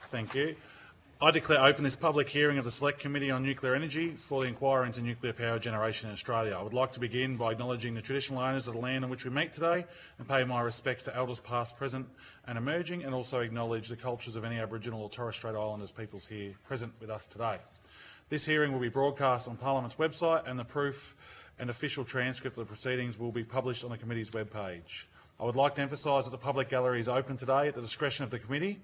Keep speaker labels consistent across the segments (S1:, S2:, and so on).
S1: Thank you. I declare open this public hearing of the Select Committee on Nuclear Energy for the inquiry into nuclear power generation in Australia. I would like to begin by acknowledging the traditional owners of the land on which we meet today and pay my respects to elders past, present and emerging, and also acknowledge the cultures of any Aboriginal or Torres Strait Islanders peoples here present with us today. This hearing will be broadcast on Parliament's website, and the proof and official transcript of the proceedings will be published on the committee's webpage. I would like to emphasise that the public gallery is open today at the discretion of the committee,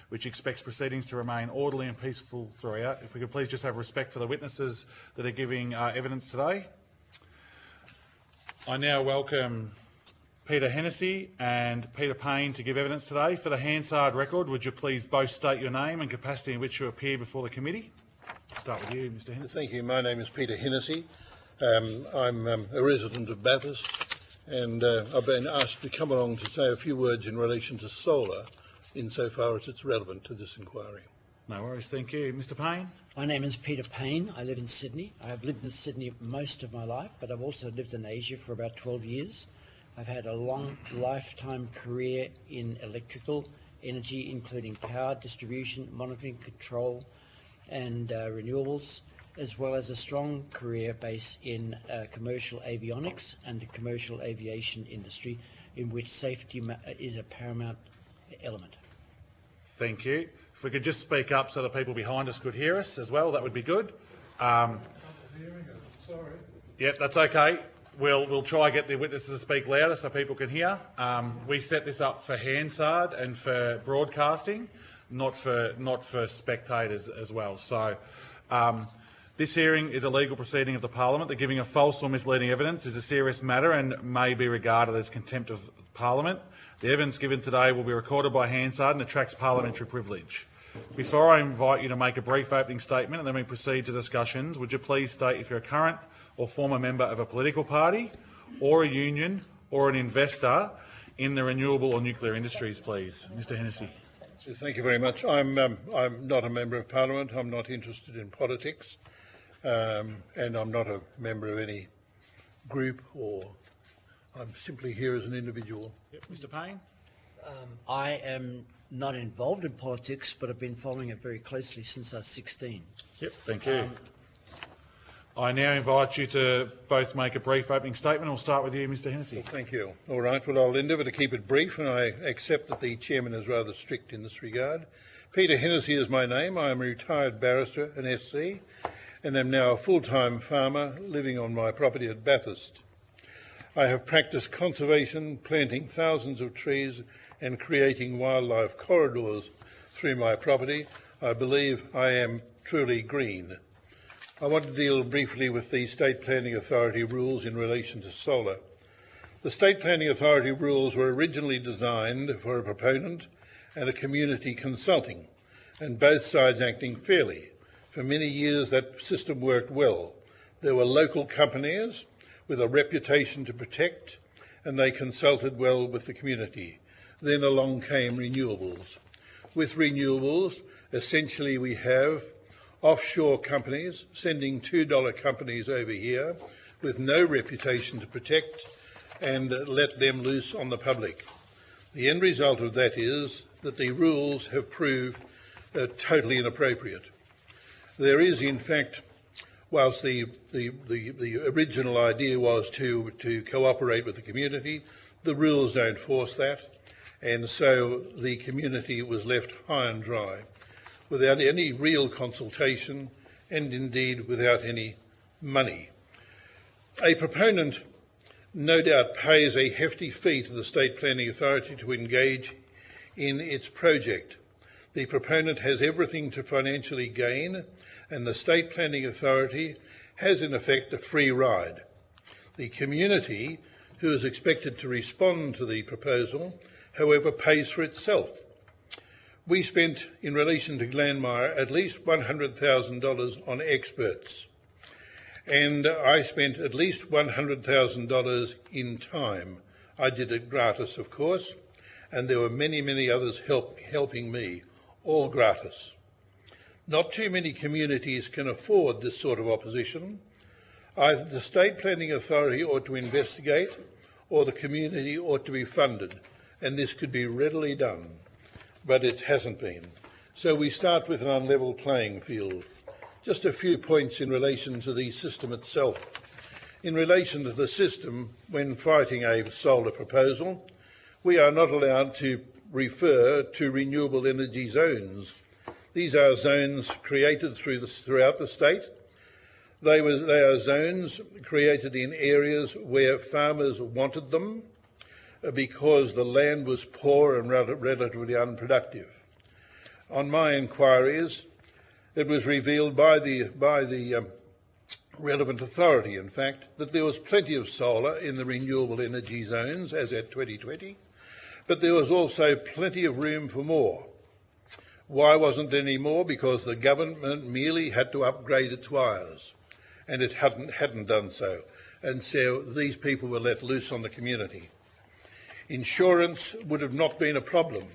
S1: which expects proceedings to remain orderly and peaceful throughout. If we could please just have respect for the witnesses that are giving evidence today. I now welcome Peter Hennessy and Peter Payne to give evidence today. For the Hansard record, would you please both state your name and capacity in which you appear before the committee? I'll start with you, Mr Hennessy.
S2: Thank you. My name is Peter Hennessy. I'm a resident of Bathurst, and I've been asked to come along to say a few words in relation to solar, insofar as it's relevant to this inquiry.
S1: No worries, thank you. Mr Payne?
S3: My name is Peter Payne. I live in Sydney. I have lived in Sydney most of my life, but I've also lived in Asia for about 12 years. I've had a long lifetime career in electrical energy, including power distribution, monitoring, control and renewables, as well as a strong career base in commercial avionics and the commercial aviation industry, in which safety is a paramount element.
S1: Thank you. If we could just speak up so the people behind us could hear us as well, that would be good.
S2: Sorry.
S1: Yep, that's okay. We'll try to get the witnesses to speak louder so people can hear. We set this up for Hansard and for broadcasting, not for spectators as well. So this hearing is a legal proceeding of the Parliament. The giving of false or misleading evidence is a serious matter and may be regarded as contempt of Parliament. The evidence given today will be recorded by Hansard and attracts parliamentary privilege. Before I invite you to make a brief opening statement and then we proceed to discussions, would you please state if you're a current or former member of a political party or a union or an investor in the renewable or nuclear industries, please? Mr Hennessy.
S2: Thank you very much. I'm not a member of Parliament. I'm not interested in politics, and I'm not a member of any group, or I'm simply here as an individual.
S1: Yep. Mr Payne?
S3: I am not involved in politics, but I've been following it very closely since I was 16.
S1: Yep, thank you. I now invite you to both make a brief opening statement. We'll start with you, Mr Hennessy.
S2: Well, thank you. All right, well, I'll endeavour to keep it brief, and I accept that the chairman is rather strict in this regard. Peter Hennessy is my name. I am a retired barrister, an SC, and am now a full-time farmer living on my property at Bathurst. I have practiced conservation, planting thousands of trees and creating wildlife corridors through my property. I believe I am truly green. I want to deal briefly with the State Planning Authority rules in relation to solar. The State Planning Authority rules were originally designed for a proponent and a community consulting, and both sides acting fairly. For many years that system worked well. There were local companies with a reputation to protect, and they consulted well with the community. Then along came renewables. With renewables, essentially we have offshore companies sending $2 companies over here with no reputation to protect and let them loose on the public. The end result of that is that the rules have proved totally inappropriate. There is, in fact, whilst the original idea was to cooperate with the community, the rules don't force that, and so the community was left high and dry, without any real consultation and indeed without any money. A proponent no doubt pays a hefty fee to the State Planning Authority to engage in its project. The proponent has everything to financially gain, and the State Planning Authority has in effect a free ride. The community, who is expected to respond to the proposal, however, pays for itself. We spent, in relation to Glanmire, at least $100,000 on experts, and I spent at least $100,000 in time. I did it gratis, of course, and there were many, many others helping me, all gratis. Not too many communities can afford this sort of opposition. Either the State Planning Authority ought to investigate, or the community ought to be funded, and this could be readily done. But it hasn't been. So we start with an unlevel playing field. Just a few points in relation to the system itself. In relation to the system, when fighting a solar proposal, we are not allowed to refer to renewable energy zones. These are zones created throughout the state. They are zones created in areas where farmers wanted them because the land was poor and relatively unproductive. On my inquiries, it was revealed by the relevant authority, in fact, that there was plenty of solar in the renewable energy zones, as at 2020, but there was also plenty of room for more. Why wasn't there any more? Because the government merely had to upgrade its wires, and it hadn't done so. And so these people were let loose on the community. Insurance would have not been a problem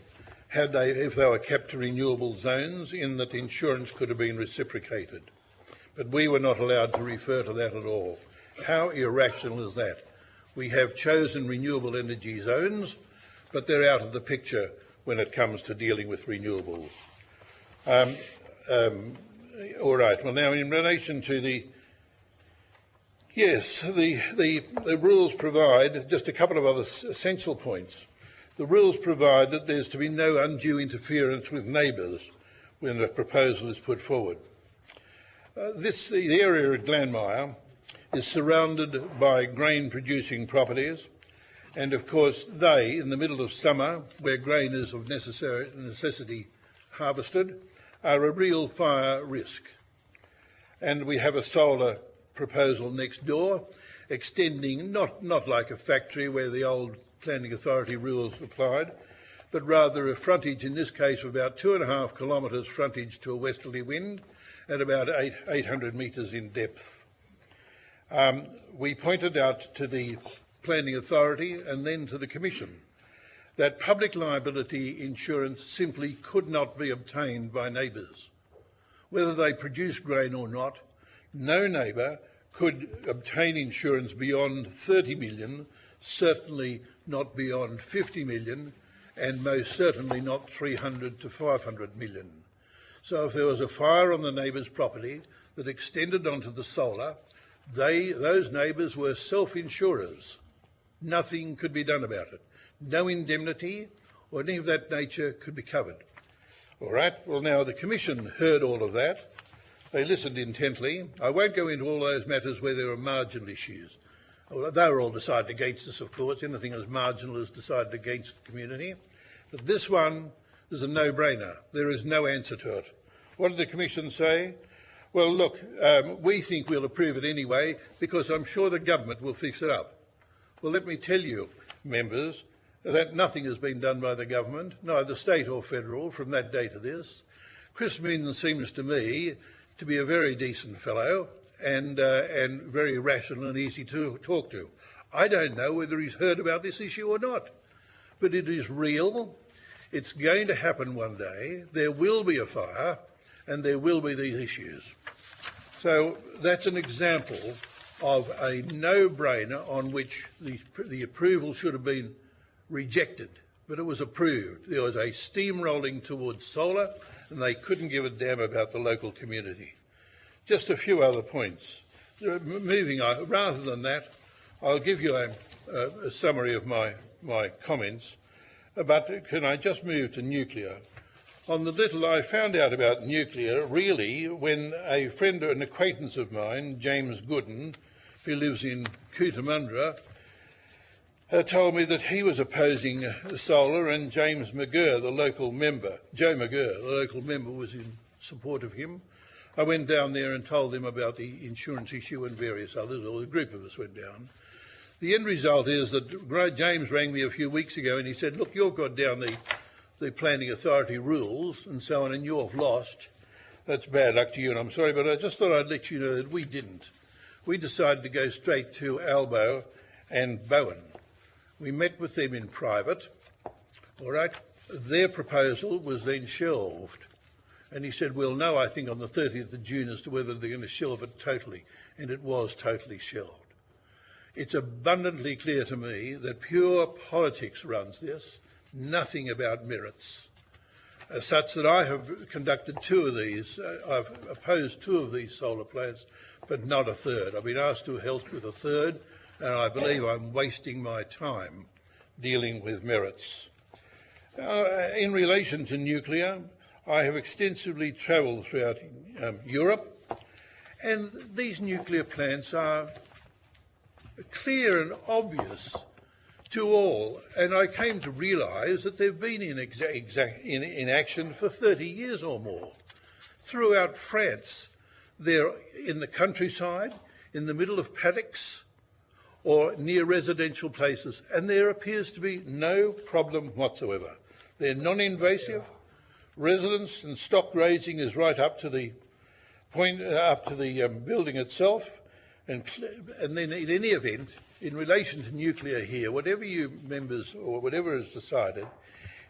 S2: if they were kept to renewable zones, in that insurance could have been reciprocated. But we were not allowed to refer to that at all. How irrational is that? We have chosen renewable energy zones, but they're out of the picture when it comes to dealing with renewables. All right, well now in relation to the rules provide, just a couple of other essential points. The rules provide that there's to be no undue interference with neighbours when a proposal is put forward. The area of Glanmire is surrounded by grain-producing properties, and of course they, in the middle of summer, where grain is of necessity harvested, are a real fire risk. And we have a solar proposal next door, extending not like a factory where the old planning authority rules applied, but rather a frontage, in this case, of about 2.5 kilometres frontage to a westerly wind at about 800 metres in depth. We pointed out to the planning authority and then to the Commission that public liability insurance simply could not be obtained by neighbours. Whether they produced grain or not, no neighbour could obtain insurance beyond 30 million, certainly not beyond 50 million, and most certainly not 300 to 500 million. So if there was a fire on the neighbour's property that extended onto the solar, those neighbours were self-insurers. Nothing could be done about it. No indemnity or any of that nature could be covered. All right, well now the Commission heard all of that. They listened intently. I won't go into all those matters where there were marginal issues. They were all decided against us, of course. Anything as marginal is decided against the community. But this one is a no-brainer. There is no answer to it. What did the Commission say? Well, look, we think we'll approve it anyway because I'm sure the government will fix it up. Well, let me tell you, members, that nothing has been done by the government, neither state or federal, from that day to this. Chris Minns seems to me to be a very decent fellow and very rational and easy to talk to. I don't know whether he's heard about this issue or not, but it is real. It's going to happen one day. There will be a fire and there will be these issues. So that's an example of a no-brainer on which the approval should have been rejected, but it was approved. There was a steamrolling towards solar and they couldn't give a damn about the local community. Just a few other points. Moving on, rather than that, I'll give you a summary of my comments, but can I just move to nuclear? On the little I found out about nuclear, really, when a friend or an acquaintance of mine, James Gooden, who lives in Cootamundra, told me that he was opposing solar, and James McGurr, the local member, Joe McGurr, the local member, was in support of him. I went down there and told them about the insurance issue and various others, or a group of us went down. The end result is that James rang me a few weeks ago and he said, look, you've got down the planning authority rules and so on, and you've lost. That's bad luck to you, and I'm sorry, but I just thought I'd let you know that we didn't. We decided to go straight to Albo and Bowen. We met with them in private, all right? Their proposal was then shelved. And he said, we'll know, I think, on the 30th of June as to whether they're going to shelve it totally. And it was totally shelved. It's abundantly clear to me that pure politics runs this, nothing about merits. such that I have conducted 2 of these. I've opposed 2 of these solar plants, but not a third. I've been asked to help with a third, and I believe I'm wasting my time dealing with merits. In relation to nuclear, I have extensively travelled throughout Europe, and these nuclear plants are clear and obvious to all, and I came to realise that they've been in action for 30 years or more. Throughout France, they're in the countryside, in the middle of paddocks, or near residential places, and there appears to be no problem whatsoever. They're non-invasive. Residence and stock raising is right up to the point, up to the building itself, and then in any event, in relation to nuclear here, whatever you members or whatever is decided,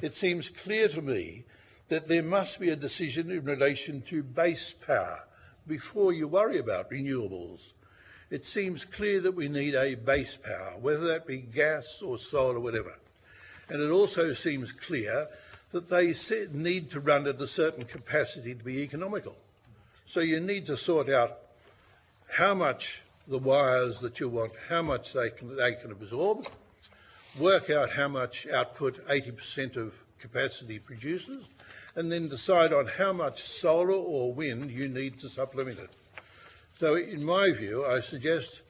S2: it seems clear to me that there must be a decision in relation to base power before you worry about renewables. It seems clear that we need a base power, whether that be gas or solar or whatever. And it also seems clear that they need to run at a certain capacity to be economical. So you need to sort out how much the wires that you want, how much they can absorb, work out how much output 80% of capacity produces, and then decide on how much solar or wind you need to supplement it. So in my view, I suggest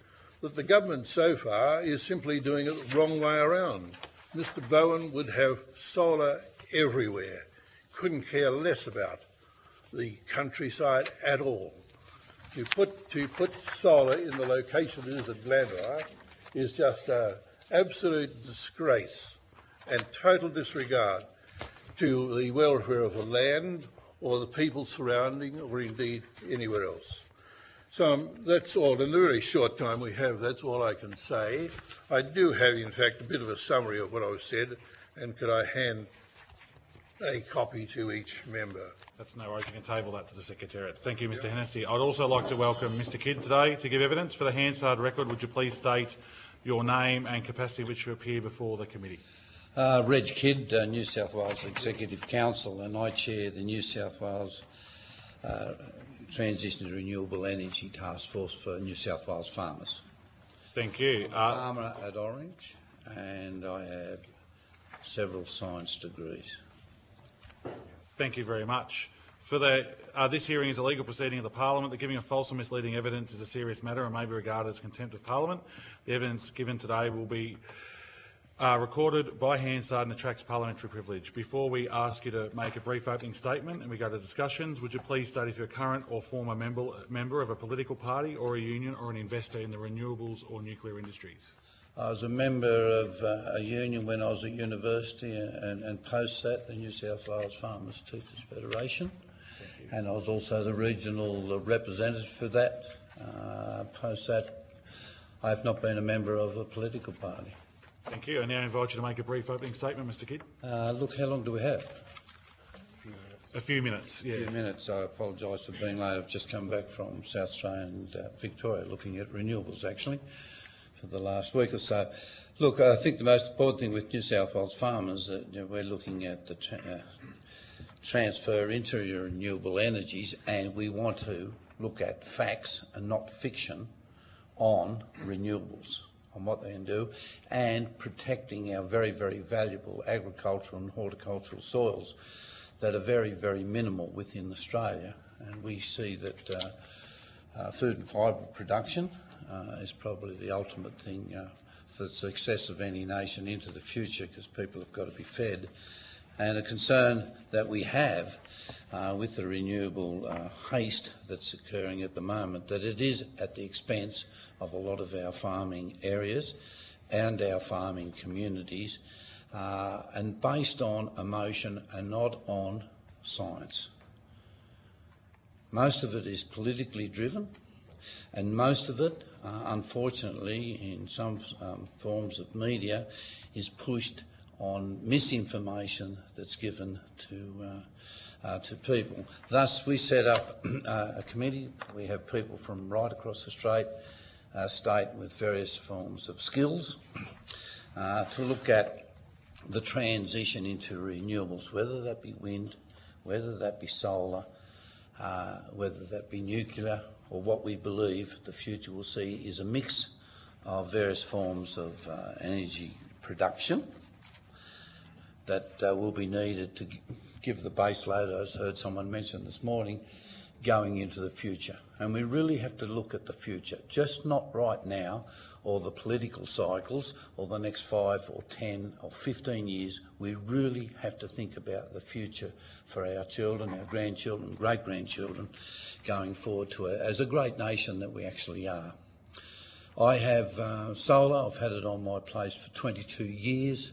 S2: that the government so far is simply doing it the wrong way around. Mr Bowen would have solar everywhere, couldn't care less about the countryside at all. To put solar in the location it is at Glenrock is just an absolute disgrace and total disregard to the welfare of the land or the people surrounding, or indeed anywhere else. So that's all. In the very short time we have, that's all I can say. I do have, in fact, a bit of a summary of what I've said, and could I hand a copy to each member?
S1: That's no worries. You can table that to the Secretariat. Thank you, Mr Hennessy. I'd also like to welcome Mr Kidd today to give evidence. For the Hansard record, would you please state your name and capacity which you appear before the committee?
S4: Reg Kidd, New South Wales Executive Council, and I chair the New South Wales Transition to Renewable Energy Task Force for New South Wales farmers.
S1: Thank you.
S4: I'm a farmer at Orange, and I have several science degrees.
S1: Thank you very much. For this hearing is a legal proceeding of the Parliament. The giving of false and misleading evidence is a serious matter and may be regarded as contempt of Parliament. The evidence given today will be recorded by Hansard and attracts parliamentary privilege. Before we ask you to make a brief opening statement and we go to discussions, would you please state if you're a current or former member of a political party or a union or an investor in the renewables or nuclear industries?
S4: I was a member of a union when I was at university, and post that the New South Wales Farmers Teachers Federation, and I was also the regional representative for that. Post that, I have not been a member of a political party.
S1: Thank you. I now invite you to make a brief opening statement, Mr Kidd.
S4: Look, how long do we have?
S1: A few minutes, yeah.
S4: A few minutes. I apologise for being late. I've just come back from South Australia and Victoria looking at renewables, actually, for the last week or so. Look, I think the most important thing with New South Wales farmers is that we're looking at the transfer into renewable energies, and we want to look at facts and not fiction on renewables, on what they can do, and protecting our very, very valuable agricultural and horticultural soils that are very, very minimal within Australia. And we see that food and fibre production is probably the ultimate thing for the success of any nation into the future, because people have got to be fed. And a concern that we have with the renewable haste that's occurring at the moment, that it is at the expense of a lot of our farming areas and our farming communities, and based on emotion and not on science. Most of it is politically driven, and most of it, unfortunately, in some forms of media, is pushed on misinformation that's given to people. Thus, we set up a committee. We have people from right across the state with various forms of skills to look at the transition into renewables, whether that be wind, whether that be solar, whether that be nuclear, or what we believe the future will see is a mix of various forms of energy production that will be needed to give the base load, as I heard someone mention this morning, going into the future. And we really have to look at the future, just not right now or the political cycles or the next 5 or 10 or 15 years. We really have to think about the future for our children, our grandchildren, great-grandchildren going forward to as a great nation that we actually are. I have solar. I've had it on my place for 22 years.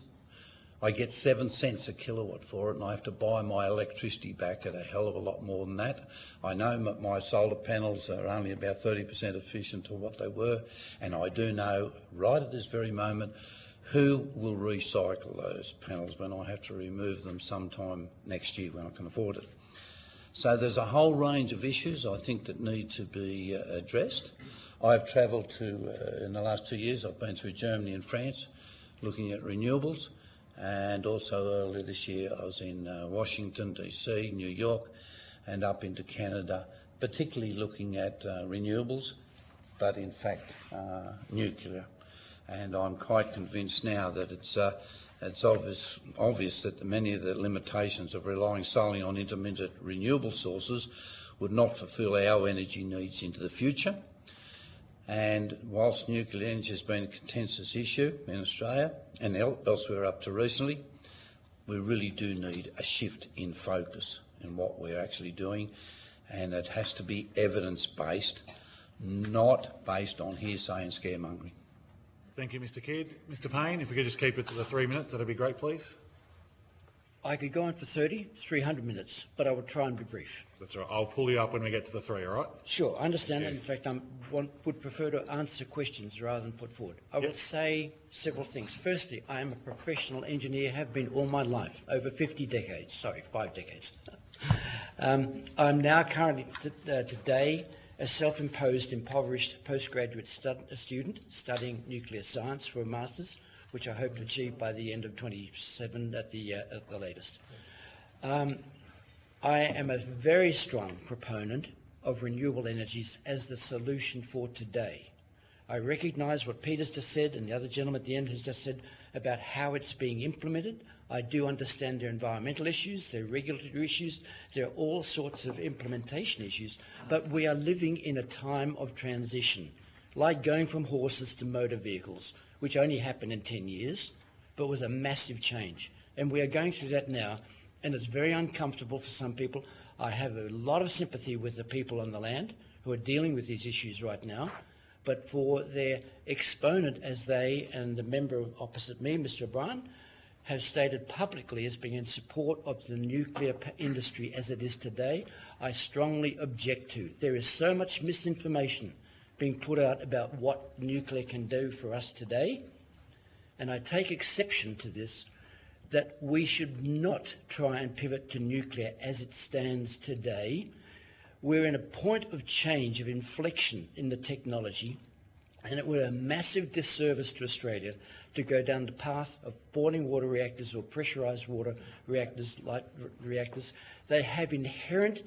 S4: I get 7 cents a kilowatt for it, and I have to buy my electricity back at a hell of a lot more than that. I know my solar panels are only about 30% efficient to what they were, and I do know right at this very moment who will recycle those panels when I have to remove them sometime next year when I can afford it. So there's a whole range of issues I think that need to be addressed. I've travelled to, in the last 2 years, I've been through Germany and France looking at renewables. And also earlier this year I was in Washington DC, New York, and up into Canada, particularly looking at renewables, but in fact nuclear. And I'm quite convinced now that it's obvious that many of the limitations of relying solely on intermittent renewable sources would not fulfil our energy needs into the future. And whilst nuclear energy has been a contentious issue in Australia and elsewhere up to recently, we really do need a shift in focus in what we're actually doing, and it has to be evidence-based, not based on hearsay and scaremongering.
S1: Thank you, Mr Kidd. Mr Payne, if we could just keep it to the 3 minutes, that'd be great, please.
S3: I could go on for 300 minutes, but I will try and be brief.
S1: That's all right. I'll pull you up when we get to the 3, all right?
S3: Sure, I understand that. In fact, I would prefer to answer questions rather than put forward. I will say several things. Firstly, I am a professional engineer, have been all my life, over 5 decades. I'm now currently, today, a self-imposed, impoverished postgraduate student studying nuclear science for a master's, which I hope to achieve by the end of 27 at the latest. I am a very strong proponent of renewable energies as the solution for today. I recognise what Peter's just said and the other gentleman at the end has just said about how it's being implemented. I do understand there are environmental issues, there are regulatory issues, there are all sorts of implementation issues, but we are living in a time of transition, like going from horses to motor vehicles, which only happened in 10 years, but was a massive change. And we are going through that now, and it's very uncomfortable for some people. I have a lot of sympathy with the people on the land who are dealing with these issues right now, but for their exponent, as they and the member opposite me, Mr O'Brien, have stated publicly as being in support of the nuclear industry as it is today, I strongly object to. There is so much misinformation being put out about what nuclear can do for us today, and I take exception to this, that we should not try and pivot to nuclear as it stands today. We're in a point of change, of inflection in the technology, and it would be a massive disservice to Australia to go down the path of boiling water reactors or pressurised water reactors, light reactors. They have inherent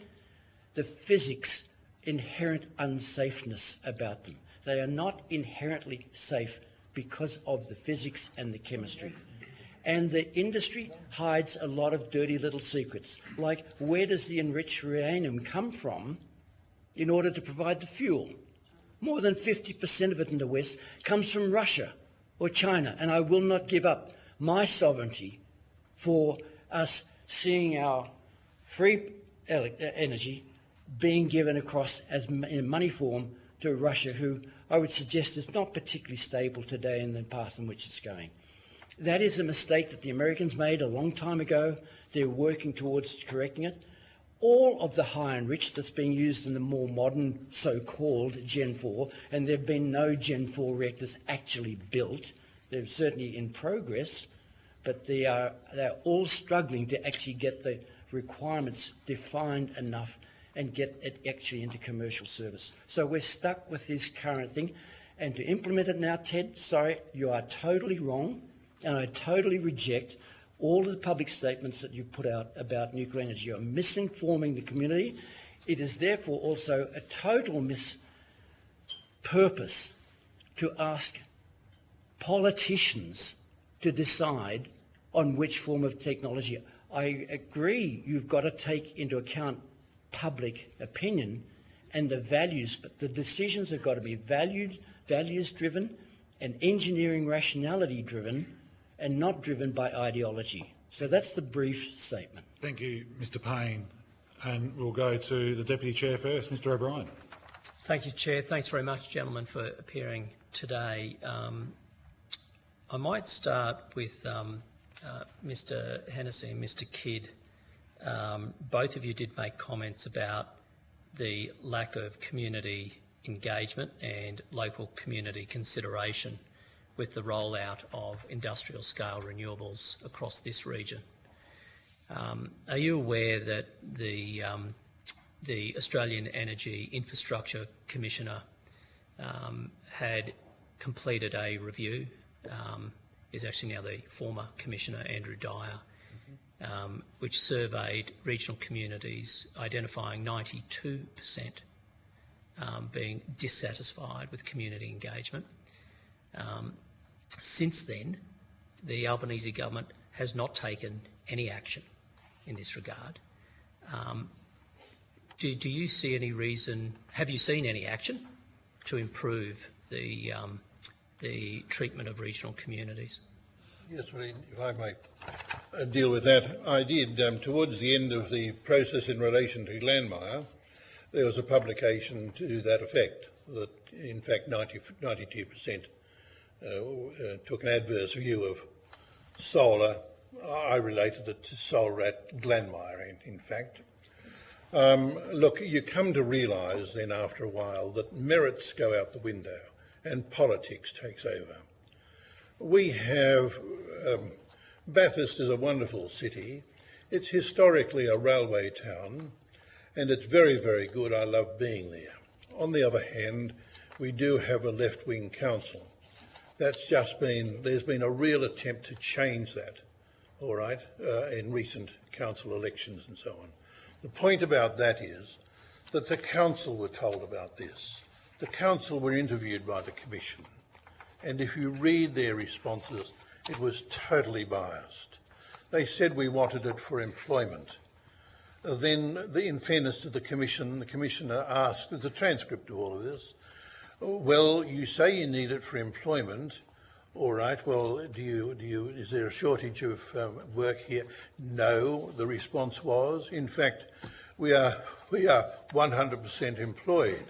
S3: unsafeness about them. They are not inherently safe because of the physics and the chemistry. And the industry hides a lot of dirty little secrets, like where does the enriched uranium come from in order to provide the fuel? More than 50% of it in the West comes from Russia or China, and I will not give up my sovereignty for us seeing our free energy being given across as in money form to Russia, who I would suggest is not particularly stable today in the path in which it's going. That is a mistake that the Americans made a long time ago. They're working towards correcting it. All of the high enriched that's being used in the more modern so-called Gen 4, and there have been no Gen 4 reactors actually built. They're certainly in progress, but they're all struggling to actually get the requirements defined enough and get it actually into commercial service. So we're stuck with this current thing. And to implement it now, Ted, sorry, you are totally wrong, and I totally reject all of the public statements that you've put out about nuclear energy. You're misinforming the community. It is therefore also a total mispurpose to ask politicians to decide on which form of technology. I agree you've got to take into account public opinion and the values, but the decisions have got to be values-driven and engineering rationality-driven and not driven by ideology. So that's the brief statement.
S1: Thank you, Mr Payne. And we'll go to the Deputy Chair first, Mr O'Brien.
S5: Thank you, Chair. Thanks very much, gentlemen, for appearing today. I might start with Mr Hennessy and Mr Kidd. Both of you did make comments about the lack of community engagement and local community consideration with the rollout of industrial scale renewables across this region. Are you aware that the Australian Energy Infrastructure Commissioner had completed a review, is actually now the former Commissioner Andrew Dyer, which surveyed regional communities, identifying 92% being dissatisfied with community engagement. Since then, the Albanese government has not taken any action in this regard. Do you see any reason, have you seen any action to improve the treatment of regional communities?
S2: Yes, well, if I may deal with that. I did. Towards the end of the process in relation to Glanmire, there was a publication to that effect, that in fact 92% took an adverse view of solar. I related it to solar at Glanmire, in fact. Look, you come to realise then after a while that merits go out the window and politics takes over. We have, Bathurst is a wonderful city. It's historically a railway town and it's very, very good. I love being there. On the other hand, we do have a left-wing council. There's been a real attempt to change that, all right, in recent council elections and so on. The point about that is that the council were told about this. The council were interviewed by the Commission, and if you read their responses, it was totally biased. They said we wanted it for employment. Then, in fairness to the Commission, the Commissioner asked, there's a transcript of all of this, well, you say you need it for employment, all right, well, is there a shortage of work here? No, the response was, in fact, we are 100% employed.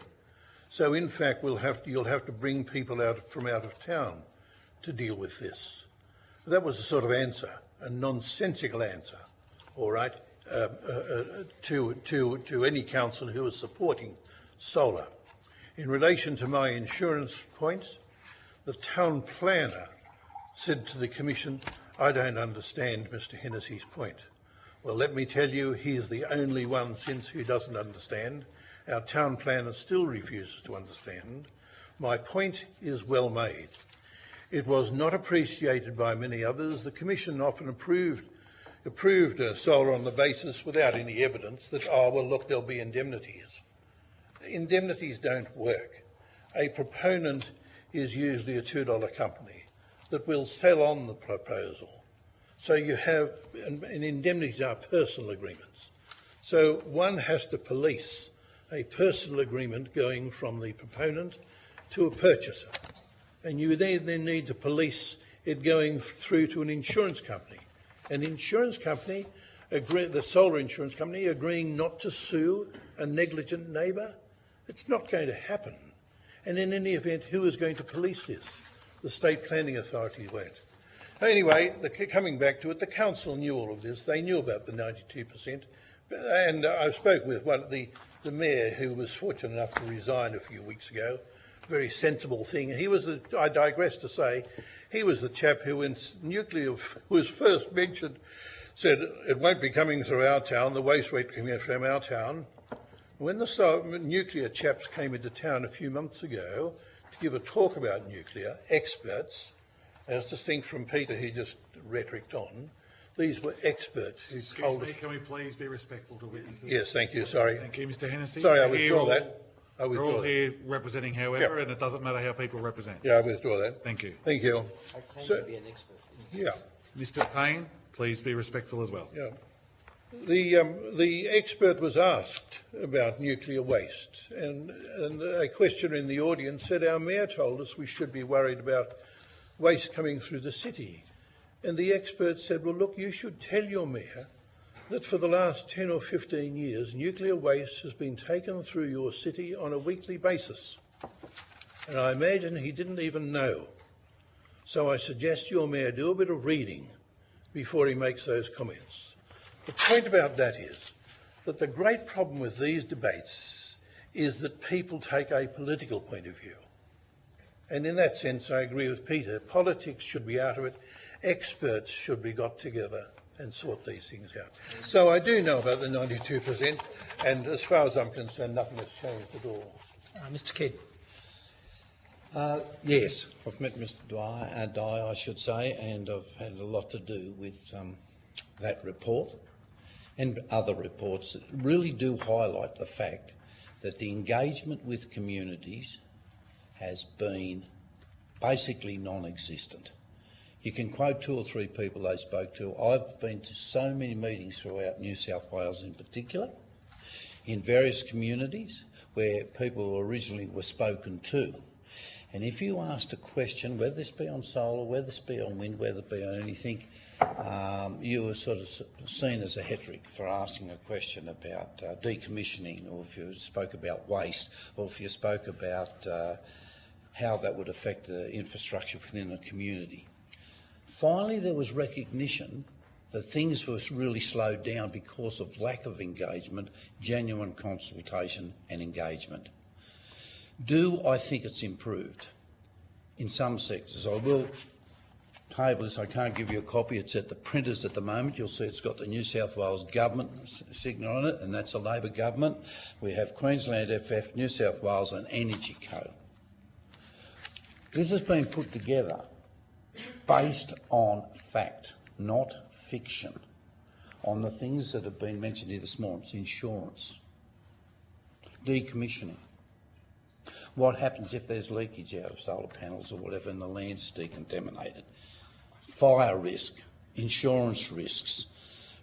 S2: So in fact, you'll have to bring people from out of town to deal with this. That was the sort of answer, a nonsensical answer, all right, to any council who was supporting solar. In relation to my insurance points, the town planner said to the Commission, I don't understand Mr Hennessy's point. Well, let me tell you, he is the only one since who doesn't understand. Our town planner still refuses to understand. My point is well made. It was not appreciated by many others. The Commission often approved solar on the basis, without any evidence, that, oh, well, look, there'll be indemnities. Indemnities don't work. A proponent is usually a $2 company that will sell on the proposal. So you have, and indemnities are personal agreements. So one has to police a personal agreement going from the proponent to a purchaser. And you then need to police it going through to an insurance company. An insurance company, the solar insurance company, agreeing not to sue a negligent neighbour. It's not going to happen. And in any event, who is going to police this? The state planning authority won't. Anyway, coming back to it, the council knew all of this. They knew about the 92%. And I spoke with the mayor, who was fortunate enough to resign a few weeks ago. Very sensible thing. I digress to say, he was the chap who, when nuclear was first mentioned, said it won't be coming through our town, the waste rate coming from our town. When the nuclear chaps came into town a few months ago to give a talk about nuclear, experts, as distinct from Peter who just rhetoricked on, These were experts who
S1: Excuse
S2: told
S1: me,
S2: us.
S1: can we please be respectful to witnesses?
S2: Yes, thank you, sorry.
S1: Thank you, Mr Hennessy.
S2: Sorry, I
S1: We're here
S2: withdraw
S1: all-
S2: that. I
S1: We're all
S2: withdraw that.
S1: here representing however,
S2: Yep.
S1: and it doesn't matter how people represent.
S2: Yeah, I withdraw that.
S1: Thank you.
S2: Thank you.
S3: I claim
S2: So-
S3: to be an expert.
S2: Yeah.
S1: Mr Payne, please be respectful as well.
S2: Yeah. The expert was asked about nuclear waste, and a questioner in the audience said our mayor told us we should be worried about waste coming through the city. And the expert said, well, look, you should tell your mayor that for the last 10 or 15 years, nuclear waste has been taken through your city on a weekly basis. And I imagine he didn't even know. So I suggest your mayor do a bit of reading before he makes those comments. The point about that is that the great problem with these debates is that people take a political point of view. And in that sense, I agree with Peter. Politics should be out of it. Experts should be got together and sort these things out. So I do know about the 92%, and as far as I'm concerned, nothing has changed at all.
S5: Mr Kidd.
S4: Yes, I've met Mr Dye, I should say, and I've had a lot to do with that report and other reports that really do highlight the fact that the engagement with communities has been basically non-existent. You can quote 2 or 3 people they spoke to. I've been to so many meetings throughout New South Wales in particular, in various communities where people originally were spoken to. And if you asked a question, whether this be on solar, whether this be on wind, whether it be on anything, you were sort of seen as a heteric for asking a question about decommissioning, or if you spoke about waste, or if you spoke about how that would affect the infrastructure within a community. Finally, there was recognition that things were really slowed down because of lack of engagement, genuine consultation and engagement. Do I think it's improved? In some sectors. I will table this. I can't give you a copy. It's at the printers at the moment. You'll see it's got the New South Wales government signature on it, and that's a Labor government. We have Queensland FF, New South Wales and Energy Co. This has been put together based on fact, not fiction, on the things that have been mentioned here this morning. It's insurance, decommissioning. What happens if there's leakage out of solar panels or whatever and the land's decontaminated? Fire risk, insurance risks,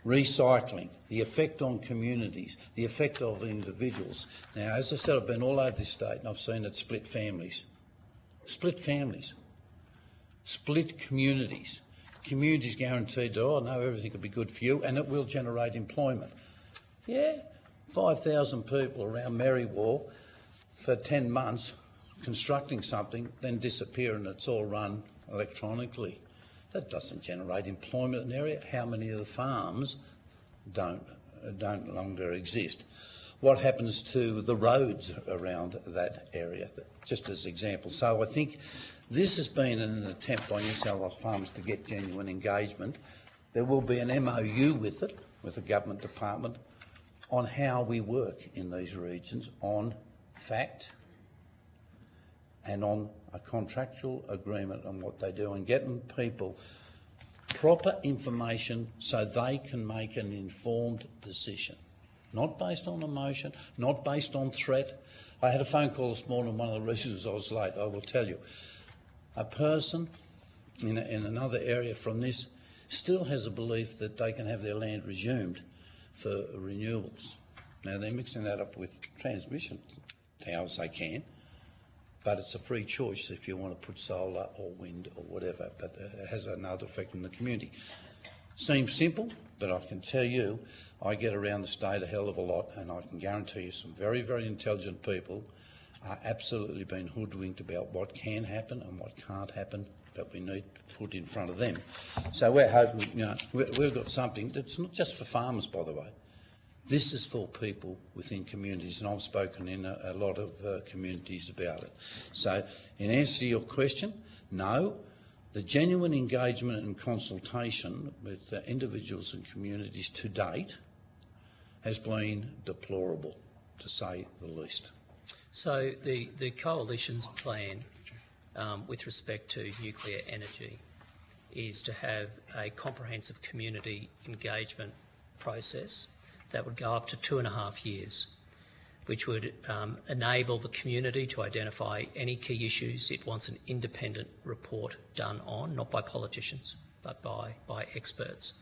S4: recycling, the effect on communities, the effect of individuals. Now, as I said, I've been all over this state and I've seen it split families. Split families. Split communities. Communities guaranteed that, oh no, everything will be good for you and it will generate employment. Yeah, 5,000 people around Marywall for 10 months constructing something, then disappear and it's all run electronically. That doesn't generate employment in the area. How many of the farms don't longer exist? What happens to the roads around that area, just as example? So I think this has been an attempt by New South Wales farmers to get genuine engagement. There will be an MOU with it, with the government department, on how we work in these regions on fact and on a contractual agreement on what they do and getting people proper information so they can make an informed decision, not based on emotion, not based on threat. I had a phone call this morning, one of the reasons I was late, I will tell you. A person in another area from this still has a belief that they can have their land resumed for renewables. Now, they're mixing that up with transmission towers, they can, but it's a free choice if you want to put solar or wind or whatever, but it has another effect on the community. Seems simple, but I can tell you, I get around the state a hell of a lot, and I can guarantee you some very, very intelligent people are absolutely being hoodwinked about what can happen and what can't happen, that we need to put in front of them. So we're hoping, you know, we've got something that's not just for farmers, by the way. This is for people within communities, and I've spoken in a lot of communities about it. So in answer to your question, no, the genuine engagement and consultation with individuals and communities to date has been deplorable, to say the least.
S5: So the coalition's plan with respect to nuclear energy, is to have a comprehensive community engagement process that would go up to 2.5 years, which would enable the community to identify any key issues it wants an independent report done on, not by politicians, but by experts.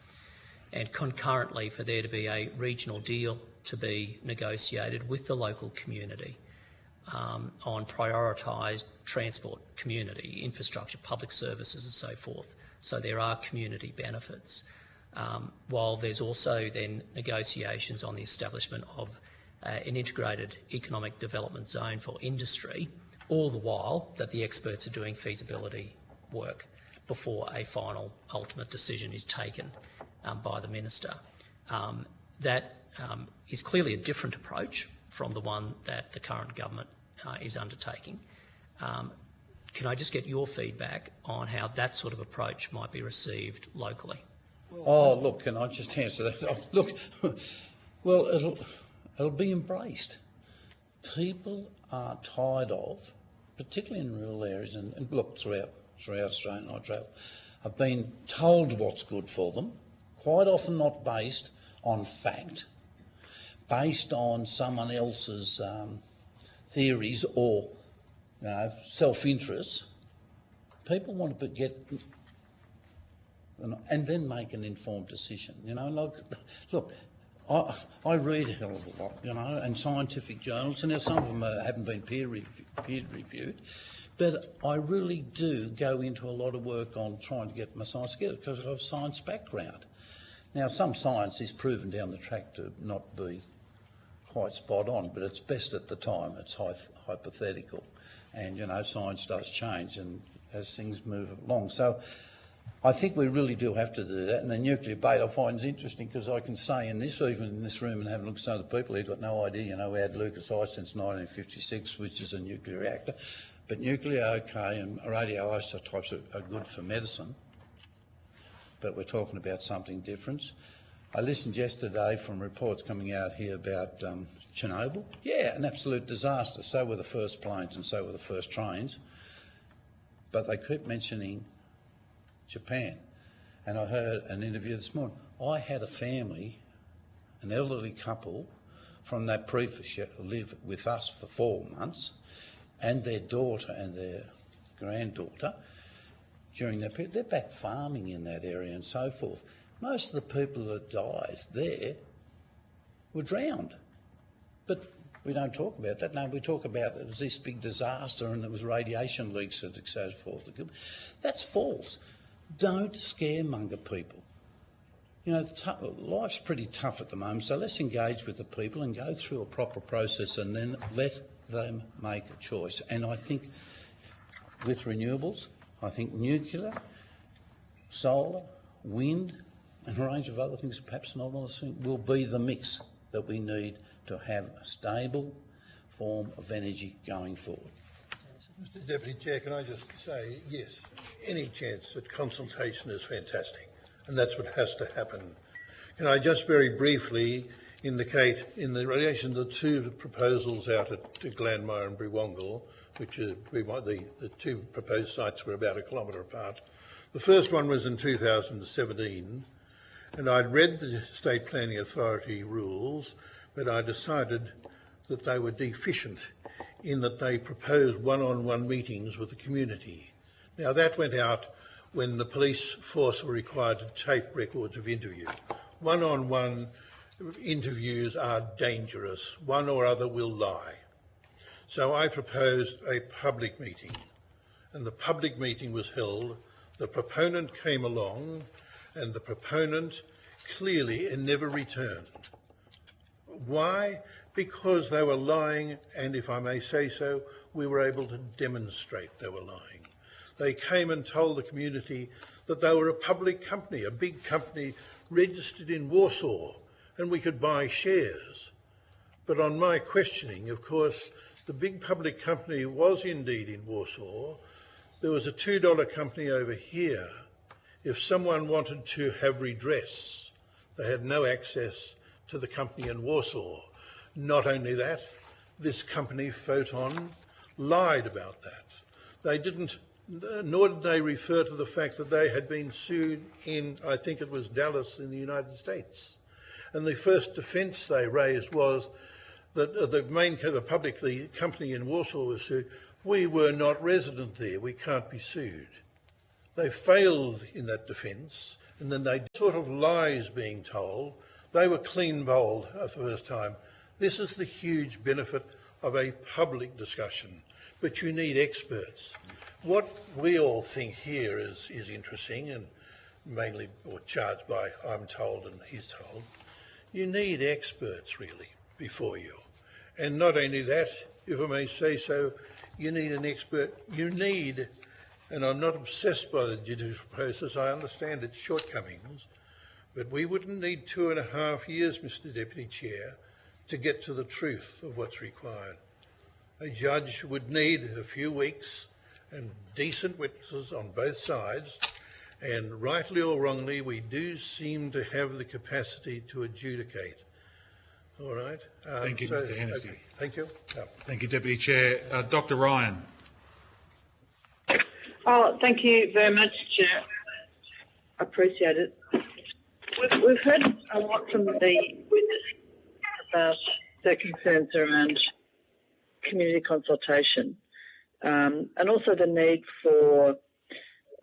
S5: And concurrently for there to be a regional deal to be negotiated with the local community on prioritised transport, community, infrastructure, public services and so forth. So there are community benefits. While there's also then negotiations on the establishment of an integrated economic development zone for industry, all the while that the experts are doing feasibility work before a final ultimate decision is taken by the minister. That is clearly a different approach from the one that the current government is undertaking. Can I just get your feedback on how that sort of approach might be received locally?
S4: Oh, look, can I just answer that? Oh, look, well, it'll be embraced. People are tired of, particularly in rural areas, and look, throughout Australia, I travel, have been told what's good for them, quite often not based on fact, based on someone else's theories or self-interest. People want to get and then make an informed decision. Look, I read a hell of a lot, and scientific journals, and now some of them haven't been peer reviewed, but I really do go into a lot of work on trying to get my science together because I have a science background. Now, some science is proven down the track to not be quite spot on, but it's best at the time. It's hypothetical, and science does change, and as things move along. So I think we really do have to do that. And the nuclear debate I find is interesting because I can say even in this room and having looked at some of the people who've got no idea, we had Lucas Ice since 1956, which is a nuclear reactor. But nuclear, okay, and radioisotopes are good for medicine. But we're talking about something different. I listened yesterday from reports coming out here about Chernobyl. Yeah, an absolute disaster. So were the first planes and so were the first trains. But they keep mentioning Japan. And I heard an interview this morning. I had a family, an elderly couple from that prefecture live with us for 4 months, and their daughter and their granddaughter during that period. They're back farming in that area and so forth. Most of the people that died there were drowned. But we don't talk about that. No, we talk about it was this big disaster and there was radiation leaks and so forth. That's false. Don't scaremonger people. Life's pretty tough at the moment, so let's engage with the people and go through a proper process and then let them make a choice. And I think with renewables, I think nuclear, solar, wind, and a range of other things, perhaps not all the things, will be the mix that we need to have a stable form of energy going forward.
S2: Mr Deputy Chair, can I just say, yes, any chance at consultation is fantastic, and that's what has to happen. Can I just very briefly indicate, in the relation to the two proposals out at Glanmire and Brewongle, which are the two proposed sites were about 1 kilometre apart. The first one was in 2017, and I'd read the State Planning Authority rules, but I decided that they were deficient in that they proposed one-on-one meetings with the community. Now that went out when the police force were required to tape records of interviews. One-on-one interviews are dangerous. One or other will lie. So I proposed a public meeting, and the public meeting was held. The proponent came along, and the proponent clearly never returned. Why? Because they were lying, and if I may say so, we were able to demonstrate they were lying. They came and told the community that they were a public company, a big company registered in Warsaw, and we could buy shares. But on my questioning, of course, the big public company was indeed in Warsaw. There was a $2 company over here. If someone wanted to have redress, they had no access to the company in Warsaw. Not only that, this company, Photon, lied about that. They didn't nor did they refer to the fact that they had been sued in, I think it was Dallas in the United States. And the first defence they raised was that the company in Warsaw was sued. We were not resident there, we can't be sued. They failed in that defence, and then they sort of lies being told. They were clean bowled the first time. This is the huge benefit of a public discussion, but you need experts. What we all think here is interesting, and mainly or charged by I'm told and he's told. You need experts really before you. And not only that, if I may say so, you need an expert. You need, and I'm not obsessed by the judicial process, I understand its shortcomings, but we wouldn't need 2.5 years, Mr Deputy Chair, to get to the truth of what's required. A judge would need a few weeks and decent witnesses on both sides, and rightly or wrongly, we do seem to have the capacity to adjudicate. All right.
S1: Thank you, Mr Hennessy.
S2: Okay. Thank you.
S1: Thank you, Deputy Chair. Dr Ryan.
S6: Oh, thank you very much, Chair. Appreciate it. We've heard a lot from the witnesses about their concerns around community consultation, and also the need for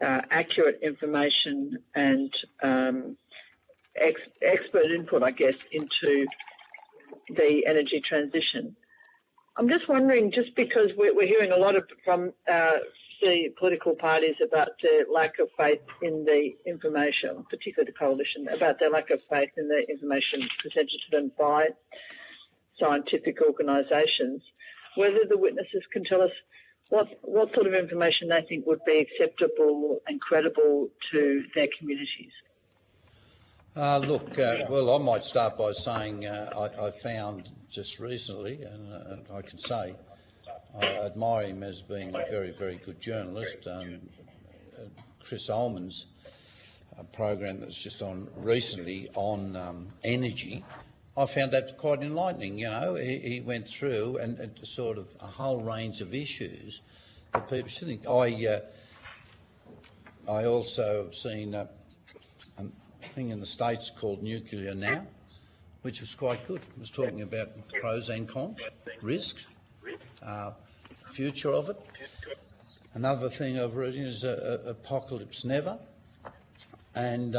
S6: accurate information and expert input, I guess, into the energy transition. I'm just wondering, just because we're hearing a lot from the political parties about their lack of faith in the information, particularly the coalition, about their lack of faith in the information presented to them by scientific organisations, whether the witnesses can tell us what sort of information they think would be acceptable and credible to their communities.
S4: Well, I might start by saying I found just recently, and I can say I admire him as being a very, very good journalist. Chris Ullman's program that's just on recently on energy, I found that quite enlightening. You know, he went through and sort of a whole range of issues that people should think. I also have seen a thing in the States called Nuclear Now, which was quite good. It was talking about pros and cons, risks, future of it. Another thing I've read is Apocalypse Never, and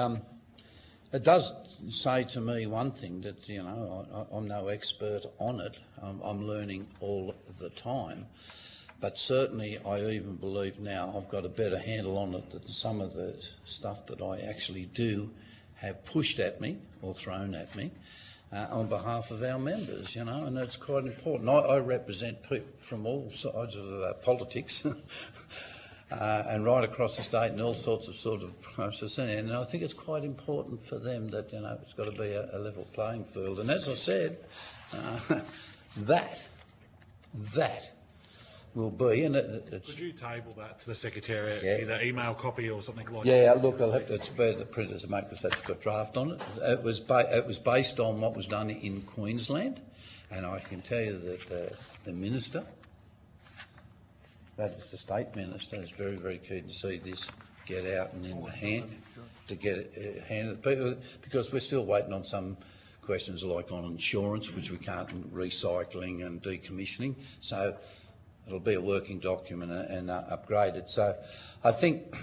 S4: it does say to me one thing, that, you know, I'm no expert on it. I'm learning all the time. But certainly I even believe now I've got a better handle on it than some of the stuff that I actually do have pushed at me or thrown at me on behalf of our members, you know, and that's quite important. I represent people from all sides of politics and right across the state and all sorts of processes, and I think it's quite important for them that, you know, it's got to be a level playing field. And as I said, that will be, and
S1: Could you table that to the Secretariat, either email copy or something like that?
S4: Yeah, look, I'll have to spare the printers to make, because that's got draft on it. It was based on what was done in Queensland, and I can tell you that the Minister, that is the State Minister, is very, very keen to see this get out and in the hand, to get it handed to people, because we're still waiting on some questions like on insurance, which we can't, recycling and decommissioning. So it'll be a working document and upgraded. So I think,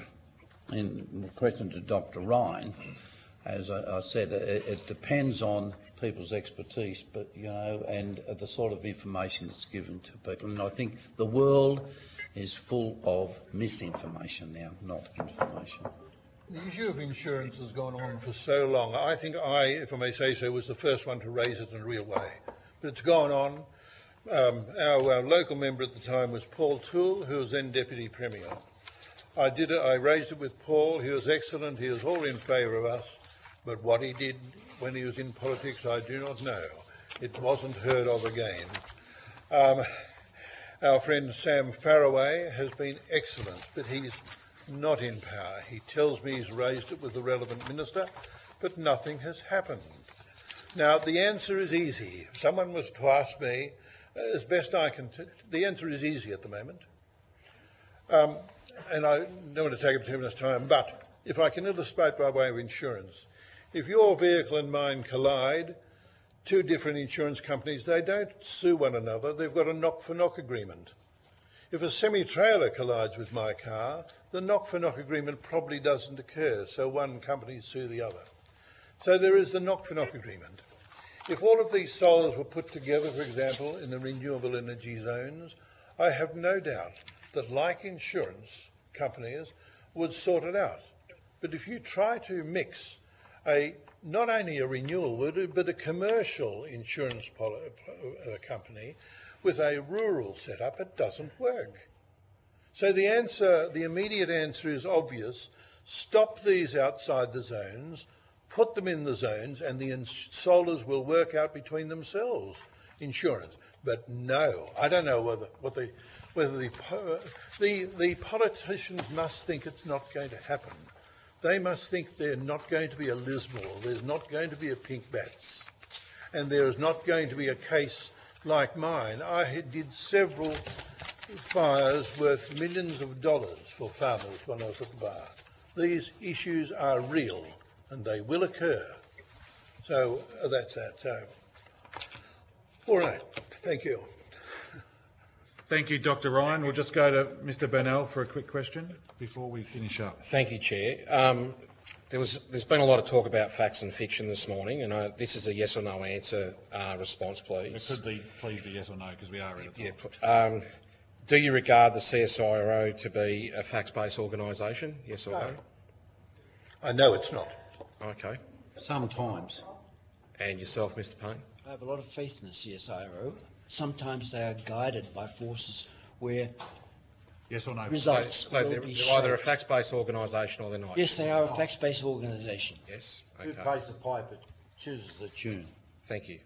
S4: in question to Dr Ryan, as I said, it depends on people's expertise, but, you know, and the sort of information that's given to people. And I think the world is full of misinformation now, not information.
S2: The issue of insurance has gone on for so long. I think if I may say so, was the first one to raise it in a real way. But it's gone on. Our local member at the time was Paul Toole, who was then Deputy Premier. I raised it with Paul. He was excellent. He was all in favour of us. But what he did when he was in politics, I do not know. It wasn't heard of again. Our friend Sam Faraway has been excellent, but he's not in power. He tells me he's raised it with the relevant minister, but nothing has happened. Now, the answer is easy. If someone was to ask me, as best I can, the answer is easy at the moment. and I don't want to take up too much time, but if I can illustrate by way of insurance, if your vehicle and mine collide, two different insurance companies, they don't sue one another, they've got a knock-for-knock agreement. If a semi-trailer collides with my car, the knock-for-knock agreement probably doesn't occur, so one company sue the other. So there is the knock-for-knock agreement. If all of these solars were put together, for example, in the renewable energy zones, I have no doubt that, like insurance companies, would sort it out. But if you try to mix not only a renewable but a commercial insurance company with a rural setup, it doesn't work. So the immediate answer is obvious. Stop these outside the zones, put them in the zones, and the solars will work out between themselves, insurance. But no, I don't know whether the politicians must think it's not going to happen. They must think there's not going to be a Lismore, there's not going to be a Pink Bats, and there is not going to be a case like mine. I did several fires worth millions of dollars for farmers when I was at the bar. These issues are real and they will occur. So that's that. All right, thank you.
S1: Thank you, Dr. Ryan. We'll just go to Mr. Burnell for a quick question before we finish up.
S7: Thank you, Chair. There's been a lot of talk about facts and fiction this morning, and this is a yes or no answer response, please.
S1: It could be, please be yes or no, because we are at a
S7: Yeah. Do you regard the CSIRO to be a facts-based organisation? Yes or no?
S2: I know it's not.
S7: Okay.
S4: Sometimes.
S7: And yourself, Mr. Payne?
S3: I have a lot of faith in the CSIRO. Sometimes they are guided by forces where
S1: yes or no.
S3: results
S7: So
S3: will
S7: they're
S3: be
S7: either a
S3: shaped.
S7: facts-based organisation or they're not?
S3: Yes, they are a facts-based organisation.
S7: Yes?
S4: Who
S7: Okay.
S4: pays the piper chooses the tune.
S7: Thank you.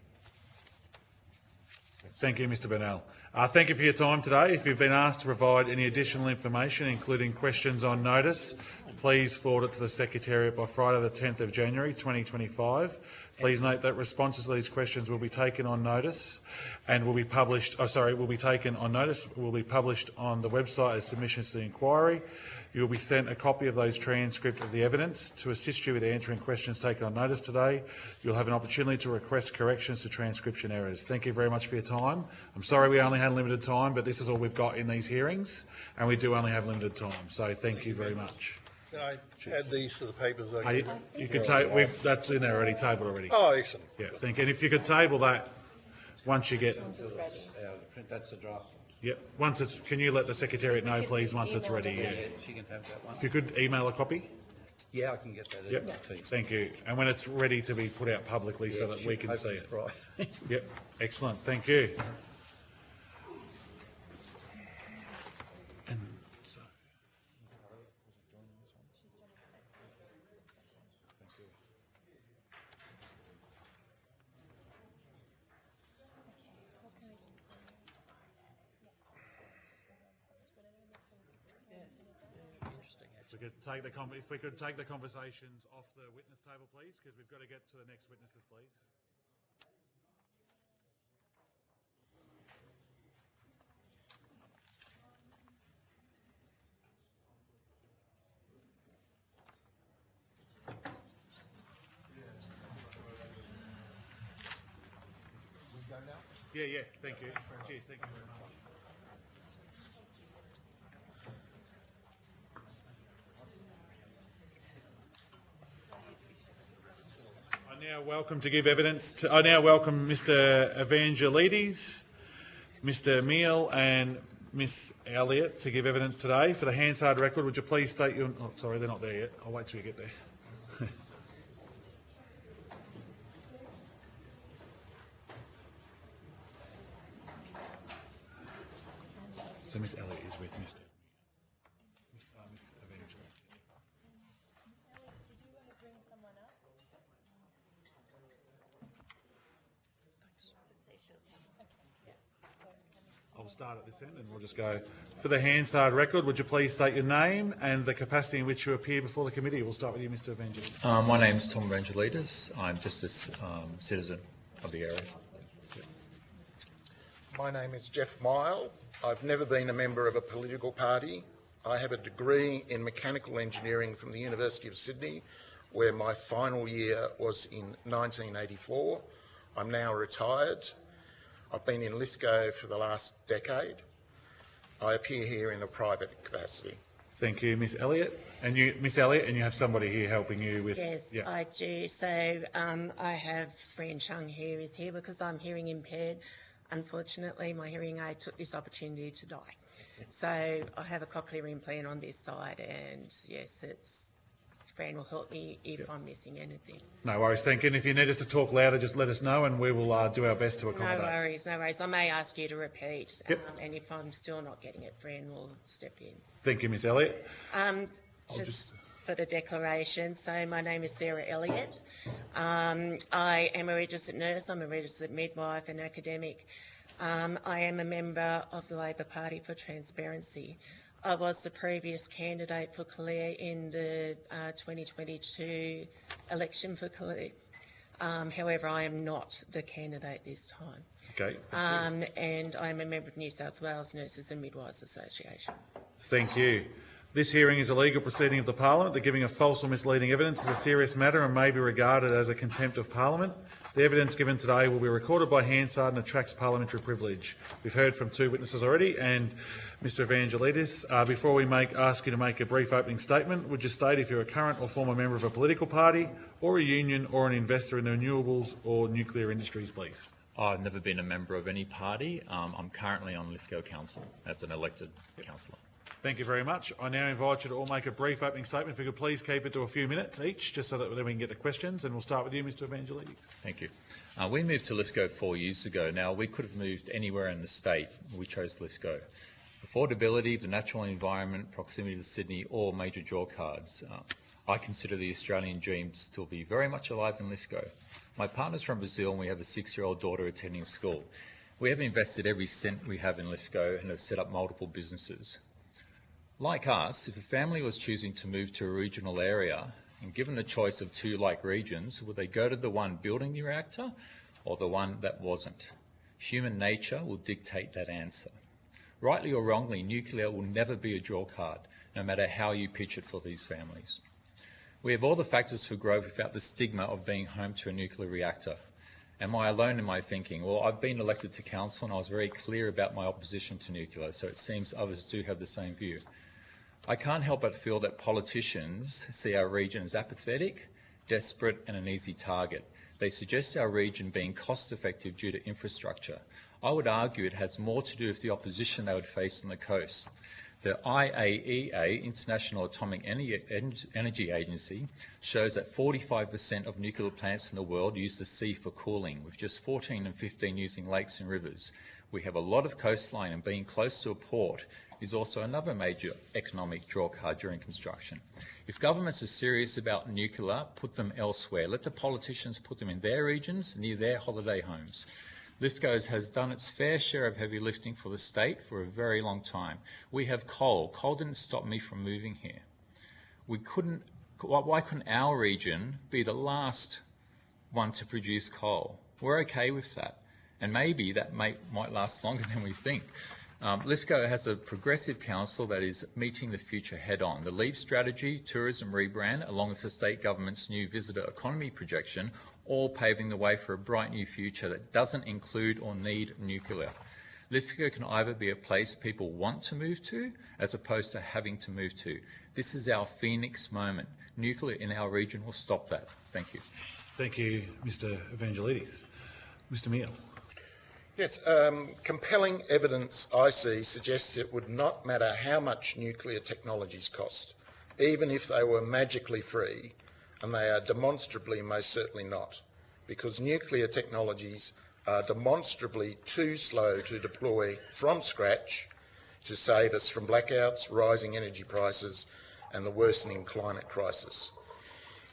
S1: Thank you, Mr. Burnell. Thank you for your time today. If you've been asked to provide any additional information, including questions on notice, please forward it to the Secretariat by Friday the 10th of January 2025. Please note that responses to these questions will be taken on notice and will be published, will be taken on notice, will be published on the website as submissions to the inquiry. You will be sent a copy of those transcript of the evidence. To assist you with answering questions taken on notice today, you'll have an opportunity to request corrections to transcription errors. Thank you very much for your time. I'm sorry we only had limited time, but this is all we've got in these hearings, and we do only have limited time. So thank you very much.
S2: Can I add these to the papers?
S1: You could take, that's in there already, tabled already.
S2: Oh, excellent.
S1: Yeah, thank you. And if you could table that once you get,
S4: That's the draft.
S1: yep, once it's, can you let the Secretariat know, please, once it's ready? Yeah.
S4: She can have that one.
S1: If you could email a copy.
S4: Yeah, I can get that.
S1: Yep,
S4: email to you.
S1: thank you. And when it's ready to be put out publicly so that we can see it.
S4: Friday.
S1: Yep, excellent. Thank you. And so, if we could take the conversations off the witness table, please, because we've got to get to the next witnesses, please. Yeah, thank you. Cheers, thank you very much. I now welcome Mr. Evangelidis, Mr. Miell and Miss Elliott to give evidence today. For the Hansard record, would you please state your... Oh, sorry, they're not there yet. I'll wait till you get there. So Miss Elliott is with Miss Evangelidis. I'll start at this end and we'll just go. For the Hansard record, would you please state your name and the capacity in which you appear before the committee? We'll start with you, Mr. Evangelidis.
S8: My name's Tom Evangelidis. I'm just a citizen of the area.
S9: My name is Geoffrey Miell. I've never been a member of a political party. I have a degree in mechanical engineering from the University of Sydney, where my final year was in 1984. I'm now retired. I've been in Lithgow for the last decade. I appear here in a private capacity.
S1: Thank you, Miss Elliott. And you, Miss Elliott, and you have somebody here helping you with...
S10: Yes,
S1: yeah.
S10: I do. So I have Fran Chung who is here because I'm hearing impaired. Unfortunately, my hearing aid took this opportunity to die. So I have a cochlear implant on this side, and yes, Fran will help me if I'm missing anything.
S1: No worries, thank you. And if you need us to talk louder, just let us know and we will do our best to accommodate.
S10: No worries, no worries. I may ask you to repeat,
S1: Yep.
S10: and if I'm still not getting it, Fran will step in.
S1: Thank you, Miss Elliott.
S10: Just for the declaration, so my name is Sarah Elliott. I am a registered nurse, I'm a registered midwife and academic. I am a member of the Labor Party for Transparency. I was the previous candidate for Calais in the 2022 election for Calais. However, I am not the candidate this time.
S1: Okay.
S10: And I'm a member of New South Wales Nurses and Midwives Association.
S1: Thank you. This hearing is a legal proceeding of the Parliament. The giving of false or misleading evidence is a serious matter and may be regarded as a contempt of Parliament. The evidence given today will be recorded by Hansard and attracts parliamentary privilege. We've heard from two witnesses already and Mr Evangelidis. Before we ask you to make a brief opening statement, would you state if you're a current or former member of a political party or a union or an investor in the renewables or nuclear industries, please?
S8: I've never been a member of any party. I'm currently on Lithgow Council as an elected councillor.
S1: Thank you very much. I now invite you to all make a brief opening statement. If you could please keep it to a few minutes each, just so that then we can get to questions. And we'll start with you, Mr Evangelidis.
S8: Thank you. We moved to Lithgow 4 years ago. Now, we could have moved anywhere in the state. We chose Lithgow. Affordability, the natural environment, proximity to Sydney, all major draw cards. I consider the Australian dream to still be very much alive in Lithgow. My partner's from Brazil and we have a 6-year-old daughter attending school. We have invested every cent we have in Lithgow and have set up multiple businesses. Like us, if a family was choosing to move to a regional area and given the choice of two like regions, would they go to the one building the reactor or the one that wasn't? Human nature will dictate that answer. Rightly or wrongly, nuclear will never be a draw card, no matter how you pitch it for these families. We have all the factors for growth without the stigma of being home to a nuclear reactor. Am I alone in my thinking? Well, I've been elected to council and I was very clear about my opposition to nuclear, so it seems others do have the same view. I can't help but feel that politicians see our region as apathetic, desperate and an easy target. They suggest our region being cost-effective due to infrastructure. I would argue it has more to do with the opposition they would face on the coast. The IAEA, International Atomic Energy Agency, shows that 45% of nuclear plants in the world use the sea for cooling, with just 14 and 15 using lakes and rivers. We have a lot of coastline, and being close to a port is also another major economic draw card during construction. If governments are serious about nuclear, put them elsewhere. Let the politicians put them in their regions, near their holiday homes. Lithgow has done its fair share of heavy lifting for the state for a very long time. We have coal. Coal didn't stop me from moving here. Why couldn't our region be the last one to produce coal? We're okay with that. And maybe that might last longer than we think. Lithgow has a progressive council that is meeting the future head-on. The LEAP strategy, tourism rebrand, along with the state government's new visitor economy projection, all paving the way for a bright new future that doesn't include or need nuclear. Lithgow can either be a place people want to move to as opposed to having to move to. This is our phoenix moment. Nuclear in our region will stop that. Thank you.
S1: Thank you, Mr Evangelidis. Mr Miell.
S9: Yes, compelling evidence I see suggests it would not matter how much nuclear technologies cost, even if they were magically free, and they are demonstrably most certainly not, because nuclear technologies are demonstrably too slow to deploy from scratch to save us from blackouts, rising energy prices and the worsening climate crisis.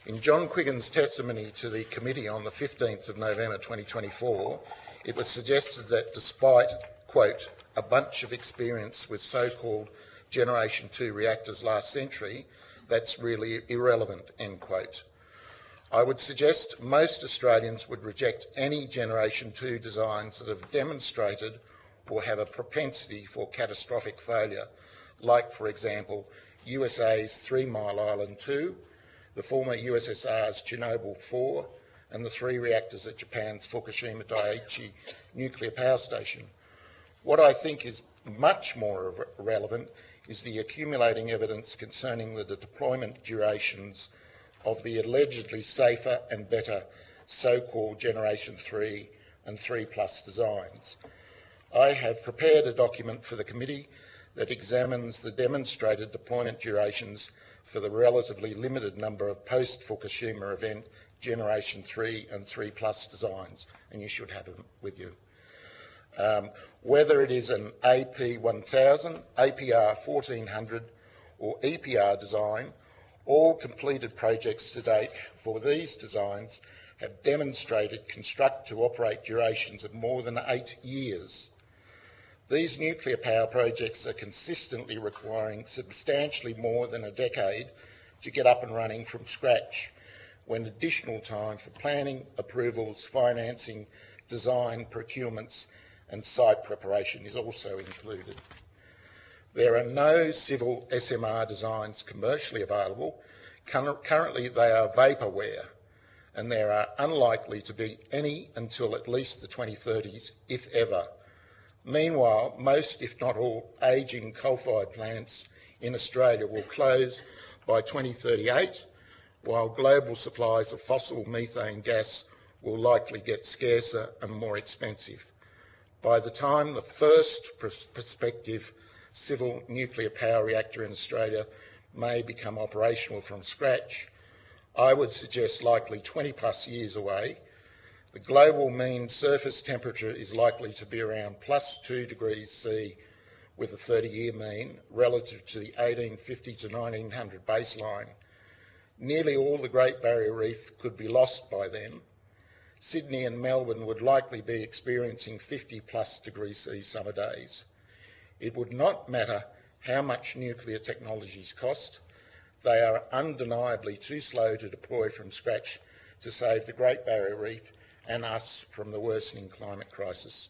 S9: In John Quiggin's testimony to the committee on the 15th of November 2024, it was suggested that despite, quote, a bunch of experience with so-called Generation 2 reactors last century, that's really irrelevant, end quote. I would suggest most Australians would reject any Generation 2 designs that have demonstrated or have a propensity for catastrophic failure, like, for example, USA's 3 Mile Island 2, the former USSR's Chernobyl 4, and the 3 reactors at Japan's Fukushima Daiichi nuclear power station. What I think is much more relevant is the accumulating evidence concerning the deployment durations of the allegedly safer and better so-called Generation 3 and 3+ designs. I have prepared a document for the committee that examines the demonstrated deployment durations for the relatively limited number of post-Fukushima event Generation 3 and 3+ designs, and you should have them with you. Whether it is an AP1000, APR 1400 or EPR design, all completed projects to date for these designs have demonstrated construct to operate durations of more than 8 years. These nuclear power projects are consistently requiring substantially more than a decade to get up and running from scratch, when additional time for planning, approvals, financing, design, procurements and site preparation is also included. There are no civil SMR designs commercially available. Currently they are vaporware, and there are unlikely to be any until at least the 2030s, if ever. Meanwhile, most, if not all, ageing coal-fired plants in Australia will close by 2038, while global supplies of fossil methane gas will likely get scarcer and more expensive. By the time the first prospective civil nuclear power reactor in Australia may become operational from scratch, I would suggest likely 20+ years away. The global mean surface temperature is likely to be around +2 degrees C with a 30-year mean relative to the 1850 to 1900 baseline. Nearly all the Great Barrier Reef could be lost by then. Sydney and Melbourne would likely be experiencing 50+ degrees C summer days. It would not matter how much nuclear technologies cost. They are undeniably too slow to deploy from scratch to save the Great Barrier Reef and us from the worsening climate crisis.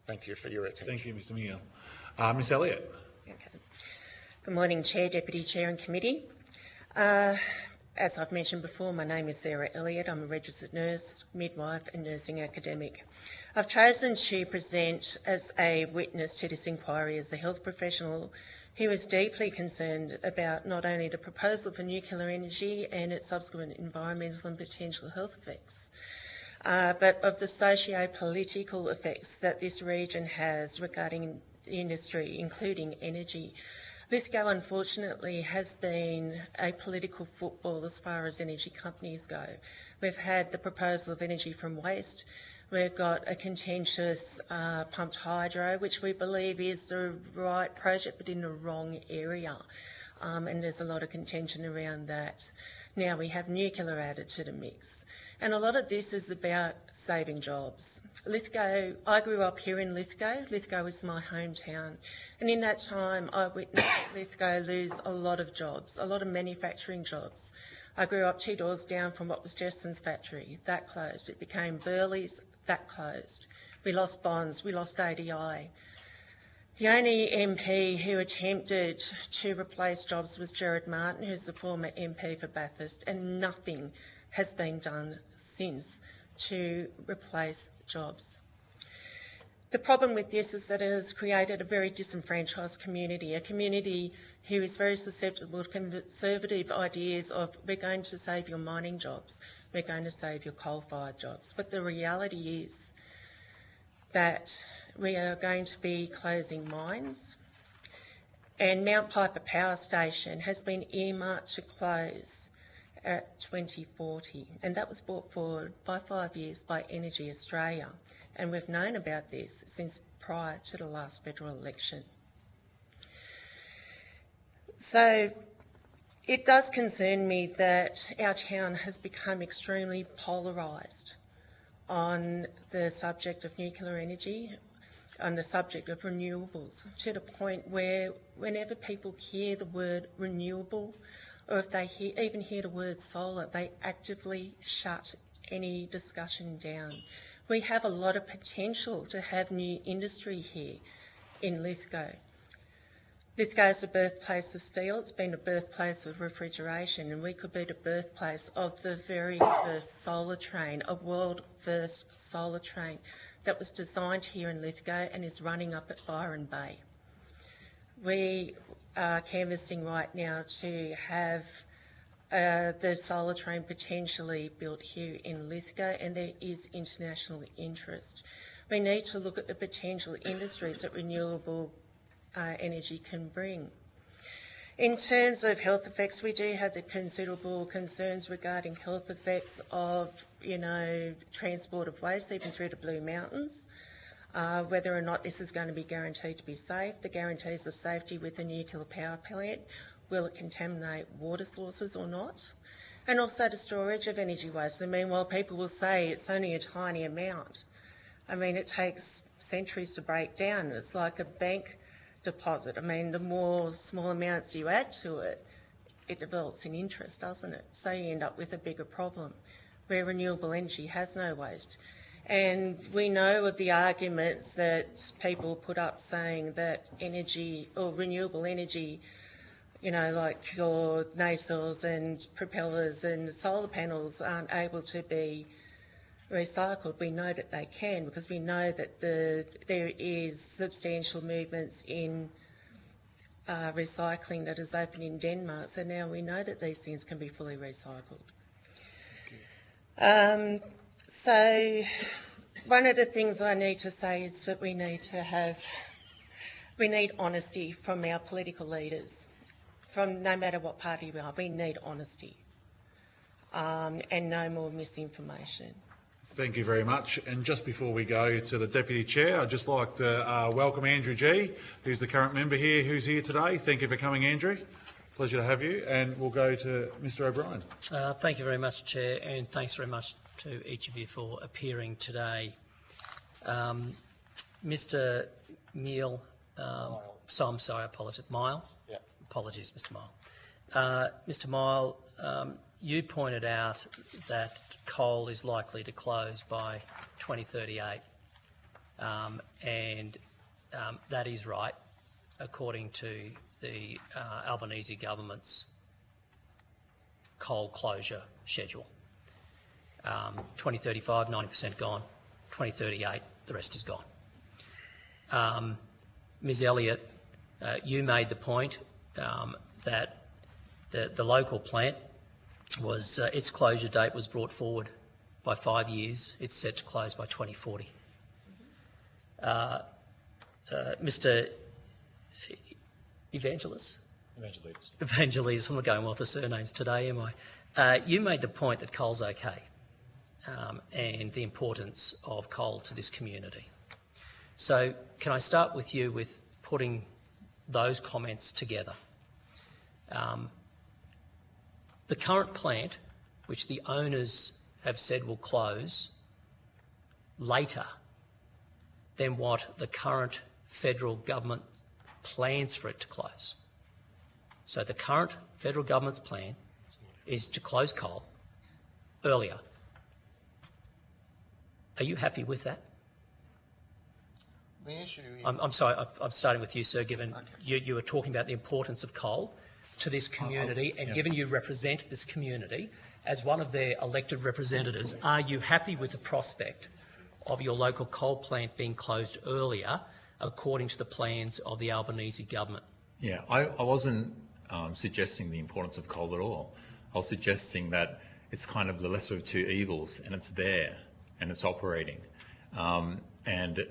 S9: Thank you for your attention.
S1: Thank you, Mr Miell. Ms Elliott.
S10: Okay. Good morning, Chair, Deputy Chair and Committee. As I've mentioned before, my name is Sarah Elliott. I'm a registered nurse, midwife and nursing academic. I've chosen to present as a witness to this inquiry as a health professional who is deeply concerned about not only the proposal for nuclear energy and its subsequent environmental and potential health effects, but of the socio-political effects that this region has regarding the industry, including energy. Lithgow, unfortunately, has been a political football as far as energy companies go. We've had the proposal of energy from waste. We've got a contentious pumped hydro, which we believe is the right project but in the wrong area. And there's a lot of contention around that. Now we have nuclear added to the mix. And a lot of this is about saving jobs. Lithgow, I grew up here in Lithgow. Lithgow is my hometown. And in that time, I witnessed Lithgow lose a lot of jobs, a lot of manufacturing jobs. I grew up 2 doors down from what was Jetson's factory. That closed. It became Burley's. That closed. We lost Bonds. We lost ADI. The only MP who attempted to replace jobs was Gerard Martin, who's the former MP for Bathurst, and nothing has been done since to replace jobs. The problem with this is that it has created a very disenfranchised community, a community who is very susceptible to conservative ideas of we're going to save your mining jobs, we're going to save your coal-fired jobs. But the reality is that we are going to be closing mines, and Mount Piper Power Station has been earmarked to close at 2040, and that was brought forward by 5 years by Energy Australia, and we've known about this since prior to the last federal election. So it does concern me that our town has become extremely polarised on the subject of nuclear energy, on the subject of renewables, to the point where whenever people hear the word renewable, or if they even hear the word solar, they actively shut any discussion down. We have a lot of potential to have new industry here in Lithgow. Lithgow is the birthplace of steel. It's been the birthplace of refrigeration, and we could be the birthplace of the very first solar train, a world-first solar train that was designed here in Lithgow and is running up at Byron Bay. We are canvassing right now to have the solar train potentially built here in Lithgow, and there is international interest. We need to look at the potential industries that renewable energy can bring. In terms of health effects, we do have the considerable concerns regarding health effects of, transport of waste, even through the Blue Mountains. Whether or not this is going to be guaranteed to be safe, the guarantees of safety with a nuclear power plant, will it contaminate water sources or not? And also the storage of energy waste. And meanwhile, people will say it's only a tiny amount. I mean, it takes centuries to break down. It's like a bank deposit. I mean, the more small amounts you add to it, it develops in interest, doesn't it? So you end up with a bigger problem where renewable energy has no waste. And we know of the arguments that people put up saying that energy or renewable energy, like your nacelles and propellers and solar panels aren't able to be recycled. We know that they can, because we know that there is substantial movements in recycling that is open in Denmark. So now we know that these things can be fully recycled. So one of the things I need to say is that we need honesty from our political leaders, from no matter what party we are. We need honesty and no more misinformation.
S1: Thank you very much. And just before we go to the Deputy Chair, I'd just like to welcome Andrew G, who's the current member here, who's here today. Thank you for coming, Andrew. Pleasure to have you. And we'll go to Mr O'Brien.
S5: Thank you very much, Chair, and thanks very much to each of you for appearing today. Mr Miell, I'm sorry, I apologise. Miell?
S7: Yeah.
S5: Apologies, Mr Miell. Mr Miell, you pointed out that coal is likely to close by 2038, and that is right, according to the Albanese government's coal closure schedule. 2035, 90% gone. 2038, the rest is gone. Ms Elliott, you made the point that the local plant was its closure date was brought forward by 5 years. It's set to close by 2040. Mr Evangelidis, I'm not going well with the surnames today, am I? You made the point that coal's okay and the importance of coal to this community. So can I start with you with putting those comments together? The current plant, which the owners have said will close later than what the current federal government plans for it to close. So the current federal government's plan is to close coal earlier. Are you happy with that?
S9: The issue...
S5: I'm sorry, I'm starting with you, sir, given you were talking about the importance of coal to this community, and given you represent this community as one of their elected representatives, are you happy with the prospect of your local coal plant being closed earlier according to the plans of the Albanese government?
S8: Yeah, I wasn't suggesting the importance of coal at all. I was suggesting that it's kind of the lesser of two evils, and it's there and it's operating. And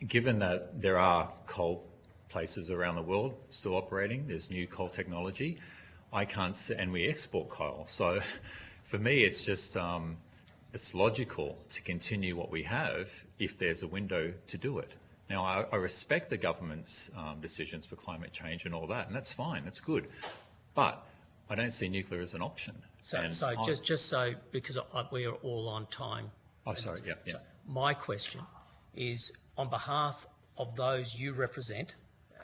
S8: given that there are coal places around the world still operating, there's new coal technology, I can't see, and we export coal. So for me, it's just, it's logical to continue what we have if there's a window to do it. Now, I respect the government's decisions for climate change and all that, and that's fine, that's good. But I don't see nuclear as an option.
S5: Just so, because we are all on time.
S8: Oh, sorry, yeah.
S5: So my question is, on behalf of those you represent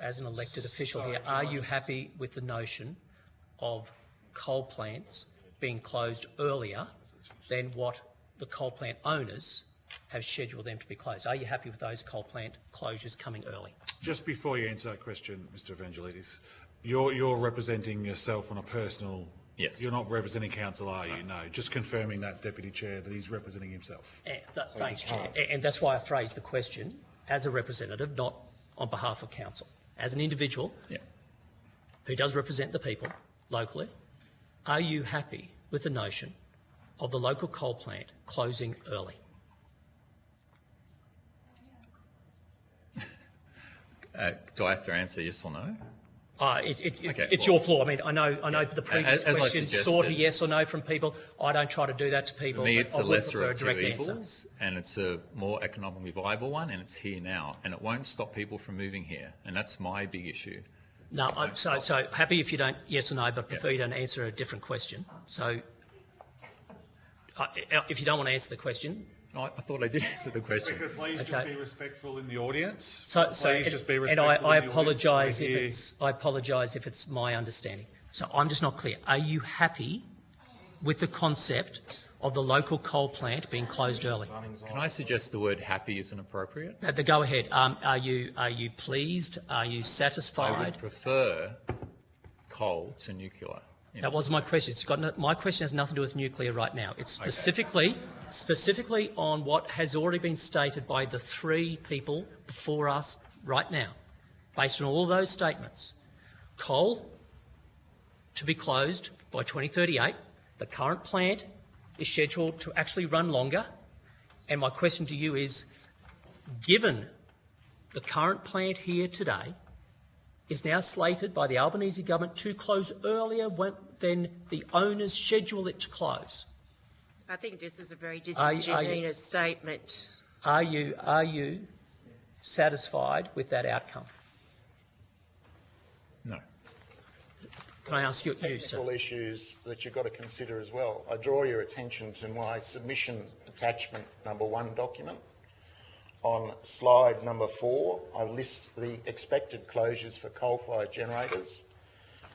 S5: as an elected official here, are you happy with the notion of coal plants being closed earlier than what the coal plant owners have scheduled them to be closed? Are you happy with those coal plant closures coming early?
S1: Just before you answer that question, Mr. Evangelidis, you're representing yourself on a personal.
S8: Yes.
S1: You're not representing council, are you? No. Just confirming that, Deputy Chair, that he's representing himself.
S5: Thanks, Chair. And that's why I phrased the question as a representative, not on behalf of council. As an individual who does represent the people locally, are you happy with the notion of the local coal plant closing early?
S8: Do I have to answer yes or no?
S5: It's your floor. I mean, I know the previous
S8: as I
S5: question,
S8: suggested,
S5: sort of yes or no from people. I don't try to do that to people.
S8: For me,
S5: but
S8: it's
S5: I
S8: the
S5: would
S8: lesser
S5: prefer a
S8: of two
S5: direct answer.
S8: evils, and it's a more economically viable one, and it's here now, and it won't stop people from moving here, and that's my big issue.
S5: No, I'm so happy if you don't yes or no, but prefer you don't answer a different question. So if you don't want to answer the question.
S8: No, I thought I did answer the question.
S1: Speaker, please just be respectful in the audience.
S5: Just be respectful. And I apologise if it's my understanding. So I'm just not clear. Are you happy with the concept of the local coal plant being closed early?
S8: Can I suggest the word happy isn't appropriate?
S5: Go ahead. Are you pleased? Are you satisfied?
S8: I would prefer coal to nuclear.
S5: That was my question. My question has nothing to do with nuclear right now. It's specifically on what has already been stated by the three people before us right now. Based on all of those statements, coal to be closed by 2038. The current plant is scheduled to actually run longer. And my question to you is, given the current plant here today is now slated by the Albanese government to close earlier than the owners schedule it to close.
S10: I think this is a very disingenuous statement.
S5: Are you satisfied with that outcome?
S8: No.
S9: Can I ask you, technical issues that you've got to consider as well. I draw your attention to my submission attachment number 1 document. On slide number 4, I list the expected closures for coal-fired generators.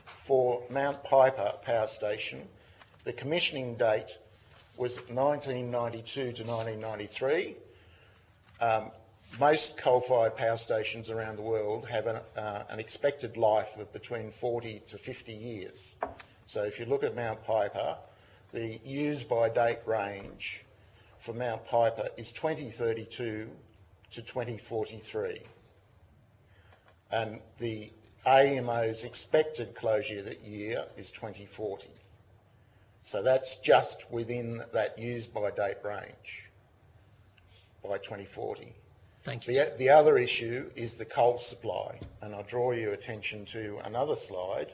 S9: For Mount Piper Power Station, the commissioning date was 1992 to 1993. Most coal-fired power stations around the world have an expected life of between 40 to 50 years. So if you look at Mount Piper, the use-by-date range for Mount Piper is 2032 to 2043. And the AEMO's expected closure that year is 2040. So that's just within that use-by-date range by 2040.
S5: Thank you.
S9: The other issue is the coal supply, and I'll draw your attention to another slide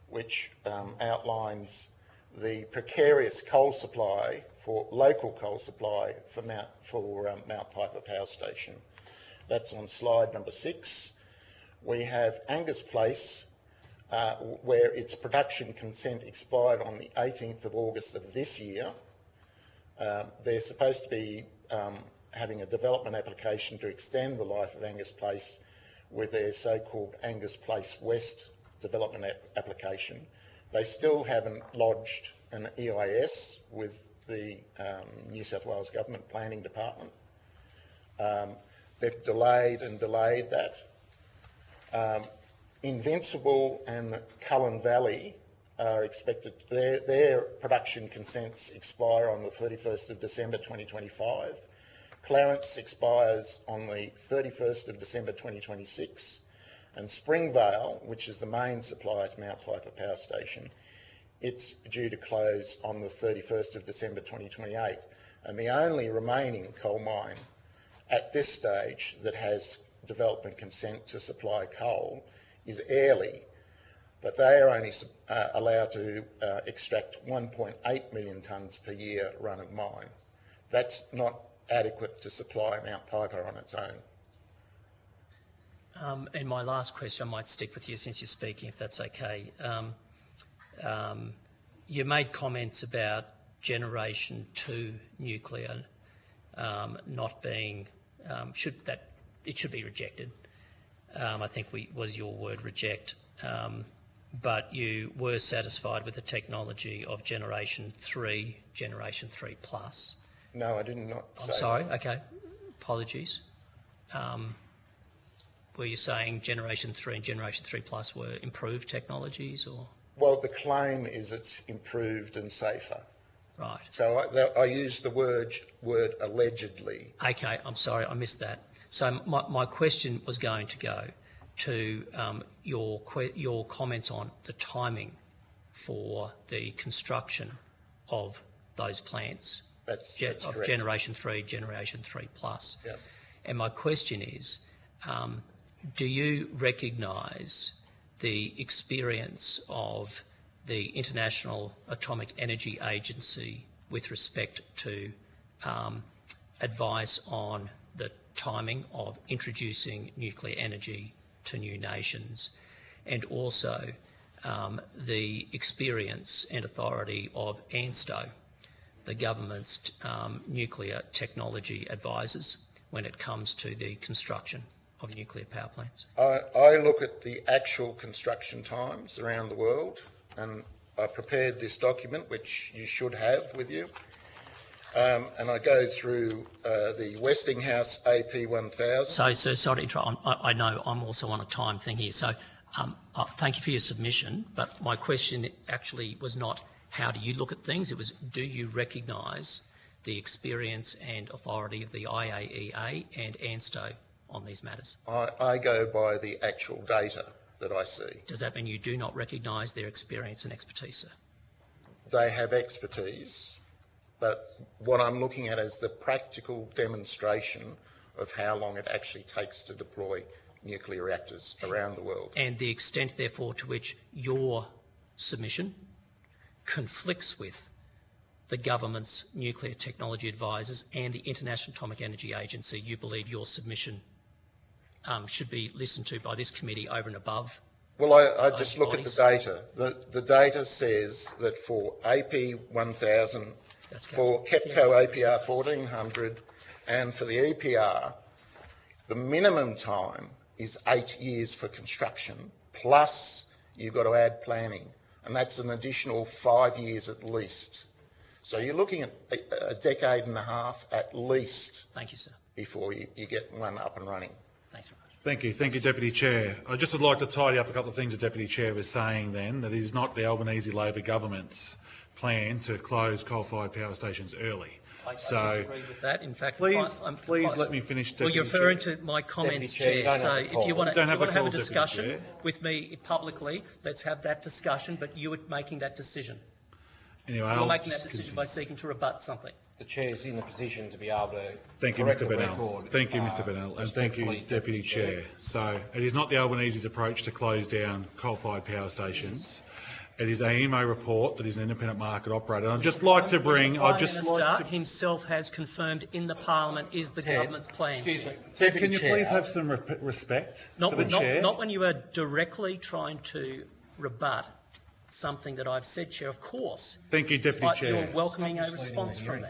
S9: which outlines the precarious coal supply for local coal supply for Mount Piper Power Station. That's on slide number 6. We have Angus Place, where its production consent expired on the 18th of August of this year. They're supposed to be having a development application to extend the life of Angus Place with their so-called Angus Place West development application. They still haven't lodged an EIS with the New South Wales Government Planning Department. They've delayed that. Invincible and Cullen Valley are expected, their production consents expire on the 31st of December 2025. Clarence expires on the 31st of December 2026, and Springvale, which is the main supplier to Mount Piper Power Station, it's due to close on the 31st of December 2028. And the only remaining coal mine at this stage that has development consent to supply coal is Airlie, but they are only allowed to extract 1.8 million tonnes per year run of mine. That's not adequate to supply Mount Piper on its own.
S5: And my last question, I might stick with you since you're speaking, if that's okay. You made comments about Generation 2 nuclear not being, it should be rejected. I think was your word, reject. But you were satisfied with the technology of Generation 3, Generation 3 plus.
S9: No, I did not say
S5: I'm sorry, that. Okay, apologies. were you saying Generation 3 and Generation 3 Plus were improved technologies, or?
S9: Well, the claim is it's improved and safer.
S5: Right.
S9: So I used the word allegedly.
S5: Okay, I'm sorry, I missed that. So my question was going to go to your comments on the timing for the construction of those plants.
S9: That's
S5: of
S9: correct.
S5: Generation 3, Generation 3 Plus.
S9: Yep.
S5: And my question is, do you recognise the experience of the International Atomic Energy Agency with respect to advice on the timing of introducing nuclear energy to new nations, and also the experience and authority of ANSTO, the government's nuclear technology advisors, when it comes to the construction of nuclear power plants?
S9: I look at the actual construction times around the world, and I prepared this document, which you should have with you, and I go through the Westinghouse AP 1000.
S5: So sorry to interrupt. I know I'm also on a time thing here. So thank you for your submission, but my question actually was not how do you look at things, it was do you recognise the experience and authority of the IAEA and ANSTO on these matters?
S9: I go by the actual data that I see.
S5: Does that mean you do not recognise their experience and expertise, sir?
S9: They have expertise, but what I'm looking at is the practical demonstration of how long it actually takes to deploy nuclear reactors around the world.
S5: And the extent, therefore, to which your submission conflicts with the government's nuclear technology advisors and the International Atomic Energy Agency, you believe your submission should be listened to by this committee over and above?
S9: Well, I just look at the data. The data says that for AP 1000, for KEPCO APR 1400 and for the EPR, the minimum time is 8 years for construction, plus you've got to add planning, and that's an additional 5 years at least. So you're looking at a decade and a half at least.
S5: Thank you, sir.
S9: Before you get one up and running.
S5: Thanks very much.
S1: Thank you, Deputy Chair. I just would like to tidy up a couple of things the Deputy Chair was saying then, that it is not the Albanese Labor government's plan to close coal-fired power stations early.
S5: I disagree with that. In fact,
S1: please let me finish, Deputy
S5: Well, you're referring
S1: Chair.
S5: to my comments,
S7: Deputy Chair,
S5: Chair. So if you want to have a
S1: Deputy
S5: discussion
S1: Chair.
S5: with me publicly, let's have that discussion, but you are making that decision.
S1: Anyway,
S5: You're
S1: I'll
S5: making that
S1: just
S5: decision
S1: continue.
S5: by seeking to rebut something.
S7: The Chair's in a position to be able to
S1: Thank you,
S7: correct
S1: Mr
S7: the
S1: Bennell.
S7: record,
S1: Thank you, Mr Bennell, and thank you,
S7: respectfully,
S1: Deputy Chair. So it is not the Albanese's approach to close down coal-fired power stations. It is AEMO report that is an independent market operator. I'd just like to bring.
S5: The Prime Minister himself has confirmed in the Parliament is the government's plan.
S7: Excuse me.
S1: Can you please have some respect for the Chair?
S5: Not when you are directly trying to rebut something that I've said, Chair. Of course.
S1: Thank you, Deputy
S5: But
S1: Chair.
S5: you're welcoming a response from me.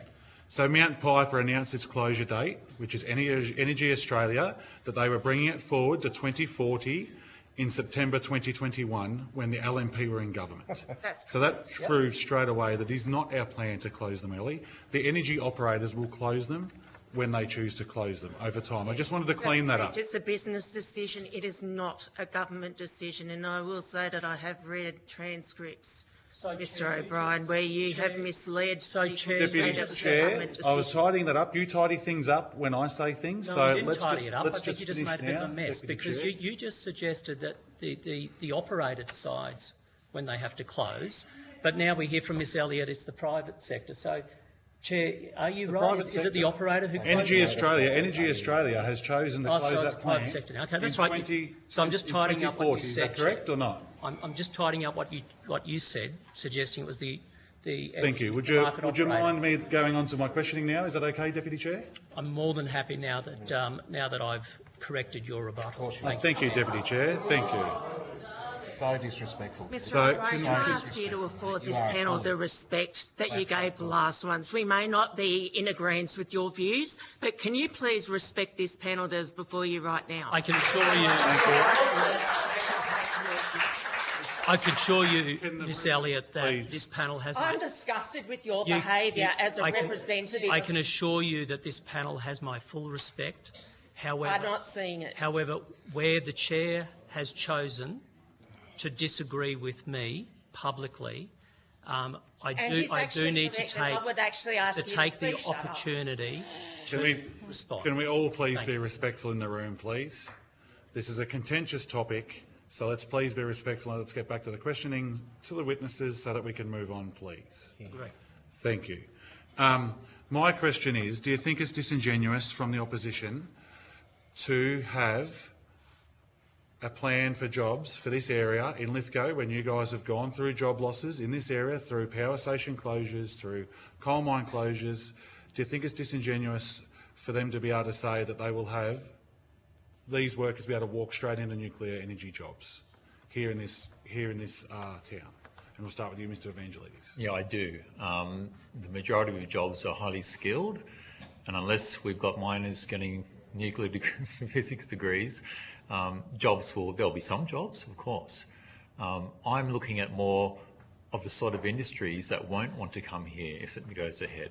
S1: So Mount Piper announced its closure date, which is Energy Australia, that they were bringing it forward to 2040 in September 2021 when the LNP were in government. So that proves straight away that it is not our plan to close them early. The energy operators will close them when they choose to close them over time. I just wanted to clean that up.
S10: It's a business decision. It is not a government decision. And I will say that I have read transcripts, Mr O'Brien, where you have misled people to say that it's a government decision.
S1: I was tidying that up. You tidy things up when I say things.
S5: No,
S1: so
S5: you didn't
S1: let's
S5: tidy
S1: just,
S5: it up.
S1: let's
S5: I think you just
S1: finish
S5: made a bit of a
S1: now,
S5: mess
S1: Deputy
S5: because
S1: Chair.
S5: you just suggested that the operator decides when they have to close, but now we hear from Ms Elliott it's the private sector. So, Chair, are you right? Is it the operator who
S1: Energy
S5: closes?
S1: Australia has chosen to close
S5: so
S1: that
S5: it's private
S1: plant
S5: sector now. Okay, that's
S1: in
S5: right.
S1: 20,
S5: So I'm just tidying up what you
S1: 2040.
S5: said.
S1: Is that correct
S5: Chair.
S1: or not?
S5: I'm just tidying up what you said, suggesting it was the
S1: Thank you. Would
S5: market
S1: you
S5: operator.
S1: mind me going on to my questioning now? Is that okay, Deputy Chair?
S5: I'm more than happy now that I've corrected your rebuttal.
S1: Thank you, Deputy Chair. Thank you.
S7: So disrespectful.
S10: Mr O'Brien, can I ask you to afford this panel the respect that you gave the last ones? We may not be in agreement with your views, but can you please respect this panel that is before you right now?
S5: I can assure you, Ms Elliott, that this panel has...
S10: I'm disgusted with your behaviour as a representative.
S5: I can assure you that this panel has my full respect However,
S10: are not seeing it.
S5: However, where the chair has chosen to disagree with me publicly, I do need to take the opportunity to respond.
S1: Can we all please be respectful in the room, please? This is a contentious topic, so let's please be respectful and let's get back to the questioning to the witnesses so that we can move on, please.
S5: Great.
S1: Thank you. My question is, do you think it's disingenuous from the opposition to have a plan for jobs for this area in Lithgow when you guys have gone through job losses in this area, through power station closures, through coal mine closures? Do you think it's disingenuous for them to be able to say that they will have these workers be able to walk straight into nuclear energy jobs here in this town? And we'll start with you, Mr. Evangelidis.
S8: Yeah, I do. The majority of jobs are highly skilled, and unless we've got miners getting nuclear physics degrees, there'll be some jobs, of course. I'm looking at more of the sort of industries that won't want to come here if it goes ahead.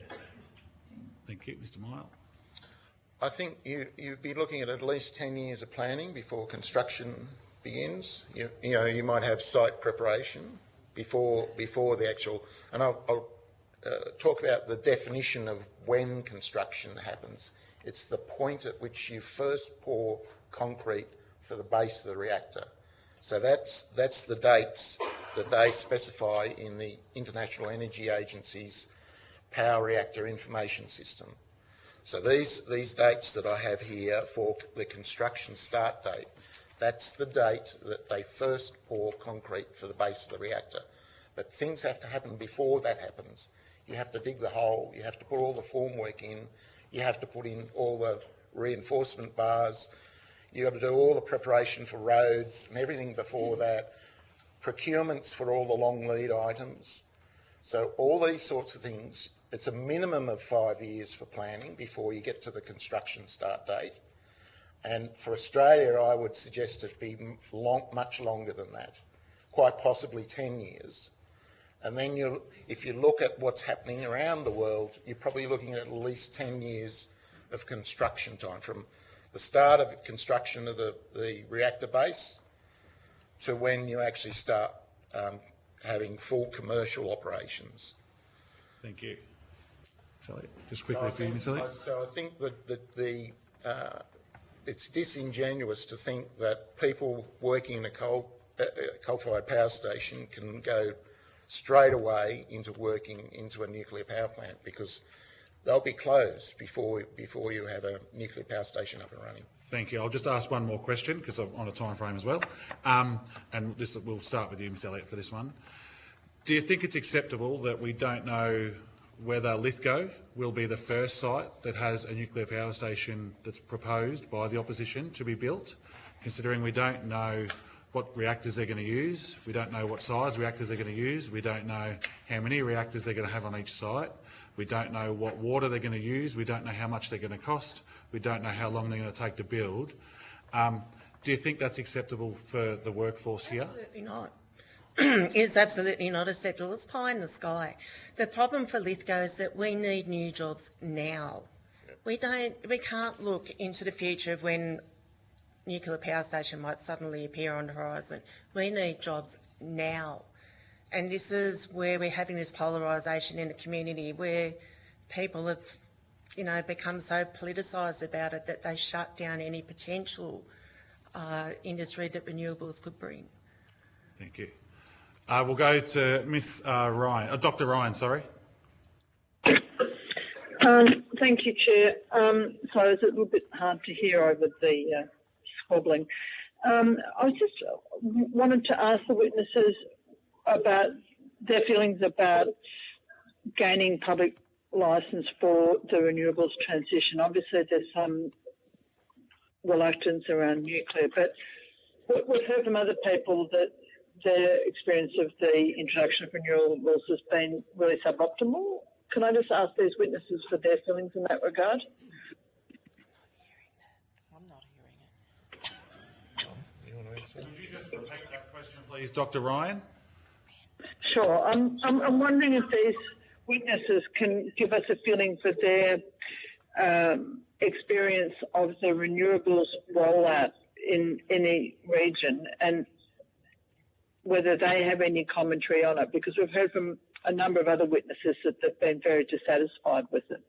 S1: Thank you. Mr. Miell.
S9: I think you'd be looking at least 10 years of planning before construction begins. You might have site preparation before the actual, and I'll talk about the definition of when construction happens. It's the point at which you first pour concrete for the base of the reactor. So that's the dates that they specify in the International Energy Agency's Power Reactor Information System. So these dates that I have here for the construction start date, that's the date that they first pour concrete for the base of the reactor. But things have to happen before that happens. You have to dig the hole, you have to put all the formwork in, you have to put in all the reinforcement bars, you've got to do all the preparation for roads and everything before that, procurements for all the long lead items. So all these sorts of things, it's a minimum of 5 years for planning before you get to the construction start date. And for Australia, I would suggest it be much longer than that, quite possibly 10 years. And then if you look at what's happening around the world, you're probably looking at least 10 years of construction time, from the start of construction of the reactor base to when you actually start having full commercial operations.
S1: Thank you. Sorry, just quickly for you, Ms. Elliott.
S9: So I think that it's disingenuous to think that people working in a coal-fired power station can go straight away into working into a nuclear power plant, because they'll be closed before you have a nuclear power station up and running.
S1: Thank you. I'll just ask one more question because I'm on a time frame as well. And we'll start with you, Ms. Elliott, for this one. Do you think it's acceptable that we don't know whether Lithgow will be the first site that has a nuclear power station that's proposed by the opposition to be built, considering we don't know what reactors they're going to use, we don't know what size reactors they're going to use, we don't know how many reactors they're going to have on each site, we don't know what water they're going to use, we don't know how much they're going to cost, we don't know how long they're going to take to build. Do you think that's acceptable for the workforce here?
S10: Absolutely not. It's absolutely not acceptable. It's pie in the sky. The problem for Lithgow is that we need new jobs now. We can't look into the future of when nuclear power station might suddenly appear on the horizon. We need jobs now. And this is where we're having this polarisation in the community, where people have, become so politicised about it that they shut down any potential industry that renewables could bring.
S1: Thank you. We'll go to Ms. Ryan, Dr. Ryan, sorry.
S6: Thank you, Chair. So it's a little bit hard to hear over the squabbling. I just wanted to ask the witnesses about their feelings about gaining public licence for the renewables transition. Obviously, there's some reluctance around nuclear, but we've heard from other people that their experience of the introduction of renewables has been really suboptimal. Can I just ask these witnesses for their feelings in that regard?
S10: I'm not hearing it.
S1: Could you just repeat that question, please, Dr. Ryan?
S6: Sure. I'm wondering if these witnesses can give us a feeling for their experience of the renewables rollout in any region, and whether they have any commentary on it, because we've heard from a number of other witnesses that they've been very dissatisfied with it.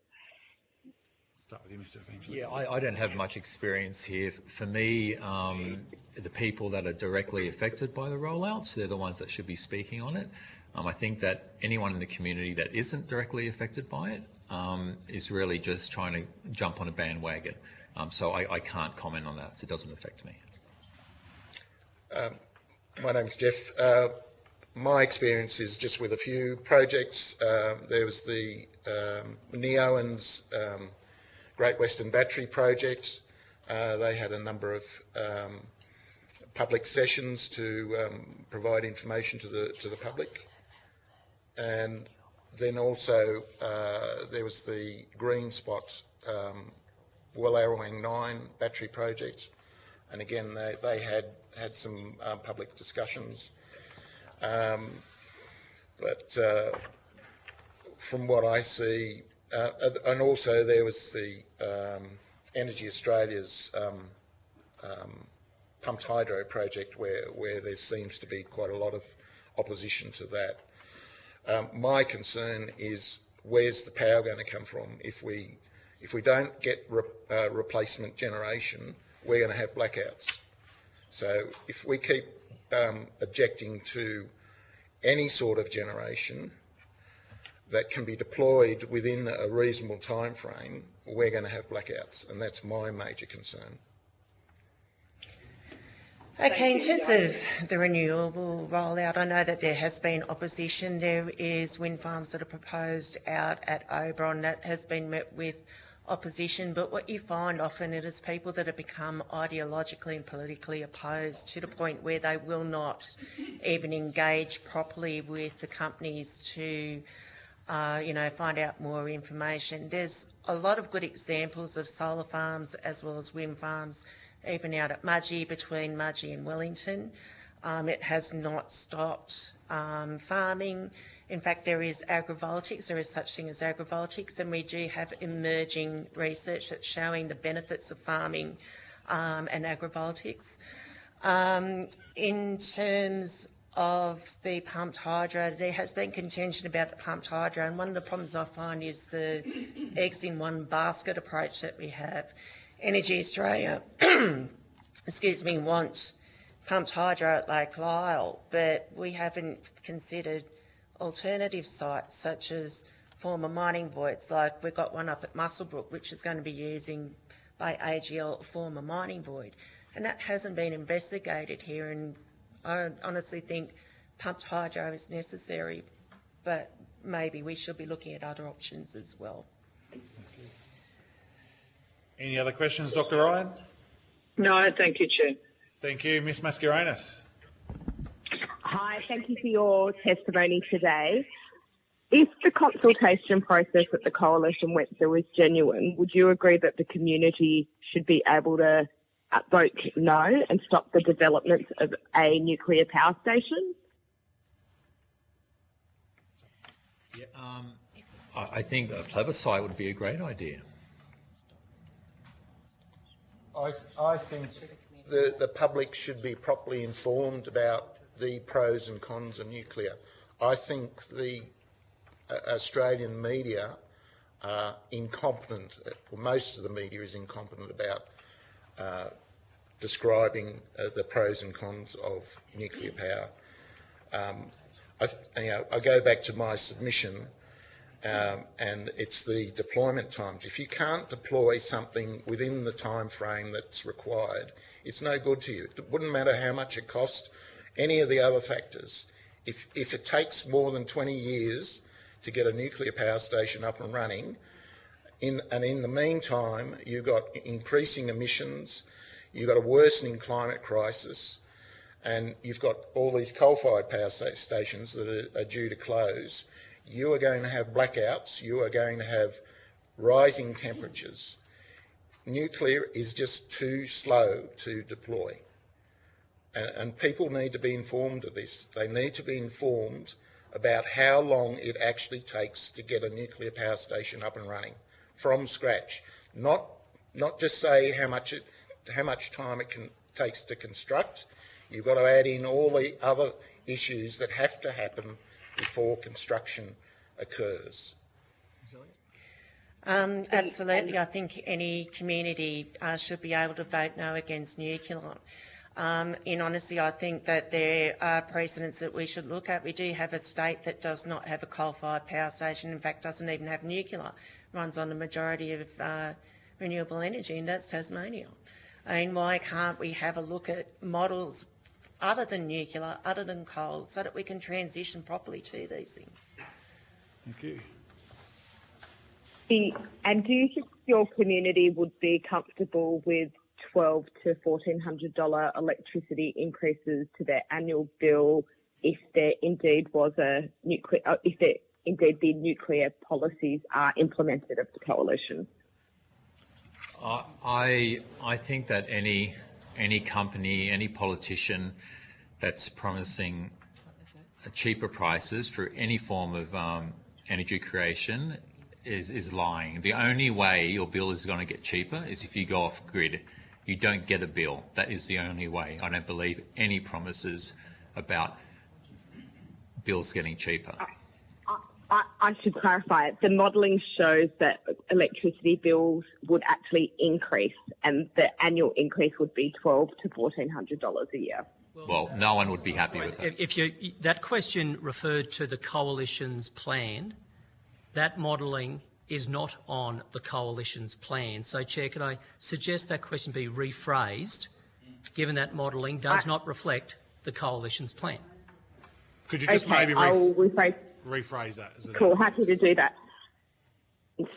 S1: Start with you, Mr. Evangelidis.
S8: Yeah, I don't have much experience here. For me, the people that are directly affected by the rollouts, they're the ones that should be speaking on it. I think that anyone in the community that isn't directly affected by it is really just trying to jump on a bandwagon. So I can't comment on that. So it doesn't affect me.
S9: My name's Geoff. My experience is just with a few projects. There was the Neoan's Great Western Battery project. They had a number of public sessions to provide information to the public. And then also there was the Green Spot Wallarwang 9 battery project. And again, they had some public discussions. But from what I see, and also there was the Energy Australia's pumped hydro project where there seems to be quite a lot of opposition to that. My concern is, where's the power going to come from? If we don't get replacement generation, we're going to have blackouts. So if we keep objecting to any sort of generation that can be deployed within a reasonable time frame, we're going to have blackouts, and that's my major concern.
S10: Okay, in terms of the renewable rollout, I know that there has been opposition. There is wind farms that are proposed out at Oberon that has been met with opposition, but what you find often it is people that have become ideologically and politically opposed to the point where they will not even engage properly with the companies to find out more information. There's a lot of good examples of solar farms as well as wind farms, even out at Mudgee, between Mudgee and Wellington. It has not stopped farming. In fact, there is agrivoltaics, there is such thing as agrivoltaics, and we do have emerging research that's showing the benefits of farming and agrivoltaics. In terms of the pumped hydro, there has been contention about the pumped hydro, and one of the problems I find is the eggs in one basket approach that we have. Energy Australia, want pumped hydro at Lake Lyell, but we haven't considered alternative sites such as former mining voids. Like we've got one up at Muswellbrook, which is going to be using by AGL a former mining void, and that hasn't been investigated here. And I honestly think pumped hydro is necessary, but maybe we should be looking at other options as well.
S1: Any other questions, Dr. Ryan?
S6: No, thank you, Chair.
S1: Thank you. Ms Mascarenhas.
S11: Hi, thank you for your testimony today. If the consultation process that the Coalition went through is genuine, would you agree that the community should be able to vote no and stop the development of a nuclear power station?
S8: Yeah, I think a plebiscite would be a great idea.
S9: I think the public should be properly informed about the pros and cons of nuclear. I think the Australian media are incompetent, well, most of the media is incompetent about describing the pros and cons of nuclear power. I go back to my submission, and it's the deployment times. If you can't deploy something within the time frame that's required, it's no good to you. It wouldn't matter how much it cost, any of the other factors. If it takes more than 20 years to get a nuclear power station up and running, in the meantime, you've got increasing emissions, you've got a worsening climate crisis, and you've got all these coal-fired power stations that are due to close, you are going to have blackouts, you are going to have rising temperatures. Nuclear is just too slow to deploy. And people need to be informed of this. They need to be informed about how long it actually takes to get a nuclear power station up and running from scratch, not not just say how much time it takes to construct. You've got to add in all the other issues that have to happen before construction occurs.
S10: Absolutely. I think any community should be able to vote no against nuclear. In honesty, I think that there are precedents that we should look at. We do have a state that does not have a coal-fired power station, in fact doesn't even have nuclear, runs on the majority of renewable energy, and that's Tasmania. I mean, why can't we have a look at models other than nuclear, other than coal, so that we can transition properly to these things?
S1: Thank you.
S11: And do you think your community would be comfortable with $1,200 to $1,400 electricity increases to their annual bill if there indeed was the nuclear policies are implemented of the coalition?
S8: I think that any company, any politician that's promising cheaper prices for any form of energy creation is lying. The only way your bill is going to get cheaper is if you go off grid. You don't get a bill. That is the only way. I don't believe any promises about bills getting cheaper.
S11: I should clarify it. The modelling shows that electricity bills would actually increase, and the annual increase would be $1,200 to $1,400 a year.
S8: Well, no one would be happy with that.
S5: If that question referred to the coalition's plan, that modelling is not on the coalition's plan. So, Chair, could I suggest that question be rephrased, given that modelling does not reflect the coalition's plan?
S1: Could you just maybe
S11: I'll
S1: rephrase that?
S11: Cool, happy to do that.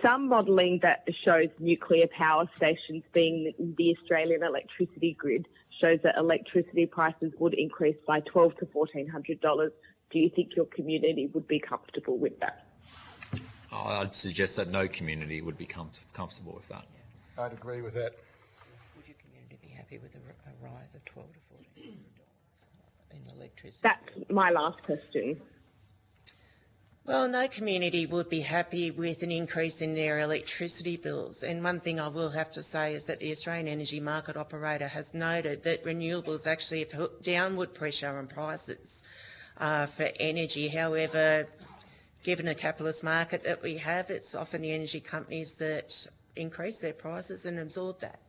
S11: Some modelling that shows nuclear power stations being the Australian electricity grid shows that electricity prices would increase by $1,200 to $1,400. Do you think your community would be comfortable with that?
S8: I'd suggest that no community would be comfortable with that.
S9: I'd agree with that.
S10: Would your community be happy with a rise of $1,200 to $1,400 in electricity?
S11: That's my last question.
S10: Well, no community would be happy with an increase in their electricity bills. And one thing I will have to say is that the Australian Energy Market Operator has noted that renewables actually have put downward pressure on prices for energy. However, given the capitalist market that we have, it's often the energy companies that increase their prices and absorb that.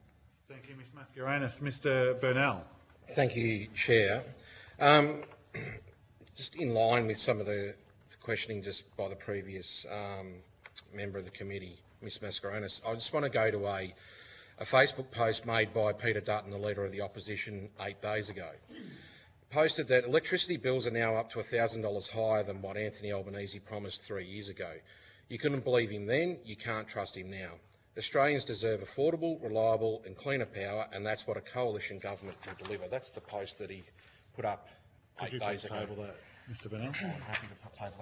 S1: Thank you, Ms Mascarenhas. Mr Burnell.
S7: Thank you, Chair. Just in line with some of the questioning just by the previous member of the committee, Ms Mascarenhas, I just want to go to a Facebook post made by Peter Dutton, the Leader of the Opposition, 8 days ago. Posted that electricity bills are now up to $1,000 higher than what Anthony Albanese promised 3 years ago. You couldn't believe him then, you can't trust him now. Australians deserve affordable, reliable and cleaner power, and that's what a coalition government will deliver. That's the post that he put up 8 days ago.
S1: Could you please table that, Mr Burnell?
S7: I'm happy to table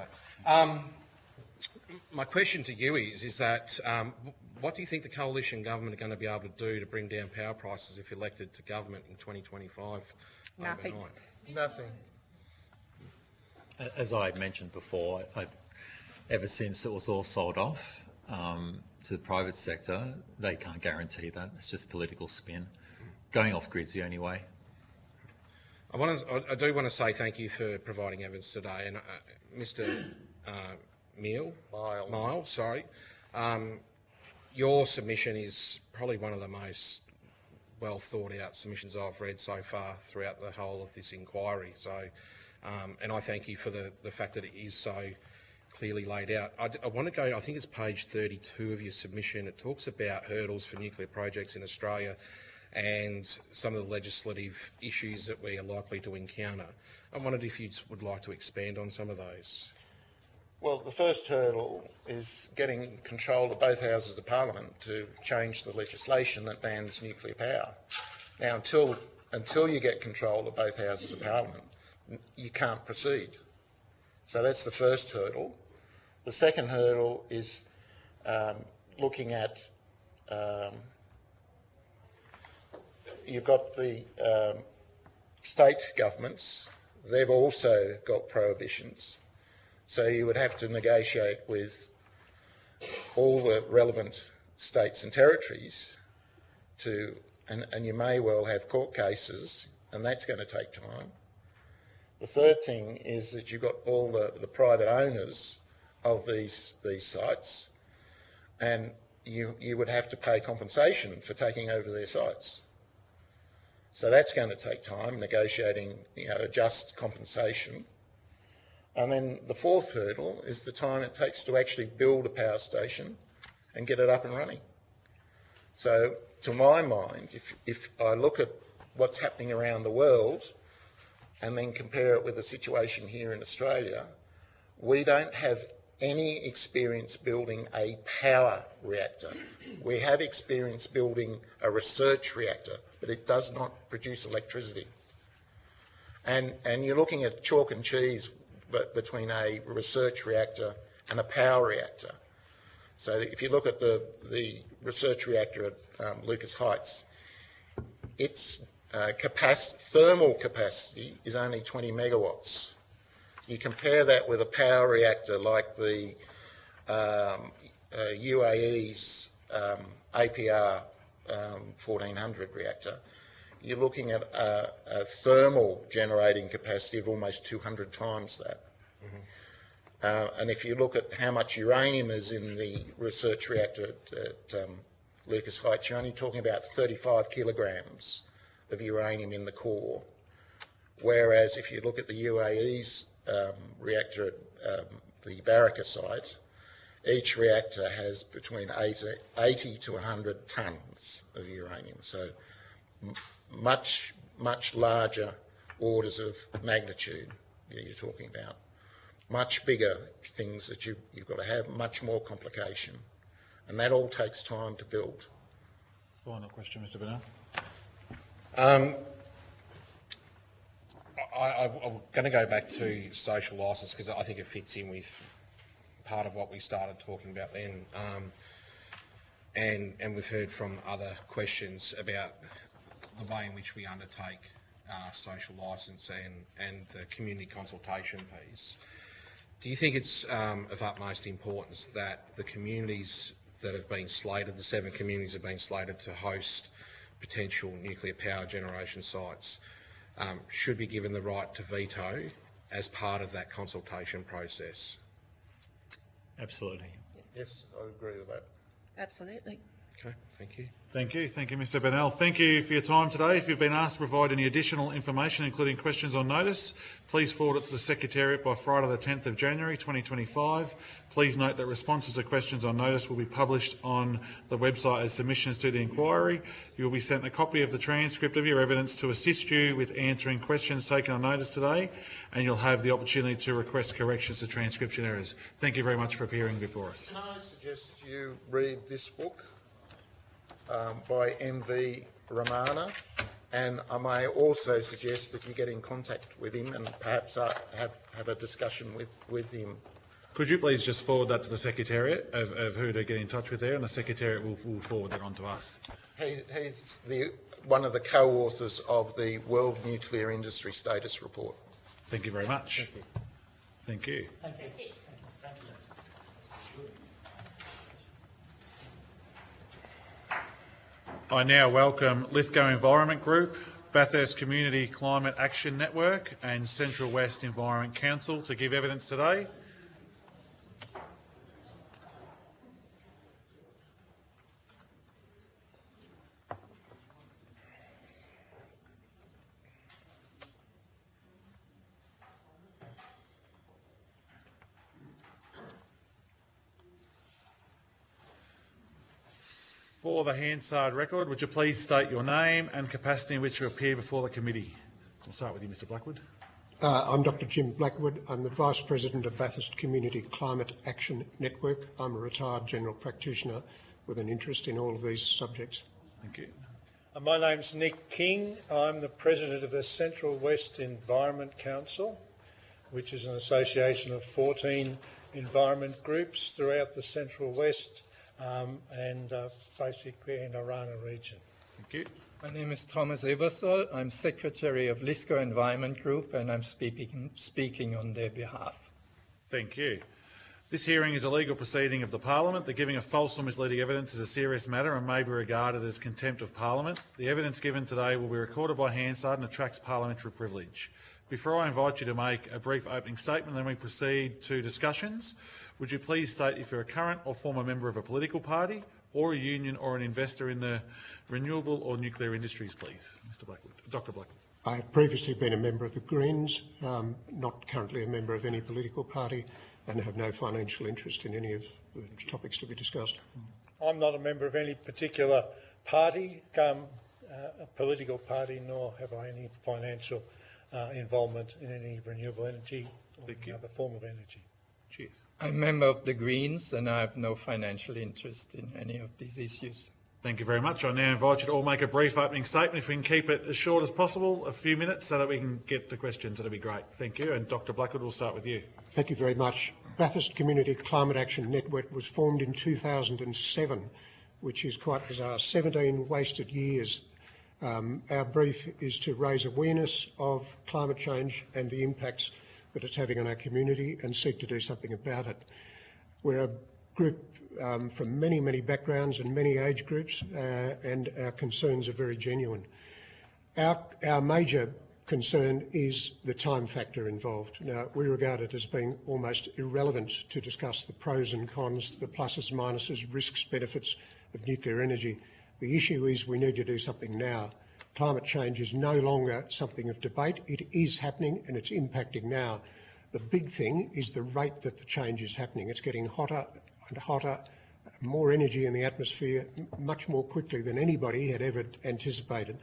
S7: that. My question to you is that what do you think the coalition government are going to be able to do to bring down power prices if elected to government in 2025?
S10: Nothing.
S7: Overnight?
S9: Nothing.
S8: As I mentioned before, ever since it was all sold off to the private sector, they can't guarantee that. It's just political spin. Going off grid's the only way.
S7: I do want to say thank you for providing evidence today, and Mr. Miell, sorry. Your submission is probably one of the most well thought out submissions I've read so far throughout the whole of this inquiry. So, and I thank you for the fact that it is so clearly laid out. I want to go, I think it's page 32 of your submission. It talks about hurdles for nuclear projects in Australia and some of the legislative issues that we are likely to encounter. I wondered if you would like to expand on some of those.
S9: Well, the first hurdle is getting control of both houses of Parliament to change the legislation that bans nuclear power. Now, until you get control of both houses of Parliament, you can't proceed. So that's the first hurdle. The second hurdle is looking at, you've got the state governments, they've also got prohibitions. So you would have to negotiate with all the relevant states and territories and you may well have court cases, and that's going to take time. The third thing is that you've got all the private owners of these sites, and you would have to pay compensation for taking over their sites. So that's going to take time, negotiating, a just compensation. And then the fourth hurdle is the time it takes to actually build a power station and get it up and running. So to my mind, if I look at what's happening around the world and then compare it with the situation here in Australia, we don't have any experience building a power reactor. We have experience building a research reactor, but it does not produce electricity. And you're looking at chalk and cheese between a research reactor and a power reactor. So if you look at the research reactor at Lucas Heights, its thermal capacity is only 20 megawatts. You compare that with a power reactor like the UAE's APR 1400 reactor, you're looking at a thermal generating capacity of almost 200 times that. And if you look at how much uranium is in the research reactor at Lucas Heights, you're only talking about 35 kilograms of uranium in the core. Whereas if you look at the UAE's reactor at the Barrinang site, each reactor has between 80 to 100 tonnes of uranium. So much larger orders of magnitude you're talking about. Much bigger things that you've got to have, much more complication. And that all takes time to build.
S1: Final question, Mr. Burnell.
S7: I'm going to go back to social licence because I think it fits in with part of what we started talking about then. And we've heard from other questions about the way in which we undertake social licence and the community consultation piece. Do you think it's of utmost importance that the communities that have been slated, the 7 communities have been slated to host potential nuclear power generation sites, should be given the right to veto as part of that consultation process?
S8: Absolutely.
S9: Yes, I agree with that.
S10: Absolutely.
S7: Okay, thank you.
S1: Thank you, Mr. Burnell. Thank you for your time today. If you've been asked to provide any additional information, including questions on notice, please forward it to the Secretariat by Friday the 10th of January 2025. Please note that responses to questions on notice will be published on the website as submissions to the inquiry. You will be sent a copy of the transcript of your evidence to assist you with answering questions taken on notice today, and you'll have the opportunity to request corrections to transcription errors. Thank you very much for appearing before us.
S9: Can I suggest you read this book by M.V. Ramana, and I may also suggest that you get in contact with him and perhaps have a discussion with him.
S1: Could you please just forward that to the Secretariat of who to get in touch with there, and the Secretariat will forward that on to us.
S9: He's one of the co-authors of the World Nuclear Industry Status Report.
S1: Thank you very much. Thank you.
S3: Thank you.
S1: I now welcome Lithgow Environment Group, Bathurst Community Climate Action Network and Central West Environment Council to give evidence today. For the Hansard record, would you please state your name and capacity in which you appear before the committee? We'll start with you, Mr. Blackwood.
S12: I'm Dr. Jim Blackwood. I'm the Vice President of Bathurst Community Climate Action Network. I'm a retired general practitioner with an interest in all of these subjects.
S1: Thank you.
S13: My name's Nick King. I'm the President of the Central West Environment Council, which is an association of 14 environment groups throughout the Central West and basically in the Arana region.
S1: Thank you.
S14: My name is Thomas Ebersol. I'm Secretary of Lithgow Environment Group and I'm speaking on their behalf.
S1: Thank you. This hearing is a legal proceeding of the Parliament. The giving of false or misleading evidence is a serious matter and may be regarded as contempt of Parliament. The evidence given today will be recorded by Hansard and attracts parliamentary privilege. Before I invite you to make a brief opening statement, then we proceed to discussions. Would you please state if you're a current or former member of a political party or a union or an investor in the renewable or nuclear industries, please? Mr. Blackwood. Dr. Blackwood.
S12: I have previously been a member of the Greens, not currently a member of any political party, and have no financial interest in any of the topics to be discussed.
S13: I'm not a member of any particular party, a political party, nor have I any financial involvement in any renewable energy or any other form of energy.
S1: Cheers.
S14: I'm a member of the Greens and I have no financial interest in any of these issues.
S1: Thank you very much. I now invite you to all make a brief opening statement. If we can keep it as short as possible, a few minutes, so that we can get the questions, that'd be great. Thank you. And Dr. Blackwood, we'll start with you.
S12: Thank you very much. Bathurst Community Climate Action Network was formed in 2007, which is quite bizarre. 17 wasted years. Our brief is to raise awareness of climate change and the impacts that it's having on our community and seek to do something about it. We're a group from many, many backgrounds and many age groups, and our concerns are very genuine. Our major concern is the time factor involved. Now, we regard it as being almost irrelevant to discuss the pros and cons, the pluses, minuses, risks, benefits of nuclear energy. The issue is we need to do something now. Climate change is no longer something of debate. It is happening and it's impacting now. The big thing is the rate that the change is happening. It's getting hotter and hotter, more energy in the atmosphere, much more quickly than anybody had ever anticipated.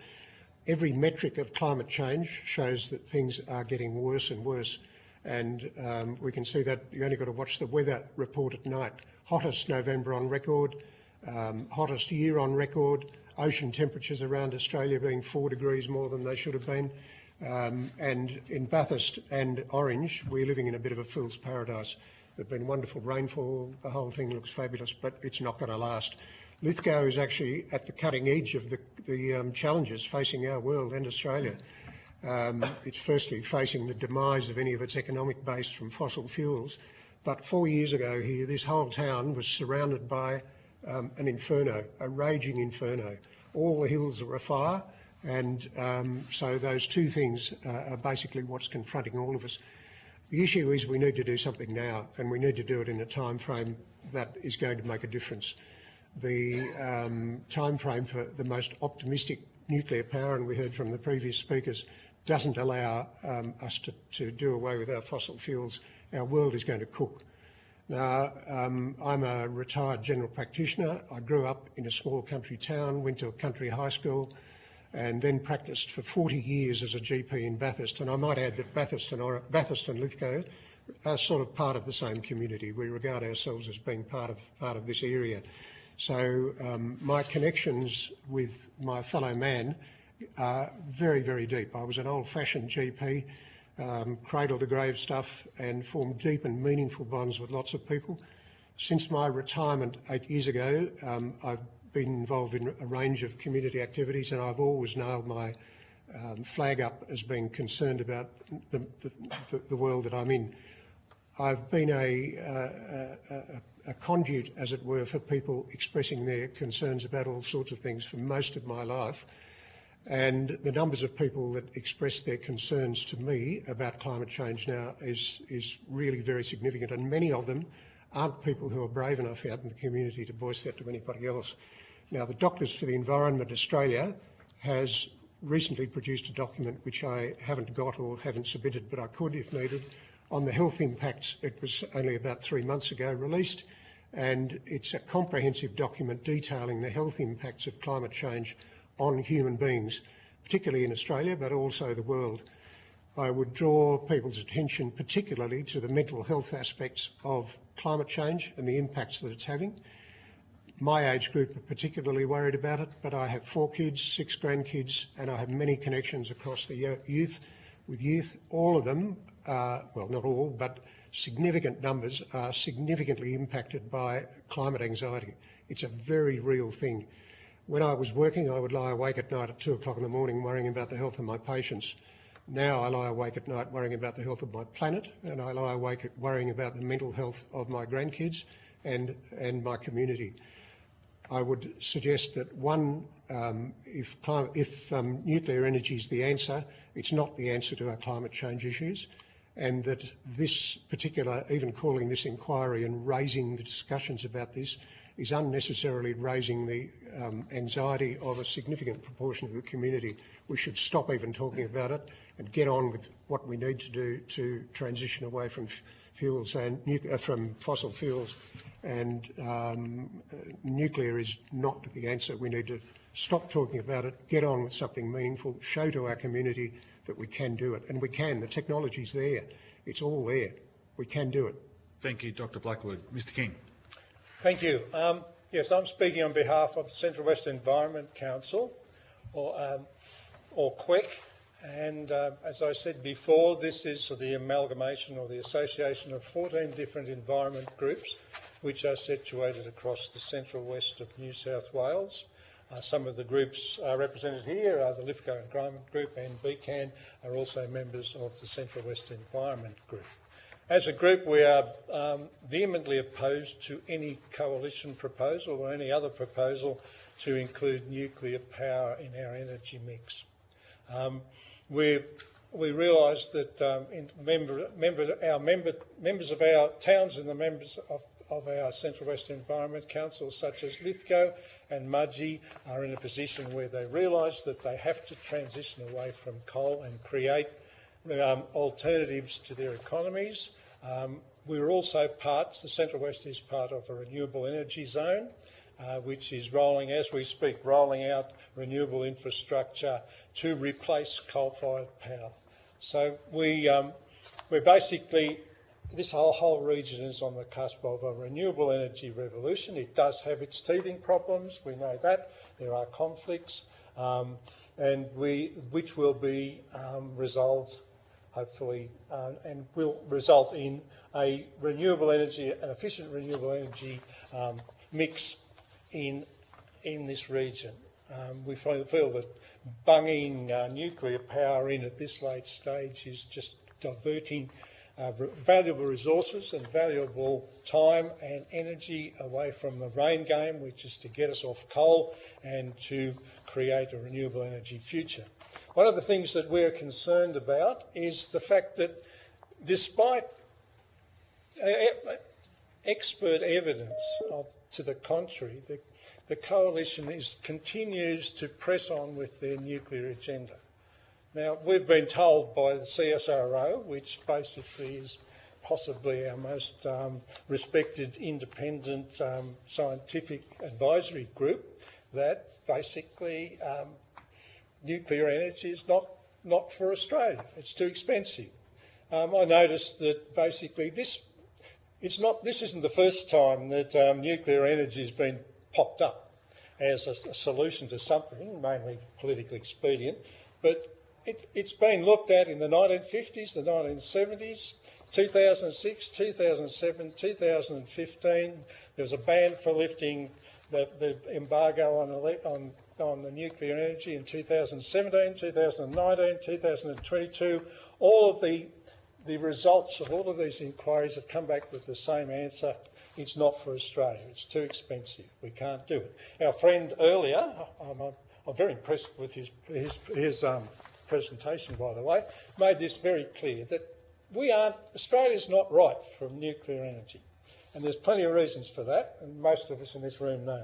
S12: Every metric of climate change shows that things are getting worse and worse, and we can see that. You only got to watch the weather report at night. Hottest November on record, hottest year on record, ocean temperatures around Australia being 4 degrees more than they should have been. And in Bathurst and Orange, we're living in a bit of a fool's paradise. There's been wonderful rainfall, the whole thing looks fabulous, but it's not going to last. Lithgow is actually at the cutting edge of the challenges facing our world and Australia. It's firstly facing the demise of any of its economic base from fossil fuels, but 4 years ago here, this whole town was surrounded by an inferno, a raging inferno. All the hills are afire, and so those two things are basically what's confronting all of us. The issue is we need to do something now, and we need to do it in a time frame that is going to make a difference. The time frame for the most optimistic nuclear power, and we heard from the previous speakers, doesn't allow us to do away with our fossil fuels. Our world is going to cook. Now, I'm a retired general practitioner. I grew up in a small country town, went to a country high school, and then practiced for 40 years as a GP in Bathurst. And I might add that Bathurst and Lithgow are sort of part of the same community. We regard ourselves as being part of this area. So my connections with my fellow man are very, very deep. I was an old-fashioned GP, cradle-to-grave stuff, and formed deep and meaningful bonds with lots of people. Since my retirement 8 years ago, I've been involved in a range of community activities, and I've always nailed my flag up as being concerned about the world that I'm in. I've been a conduit, as it were, for people expressing their concerns about all sorts of things for most of my life. And the numbers of people that express their concerns to me about climate change now is really very significant. And many of them aren't people who are brave enough out in the community to voice that to anybody else. Now, the Doctors for the Environment Australia has recently produced a document which I haven't got or haven't submitted, but I could if needed, on the health impacts. It was only about 3 months ago released, and it's a comprehensive document detailing the health impacts of climate change on human beings, particularly in Australia, but also the world. I would draw people's attention particularly to the mental health aspects of climate change and the impacts that it's having. My age group are particularly worried about it, but I have 4 kids, 6 grandkids, and I have many connections across the youth. All of them, well, not all, but significant numbers are significantly impacted by climate anxiety. It's a very real thing. When I was working, I would lie awake at night at 2 o'clock in the morning worrying about the health of my patients. Now I lie awake at night worrying about the health of my planet, and I lie awake worrying about the mental health of my grandkids and my community. I would suggest that if nuclear energy is the answer, it's not the answer to our climate change issues, and that this particular, even calling this inquiry and raising the discussions about this, is unnecessarily raising the anxiety of a significant proportion of the community. We should stop even talking about it and get on with what we need to do to transition away from fuels and from fossil fuels. And nuclear is not the answer. We need to stop talking about it, get on with something meaningful, show to our community that we can do it. And we can. The technology's there. It's all there. We can do it.
S1: Thank you, Dr Blackwood. Mr King.
S13: Thank you. Yes, I'm speaking on behalf of the Central West Environment Council, or QWEC, and as I said before, this is the amalgamation or the association of 14 different environment groups which are situated across the central west of New South Wales. Some of the groups represented here are the Lithgow Environment Group, and BCAN are also members of the Central West Environment Group. As a group, we are vehemently opposed to any coalition proposal or any other proposal to include nuclear power in our energy mix. We realise that members of our towns and the members of our Central West Environment Council, such as Lithgow and Mudgee, are in a position where they realise that they have to transition away from coal and create alternatives to their economies. We're also the Central West is part of a renewable energy zone, which is as we speak, rolling out renewable infrastructure to replace coal-fired power. So we're basically, this whole region is on the cusp of a renewable energy revolution. It does have its teething problems, we know that. There are conflicts, which will be resolved, hopefully, and will result in an efficient renewable energy mix in this region. We feel that bunging nuclear power in at this late stage is just diverting valuable resources and valuable time and energy away from the rain game, which is to get us off coal and to create a renewable energy future. One of the things that we're concerned about is the fact that despite expert evidence to the contrary, the coalition continues to press on with their nuclear agenda. Now, we've been told by the CSIRO, which basically is possibly our most respected independent scientific advisory group, that basically nuclear energy is not for Australia. It's too expensive. I noticed that basically this isn't the first time that nuclear energy has been popped up as a solution to something, mainly politically expedient, but it's been looked at in the 1950s, the 1970s, 2006, 2007, 2015. There was a ban for lifting the embargo on the nuclear energy in 2017, 2019, 2022. All of the results of all of these inquiries have come back with the same answer. It's not for Australia. It's too expensive. We can't do it. Our friend earlier, I'm very impressed with his presentation, by the way, made this very clear that Australia's not right for nuclear energy. And there's plenty of reasons for that, and most of us in this room know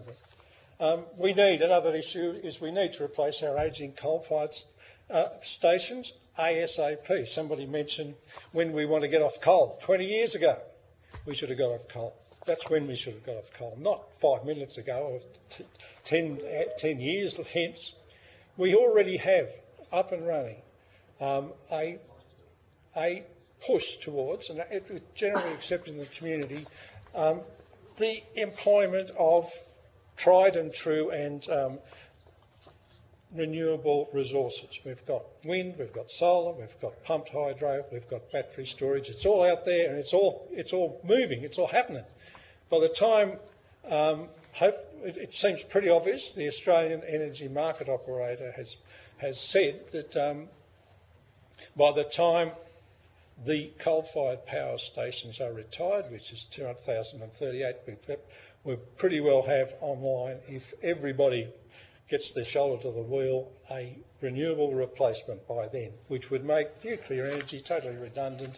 S13: that. Another issue is we need to replace our ageing coal-fired stations ASAP. Somebody mentioned when we want to get off coal. 20 years ago, we should have got off coal. That's when we should have got off coal, not 5 minutes ago or 10 years hence. We already have up and running a push towards, and it was generally accepted in the community, the employment of tried and true and renewable resources. We've got wind, we've got solar, we've got pumped hydro, we've got battery storage. It's all out there, and it's all moving. It's all happening. By the time, it seems pretty obvious, the Australian Energy Market Operator has said that by the time the coal-fired power stations are retired, which is 200,038, we pretty well have online, if everybody gets their shoulder to the wheel, a renewable replacement by then, which would make nuclear energy totally redundant,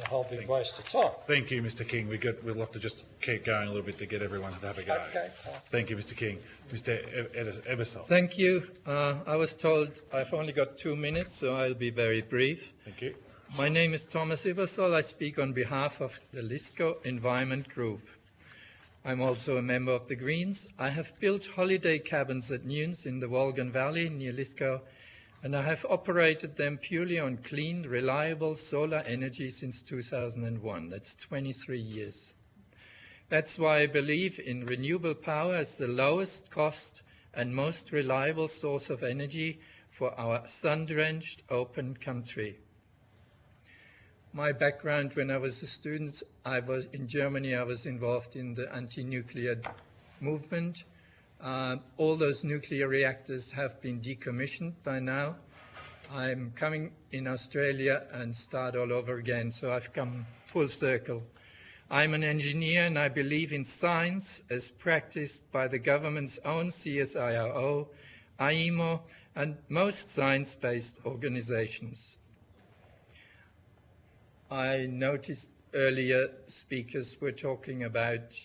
S13: a whole big waste of time.
S1: Thank you, Mr. King. We'll have to just keep going a little bit to get everyone to have a go.
S13: Okay, fine.
S1: Thank you, Mr. King. Mr. Ebersol.
S14: Thank you. I was told I've only got 2 minutes, so I'll be very brief.
S1: Thank you.
S14: My name is Thomas Ebersol. I speak on behalf of the Lithgow Environment Group. I'm also a member of the Greens. I have built holiday cabins at Nunes in the Wolgan Valley near Lithgow, and I have operated them purely on clean, reliable solar energy since 2001. That's 23 years. That's why I believe in renewable power as the lowest cost and most reliable source of energy for our sun-drenched open country. My background when I was a student, in Germany, I was involved in the anti-nuclear movement. All those nuclear reactors have been decommissioned by now. I'm coming in Australia and start all over again, so I've come full circle. I'm an engineer and I believe in science as practiced by the government's own CSIRO, AEMO, and most science-based organizations. I noticed earlier speakers were talking about,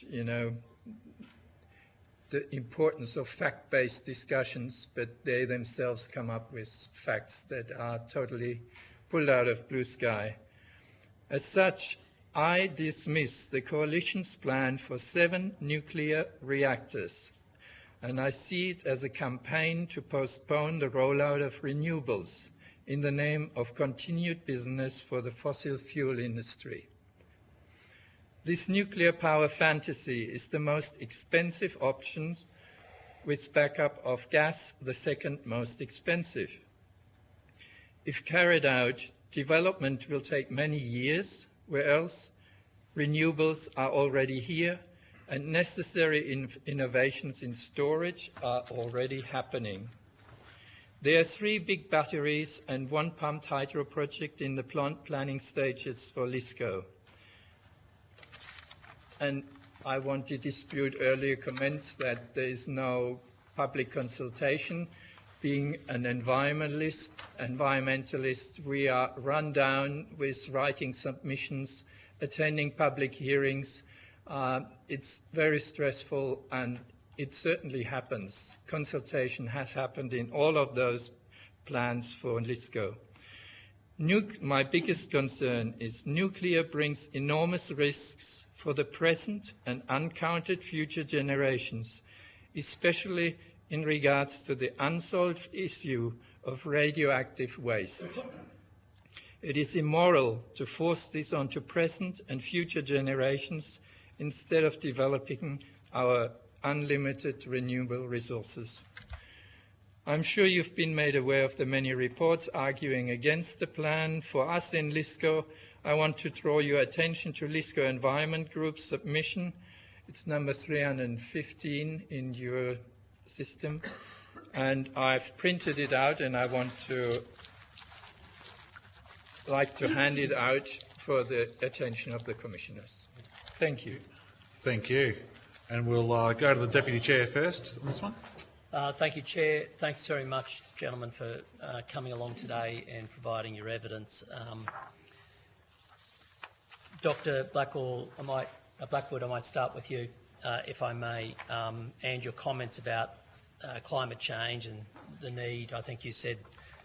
S14: the importance of fact-based discussions, but they themselves come up with facts that are totally pulled out of blue sky. As such, I dismiss the coalition's plan for 7 nuclear reactors, and I see it as a campaign to postpone the rollout of renewables in the name of continued business for the fossil fuel industry. This nuclear power fantasy is the most expensive option, with backup of gas the second most expensive. If carried out, development will take many years, whereas renewables are already here and necessary innovations in storage are already happening. There are 3 big batteries and 1 pumped hydro project in the planning stages for Lithgow. And I want to dispute earlier comments that there is no public consultation. Being an environmentalist, we are run down with writing submissions, attending public hearings. It's very stressful, and it certainly happens. Consultation has happened in all of those plans for Lithgow. My biggest concern is nuclear brings enormous risks for the present and uncounted future generations, especially in regards to the unsolved issue of radioactive waste. It is immoral to force this onto present and future generations instead of developing our unlimited renewable resources. I'm sure you've been made aware of the many reports arguing against the plan. For us in Lithgow, I want to draw your attention to Lithgow Environment Group's submission. It's number 315 in your system, and I've printed it out, and I want to hand it out for the attention of the commissioners. Thank you.
S1: Thank you. And we'll go to the Deputy Chair first on this one.
S5: Thank you, Chair. Thanks very much, gentlemen, for coming along today and providing your evidence. Dr. Blackwood, I might start with you, if I may, and your comments about climate change and the need. I think you said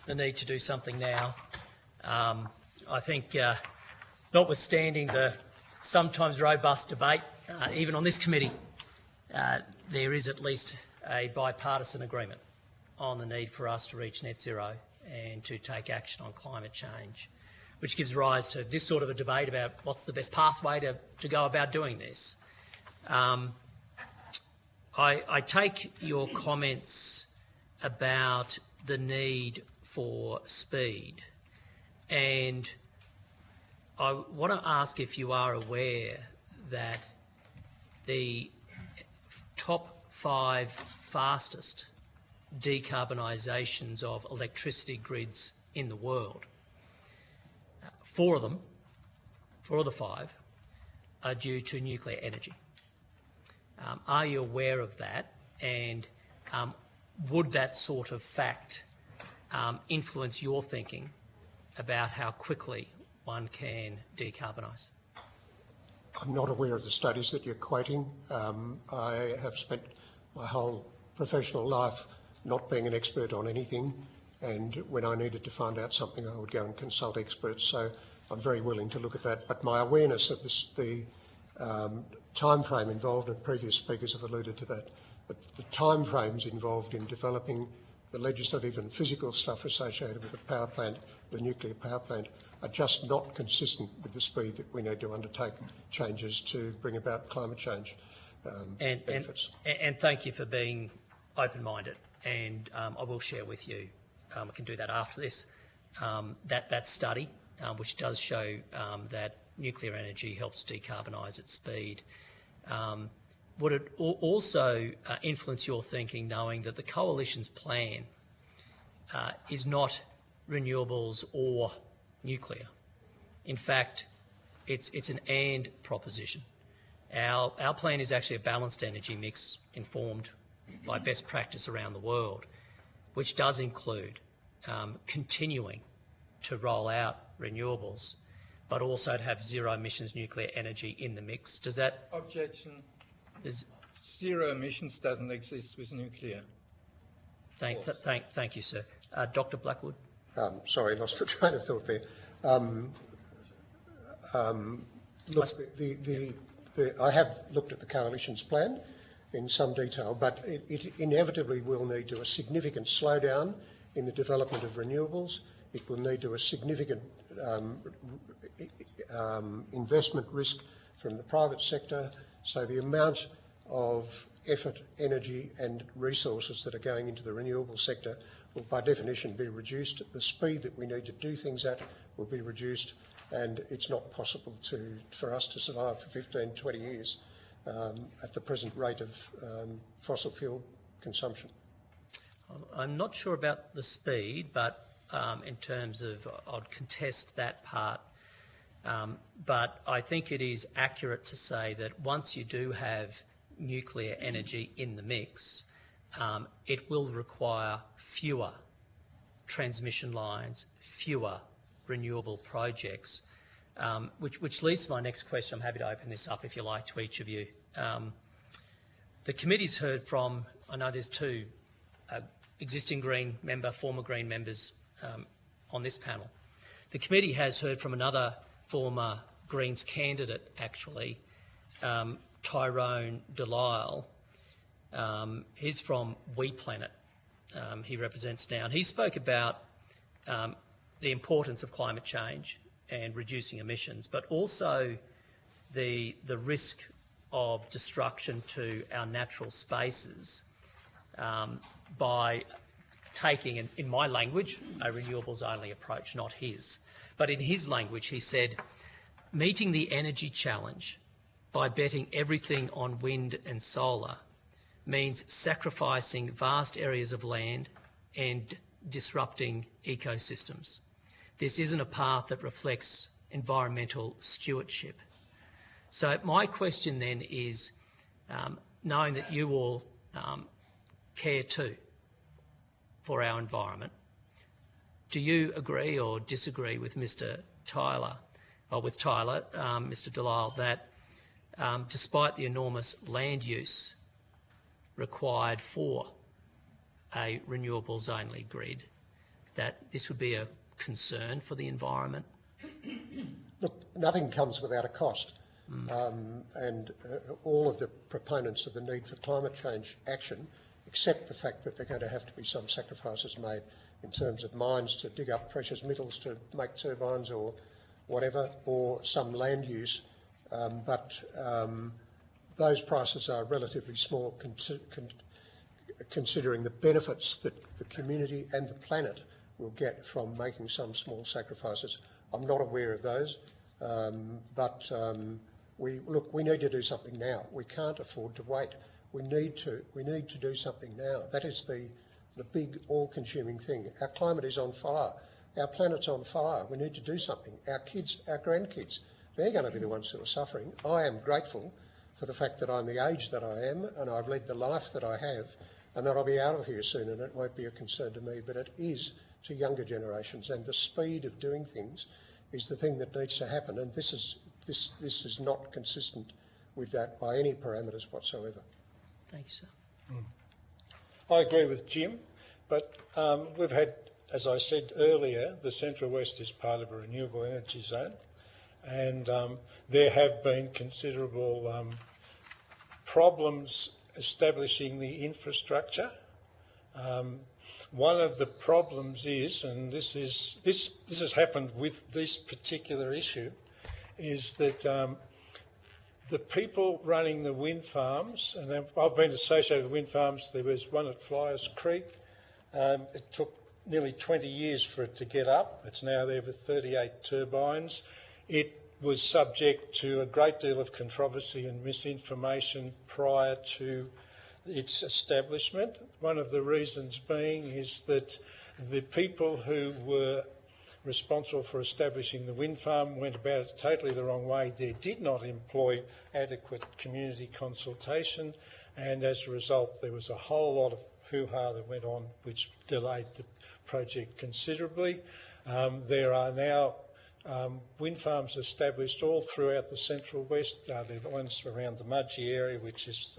S5: the need to do something now. I think, notwithstanding the sometimes robust debate, even on this committee, there is at least a bipartisan agreement on the need for us to reach net zero and to take action on climate change, which gives rise to this sort of a debate about what's the best pathway to go about doing this. I take your comments about the need for speed, and I want to ask if you are aware that the top 5 fastest decarbonisations of electricity grids in the world 4 of them, 4 of the 5, are due to nuclear energy. Are you aware of that? And would that sort of fact influence your thinking about how quickly one can decarbonise?
S12: I'm not aware of the studies that you're quoting. I have spent my whole professional life not being an expert on anything, and when I needed to find out something, I would go and consult experts. So I'm very willing to look at that. But my awareness of the time frame involved, and previous speakers have alluded to that, but the time frames involved in developing the legislative and physical stuff associated with the power plant, the nuclear power plant, are just not consistent with the speed that we need to undertake changes to bring about climate change benefits.
S5: And thank you for being open-minded, and I will share with you, I can do that after this, that study, which does show that nuclear energy helps decarbonise at speed. Would it also influence your thinking, knowing that the Coalition's plan is not renewables or nuclear? In fact, it's an and proposition. Our plan is actually a balanced energy mix informed by best practice around the world, which does include continuing to roll out renewables, but also to have zero emissions nuclear energy in the mix. Does that...
S14: Objection. Zero emissions doesn't exist with nuclear.
S5: Thank you, sir. Dr. Blackwood?
S12: Sorry, lost the train of thought there. Look, I have looked at the Coalition's plan in some detail, but it inevitably will lead to a significant slowdown in the development of renewables. It will lead to a significant investment risk from the private sector. So the amount of effort, energy and resources that are going into the renewable sector will by definition be reduced. The speed that we need to do things at will be reduced, and it's not possible for us to survive for 15, 20 years at the present rate of fossil fuel consumption.
S5: I'm not sure about the speed, but in terms of, I'd contest that part. But I think it is accurate to say that once you do have nuclear energy in the mix, it will require fewer transmission lines, fewer renewable projects, which leads to my next question. I'm happy to open this up, if you like, to each of you. The committee's heard from, I know there's 2 existing Green member, former Green members on this panel. The committee has heard from another former Greens candidate, actually, Tyrone Delisle. He's from We Planet. He represents now. And he spoke about the importance of climate change and reducing emissions, but also the risk of destruction to our natural spaces by taking, in my language, a renewables-only approach, not his. But in his language, he said, meeting the energy challenge by betting everything on wind and solar means sacrificing vast areas of land and disrupting ecosystems. This isn't a path that reflects environmental stewardship. So my question then is, knowing that you all care too for our environment, do you agree or disagree with Mr. Tyler, Mr. Delisle, that despite the enormous land use required for a renewables-only grid, that this would be a concern for the environment?
S12: Look, nothing comes without a cost. And all of the proponents of the need for climate change action accept the fact that there are going to have to be some sacrifices made in terms of mines to dig up precious metals to make turbines or whatever, or some land use. But those prices are relatively small considering the benefits that the community and the planet will get from making some small sacrifices. I'm not aware of those, but we need to do something now. We can't afford to wait. We need to do something now. That is the big all-consuming thing. Our climate is on fire. Our planet's on fire. We need to do something. Our kids, our grandkids, they're going to be the ones who are suffering. I am grateful for the fact that I'm the age that I am and I've led the life that I have, and that I'll be out of here soon and it won't be a concern to me, but it is to younger generations, and the speed of doing things is the thing that needs to happen, and this is not consistent with that by any parameters whatsoever.
S5: Thanks, sir.
S13: I agree with Jim, but we've had, as I said earlier, the Central West is part of a renewable energy zone, and there have been considerable problems establishing the infrastructure. One of the problems is, and this has happened with this particular issue, is that the people running the wind farms, and I've been associated with wind farms. There was one at Flyers Creek. It took nearly 20 years for it to get up. It's now there with 38 turbines. It was subject to a great deal of controversy and misinformation prior to its establishment. One of the reasons being is that the people who were responsible for establishing the wind farm went about it totally the wrong way. They did not employ adequate community consultation, and as a result there was a whole lot of hoo-ha that went on which delayed the project considerably. There are now wind farms established all throughout the Central West. There are ones around the Mudgee area, which is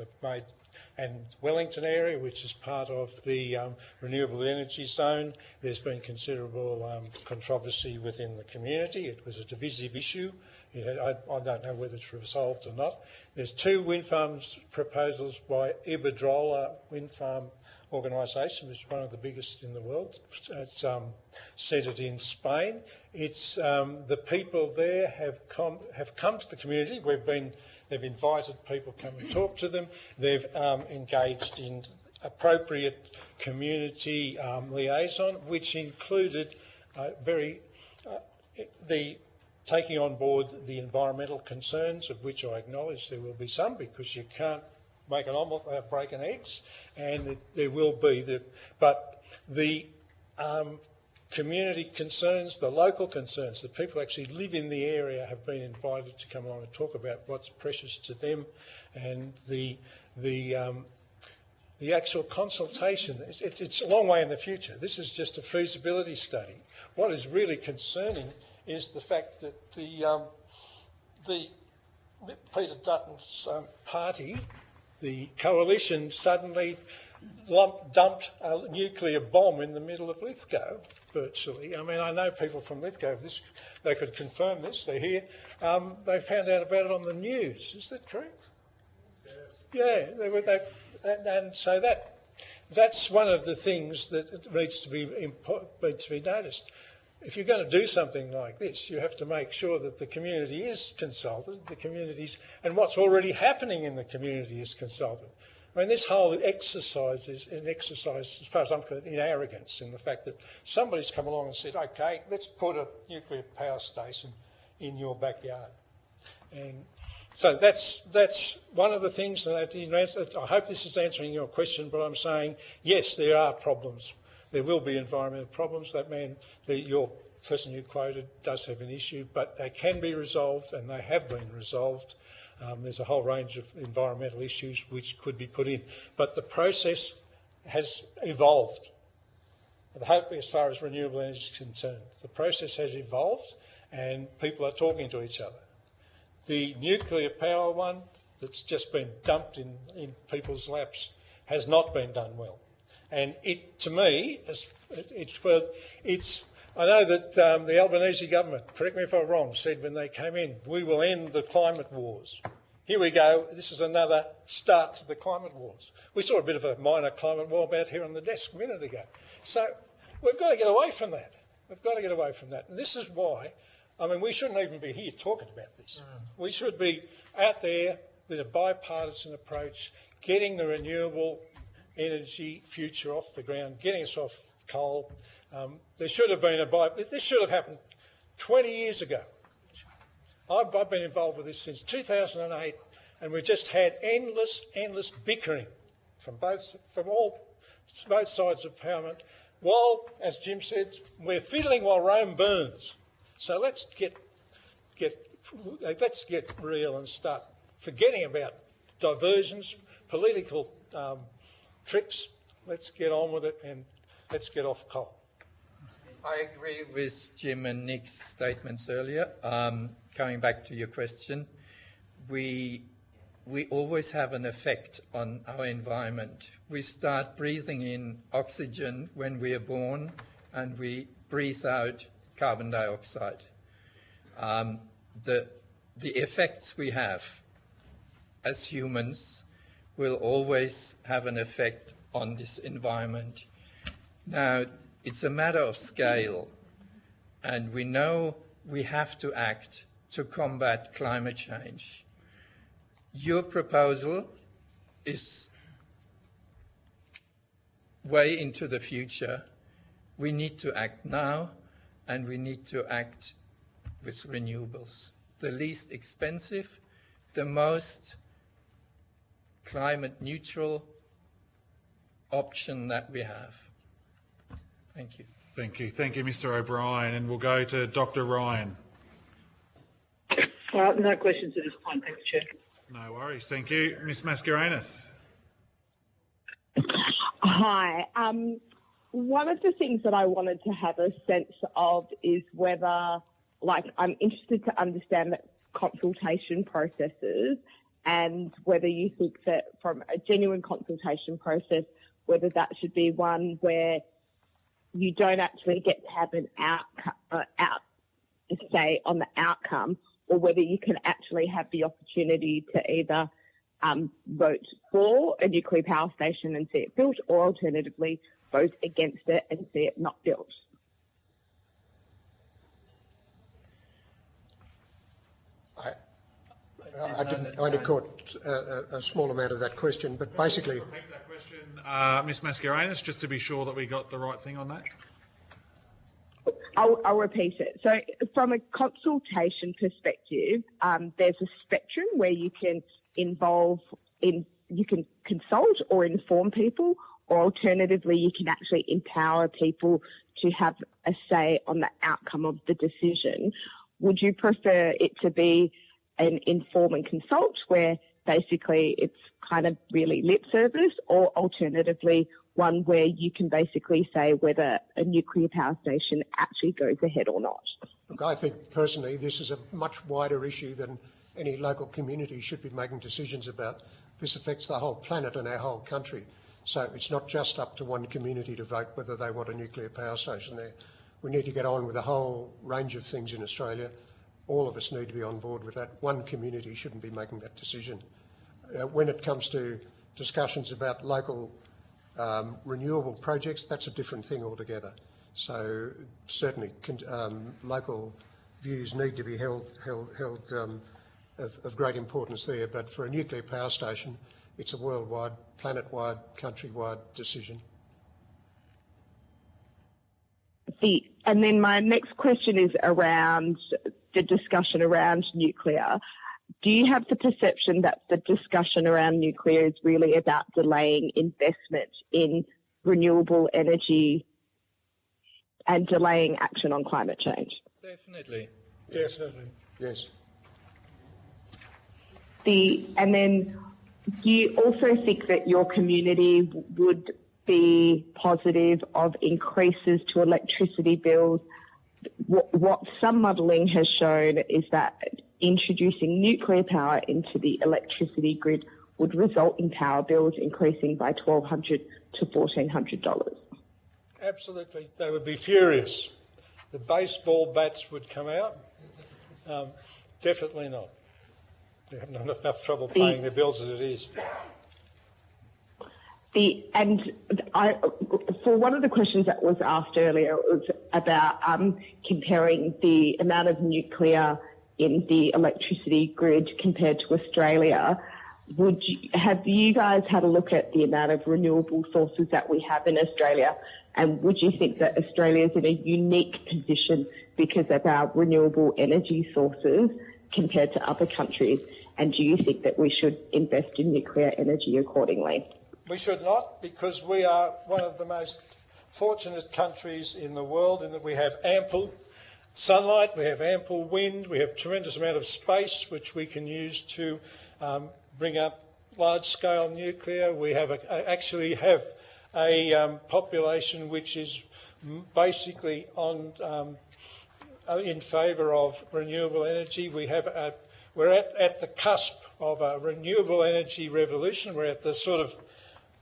S13: and Wellington area, which is part of the renewable energy zone. There's been considerable controversy within the community. It was a divisive issue. I don't know whether it's resolved or not. There's 2 wind farms proposals by Iberdrola Wind Farm organisation, which is one of the biggest in the world. It's centred in Spain. It's the people there have come to the community. They've invited people to come and talk to them. They've engaged in appropriate community liaison, which included the taking on board the environmental concerns, of which I acknowledge there will be some, because you can't make an omelette without breaking eggs, and there will be. But the community concerns, the local concerns, the people who actually live in the area have been invited to come along and talk about what's precious to them, and the actual consultation. It's a long way in the future. This is just a feasibility study. What is really concerning is the fact that the Peter Dutton's party, the coalition, suddenly dumped a nuclear bomb in the middle of Lithgow, virtually. I mean, I know people from Lithgow, they could confirm this, they're here. They found out about it on the news. Is that correct? Yes. Yeah, and so that's one of the things that needs to be noticed. If you're going to do something like this, you have to make sure that the community is consulted, and what's already happening in the community is consulted. I mean, this whole exercise is an exercise, as far as I'm concerned, in arrogance, in the fact that somebody's come along and said, OK, let's put a nuclear power station in your backyard. And so that's one of the things that I hope this is answering your question, but I'm saying, yes, there are problems. There will be environmental problems. That man, your person you quoted, does have an issue, but they can be resolved, and they have been resolved. There's a whole range of environmental issues which could be put in, but the process has evolved. As far as renewable energy is concerned, the process has evolved, and people are talking to each other. The nuclear power one that's just been dumped in people's laps has not been done well. And to me, I know that the Albanese government, correct me if I'm wrong, said when they came in, we will end the climate wars. Here we go, this is another start to the climate wars. We saw a bit of a minor climate war about here on the desk a minute ago. So we've got to get away from that. We've got to get away from that. And this is why, I mean, we shouldn't even be here talking about this. We should be out there with a bipartisan approach, getting the renewable energy future off the ground, getting us off coal. There should have been this should have happened 20 years ago. I've been involved with this since 2008, and we've just had endless bickering from both sides of Parliament. Well, as Jim said, we're fiddling while Rome burns. So let's get real and start forgetting about diversions, political tricks. Let's get on with it and let's get off coal.
S14: I agree with Jim and Nick's statements earlier. Coming back to your question, we always have an effect on our environment. We start breathing in oxygen when we are born, and we breathe out carbon dioxide. The effects we have as humans will always have an effect on this environment. Now, it's a matter of scale, and we know we have to act to combat climate change. Your proposal is way into the future. We need to act now, and we need to act with renewables. The least expensive, the most climate neutral option that we have. Thank you.
S1: Thank you. Thank you, Mr. O'Brien. And we'll go to Dr. Ryan.
S6: No questions at this time. Thank you, Chair.
S1: No worries. Thank you. Ms. Mascarenhas.
S11: Hi. One of the things that I wanted to have a sense of is whether, I'm interested to understand the consultation processes and whether you think that from a genuine consultation process, whether that should be one where you don't actually get to have an say on the outcome, or whether you can actually have the opportunity to either vote for a nuclear power station and see it built, or alternatively vote against it and see it not built.
S12: I only caught a small amount of that question, but basically...
S1: Repeat that question, Ms. Mascarenhas, just to be sure that we got the right thing on that.
S11: I'll repeat it. So from a consultation perspective, there's a spectrum where you can you can consult or inform people, or alternatively, you can actually empower people to have a say on the outcome of the decision. Would you prefer it to be an inform and consult where basically it's kind of really lip service, or alternatively one where you can basically say whether a nuclear power station actually goes ahead or not?
S12: Look, I think personally this is a much wider issue than any local community should be making decisions about. This affects the whole planet and our whole country. So it's not just up to one community to vote whether they want a nuclear power station there. We need to get on with a whole range of things in Australia. All of us need to be on board with that. One community shouldn't be making that decision. When it comes to discussions about local renewable projects, that's a different thing altogether. So certainly local views need to be held of great importance there. But for a nuclear power station, it's a worldwide, planet-wide, country-wide decision.
S11: And then my next question is around the discussion around nuclear. Do you have the perception that the discussion around nuclear is really about delaying investment in renewable energy and delaying action on climate change?
S14: Definitely.
S13: Definitely.
S12: Yes.
S11: And then do you also think that your community would be positive of increases to electricity bills? What some modelling has shown is that introducing nuclear power into the electricity grid would result in power bills increasing by $1,200 to $1,400.
S13: Absolutely. They would be furious. The baseball bats would come out. Definitely not. They have enough trouble paying their bills as it is. For one of the questions that was asked earlier, it was about comparing the amount of nuclear in the electricity grid compared to Australia. Have you guys had a look at the amount of renewable sources that we have in Australia? And would you think that Australia is in a unique position because of our renewable energy sources compared to other countries? And do you think that we should invest in nuclear energy accordingly? We should not, because we are one of the most fortunate countries in the world in that we have ample sunlight, we have ample wind, we have a tremendous amount of space which we can use to bring up large-scale nuclear. We have actually have a population which is basically in favour of renewable energy. We're at the cusp of a renewable energy revolution. We're at the sort of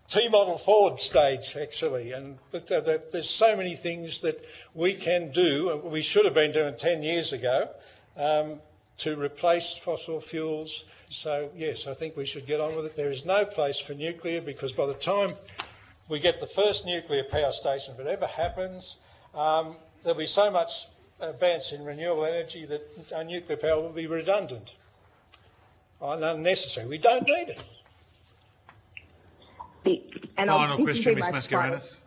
S13: T-model forward stage, actually, but there's so many things that we can do, we should have been doing 10 years ago, to replace fossil fuels. So, yes, I think we should get on with it. There is no place for nuclear, because by the time we get the first nuclear power station, if it ever happens, there'll be so much advance in renewable energy that our nuclear power will be redundant and unnecessary. We don't need it.
S1: Final question, Ms Mascarenhas.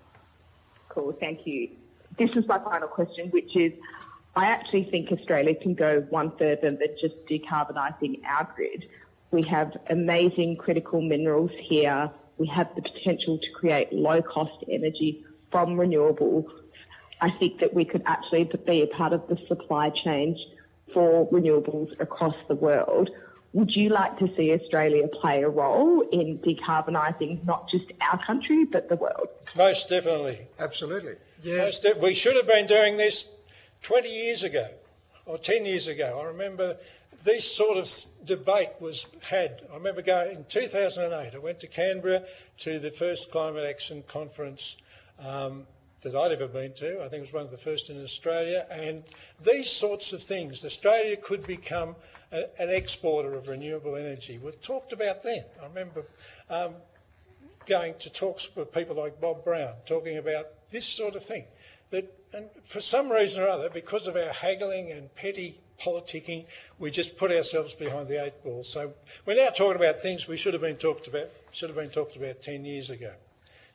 S11: Cool, thank you. This is my final question, which is, I actually think Australia can go one further than just decarbonising our grid. We have amazing critical minerals here. We have the potential to create low-cost energy from renewables. I think that we could actually be a part of the supply chain for renewables across the world. Would you like to see Australia play a role in decarbonising not just our country, but the world?
S13: Most definitely.
S12: Absolutely.
S13: Yes. We should have been doing this 20 years ago or 10 years ago. I remember this sort of debate was had. I remember going in 2008, I went to Canberra to the first climate action conference that I'd ever been to. I think it was one of the first in Australia. And these sorts of things, Australia could become an exporter of renewable energy. We talked about then. I remember going to talks with people like Bob Brown, talking about this sort of thing. And for some reason or other, because of our haggling and petty politicking, we just put ourselves behind the 8 ball. So we're now talking about things we should have been talked about 10 years ago.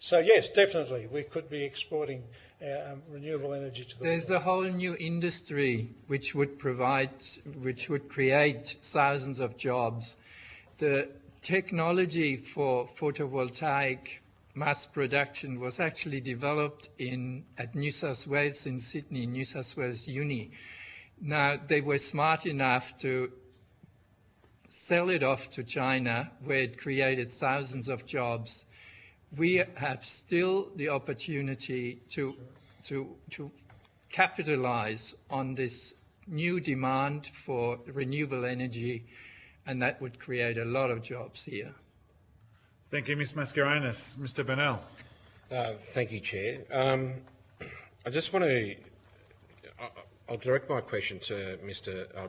S13: So yes, definitely, we could be exporting renewable energy to the world.
S14: There's a whole new industry which would create thousands of jobs. The technology for photovoltaic mass production was actually developed at New South Wales in Sydney, New South Wales Uni. Now, they were smart enough to sell it off to China, where it created thousands of jobs. We have still the opportunity to capitalise on this new demand for renewable energy, and that would create a lot of jobs here.
S1: Thank you, Ms Mascarenhas. Mr Bennell.
S7: Thank you, Chair. I just want to... I'll direct my question to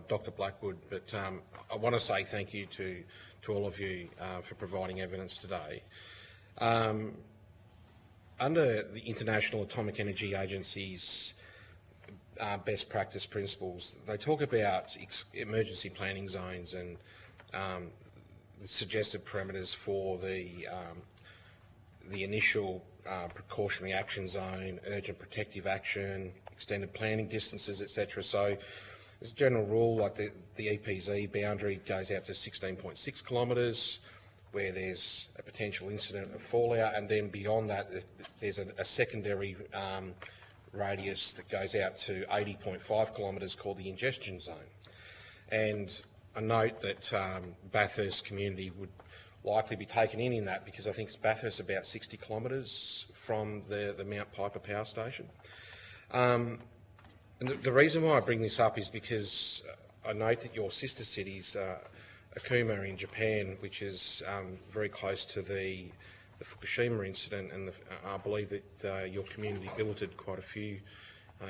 S7: Dr Blackwood, but I want to say thank you to all of you for providing evidence today. Under the International Atomic Energy Agency's best practice principles, they talk about emergency planning zones and the suggested parameters for the initial precautionary action zone, urgent protective action, extended planning distances, etc. So, as a general rule, like the EPZ boundary goes out to 16.6 kilometres, where there's a potential incident of fallout, and then beyond that, there's a secondary radius that goes out to 80.5 kilometres called the ingestion zone. And I note that Bathurst community would likely be taken in that, because I think Bathurst is about 60 kilometres from the Mount Piper power station. And the reason why I bring this up is because I note that your sister cities, Akuma in Japan, which is very close to the Fukushima incident, and I believe that your community billeted quite a few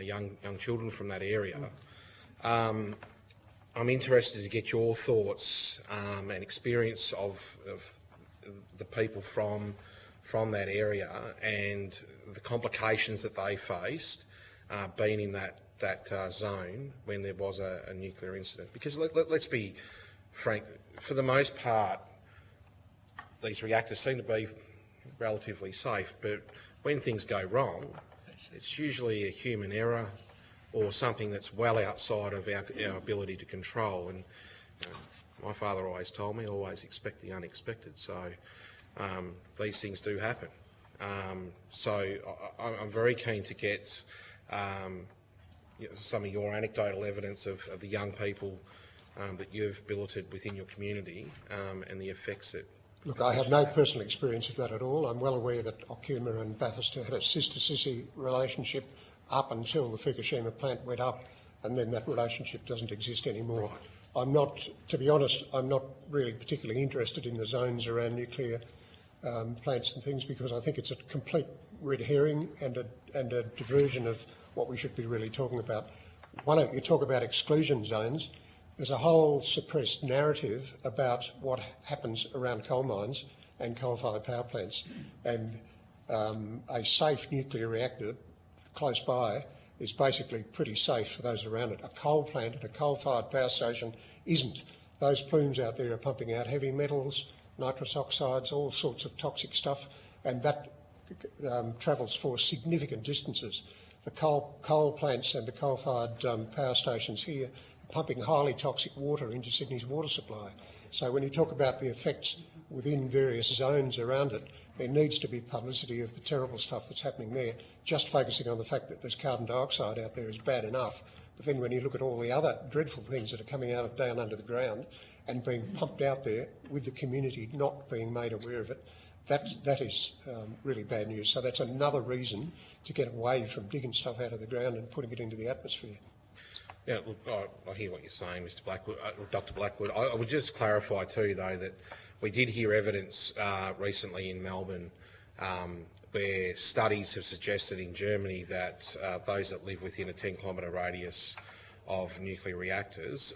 S7: young children from that area. I'm interested to get your thoughts and experience of the people from that area and the complications that they faced being in that zone when there was a nuclear incident. Because let's be frank, for the most part, these reactors seem to be relatively safe, but when things go wrong, it's usually a human error or something that's well outside of our ability to control. And my father always told me, always expect the unexpected. So these things do happen. So I'm very keen to get some of your anecdotal evidence of the young people that you've billeted within your community and the effects it.
S12: Look, I have no personal experience of that at all. I'm well aware that Okuma and Bathurst had a sister-sissy relationship up until the Fukushima plant went up, and then that relationship doesn't exist anymore. Right. I'm not, to be honest, I'm not really particularly interested in the zones around nuclear plants and things, because I think it's a complete red herring and a diversion of what we should be really talking about. Why don't you talk about exclusion zones? There's a whole suppressed narrative about what happens around coal mines and coal-fired power plants, and a safe nuclear reactor close by is basically pretty safe for those around it. A coal plant at a coal-fired power station isn't. Those plumes out there are pumping out heavy metals, nitrous oxides, all sorts of toxic stuff, and that travels for significant distances. The coal plants and the coal-fired power stations here are pumping highly toxic water into Sydney's water supply. So when you talk about the effects within various zones around it, there needs to be publicity of the terrible stuff that's happening there. Just focusing on the fact that there's carbon dioxide out there is bad enough, but then when you look at all the other dreadful things that are coming out of down under the ground and being pumped out there with the community not being made aware of it, that is really bad news. So that's another reason to get away from digging stuff out of the ground and putting it into the atmosphere.
S7: Yeah, look, I hear what you're saying, Mr. Blackwood, Dr. Blackwood. I would just clarify too, though, that we did hear evidence recently in Melbourne where studies have suggested in Germany that those that live within a 10-kilometre radius of nuclear reactors,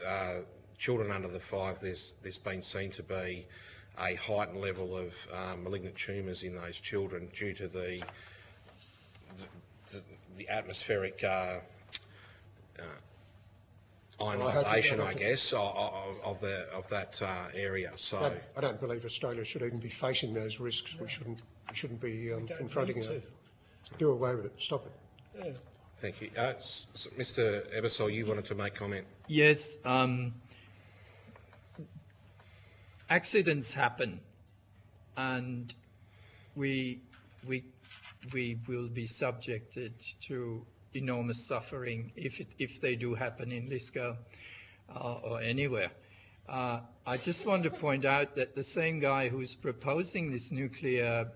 S7: children under the 5, there's been seen to be a heightened level of malignant tumours in those children due to the atmospheric ionisation, I guess, of that area. So
S12: I don't believe Australia should even be facing those risks. We shouldn't be confronting it. Do away with it. Stop it.
S13: Yeah.
S7: Thank you, Mr. Ebersol. You wanted to make comment.
S14: Yes. Accidents happen, and we will be subjected to enormous suffering if they do happen in Lithgow or anywhere. I just want to point out that the same guy who's proposing this nuclear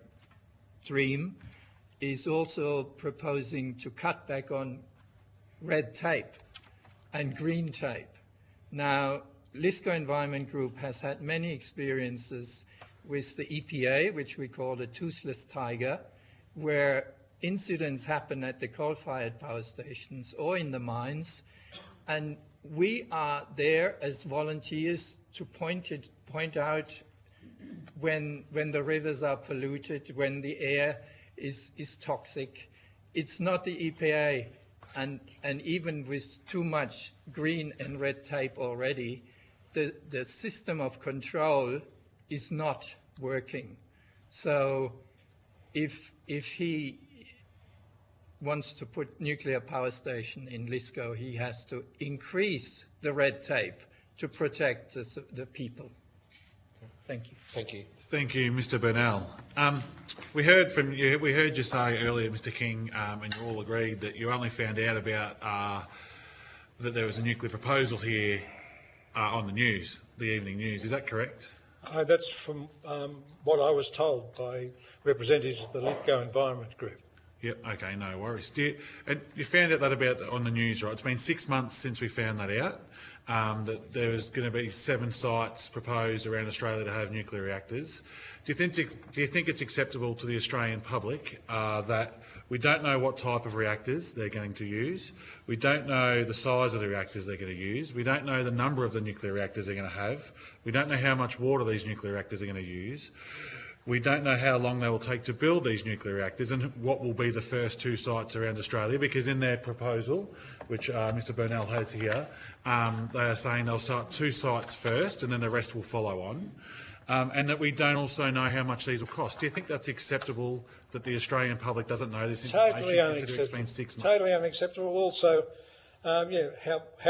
S14: dream is also proposing to cut back on red tape and green tape. Now, Lithgow Environment Group has had many experiences with the EPA, which we call the toothless tiger, where incidents happen at the coal-fired power stations or in the mines, and we are there as volunteers to point out when the rivers are polluted, when the air is toxic. It's not the EPA, and even with too much green and red tape already, the system of control is not working. So if he wants to put nuclear power station in Lithgow, he has to increase the red tape to protect the people. Thank you.
S7: Thank you.
S1: Thank you, Mr. Burnell. We heard from you. We heard you say earlier, Mr. King, and you all agreed that you only found out about that there was a nuclear proposal here on the news, the evening news. Is that correct?
S13: That's from what I was told by representatives of the Lithgow Environment Group.
S1: Yep, okay, no worries. And you found out that about on the news, right? It's been 6 months since we found that out, that there was going to be 7 sites proposed around Australia to have nuclear reactors. Do you think it's acceptable to the Australian public that we don't know what type of reactors they're going to use, we don't know the size of the reactors they're going to use, we don't know the number of the nuclear reactors they're going to have, we don't know how much water these nuclear reactors are going to use, we don't know how long they will take to build these nuclear reactors and what will be the first 2 sites around Australia, because in their proposal, which Mr. Burnell has here, they are saying they'll start 2 sites first and then the rest will follow on, and that we don't also know how much these will cost. Do you think that's acceptable that the Australian public doesn't know this information?
S13: Totally unacceptable.
S1: It's been 6 months?
S13: Totally unacceptable. Also, how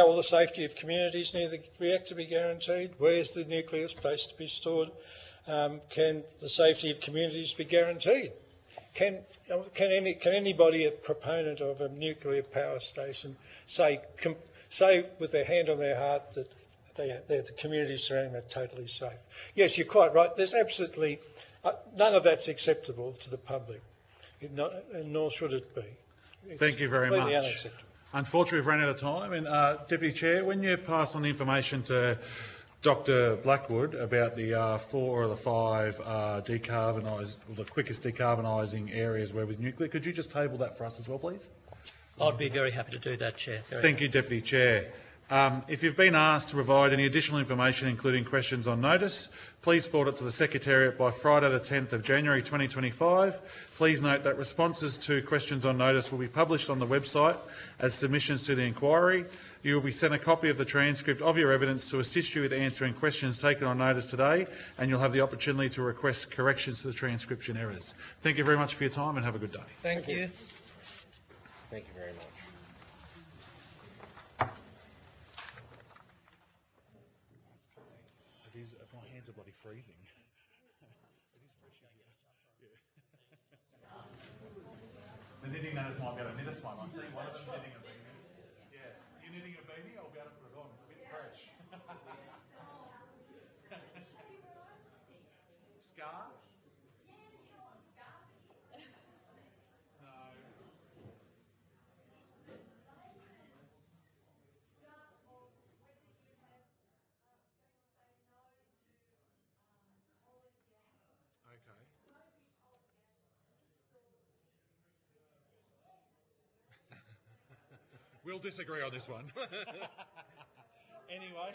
S13: will the safety of communities near the reactor be guaranteed? Where's the nucleus placed to be stored? Can the safety of communities be guaranteed? can anybody, a proponent of a nuclear power station, say with their hand on their heart that the communities surrounding them are totally safe? Yes, you're quite right. There's absolutely none of that's acceptable to the public, and nor should it be.
S1: Thank you very much.
S13: Completely unacceptable.
S1: Unfortunately, we've run out of time. And Deputy Chair, when you pass on the information to Dr. Blackwood about the 4 or the 5 the quickest decarbonising areas where with nuclear, could you just table that for us as well, please?
S5: I'd be very happy to do that, Chair.
S1: Thank you, Deputy Chair. If you've been asked to provide any additional information, including questions on notice, please forward it to the Secretariat by Friday the 10th of January 2025. Please note that responses to questions on notice will be published on the website as submissions to the inquiry. You will be sent a copy of the transcript of your evidence to assist you with answering questions taken on notice today, and you'll have the opportunity to request corrections to the transcription errors. Thank you very much for your time and have a good day.
S14: Thank you.
S7: Thank you very much.
S1: My hands are bloody freezing. It is fresh in here. Yeah. The knitting nutters might be able to knit us one. I see one of them knitting a beanie. Yes. You knitting a beanie? I'll be able to put it on. It's a bit fresh. Scarf? No. Okay. We'll disagree on this one. Anyway.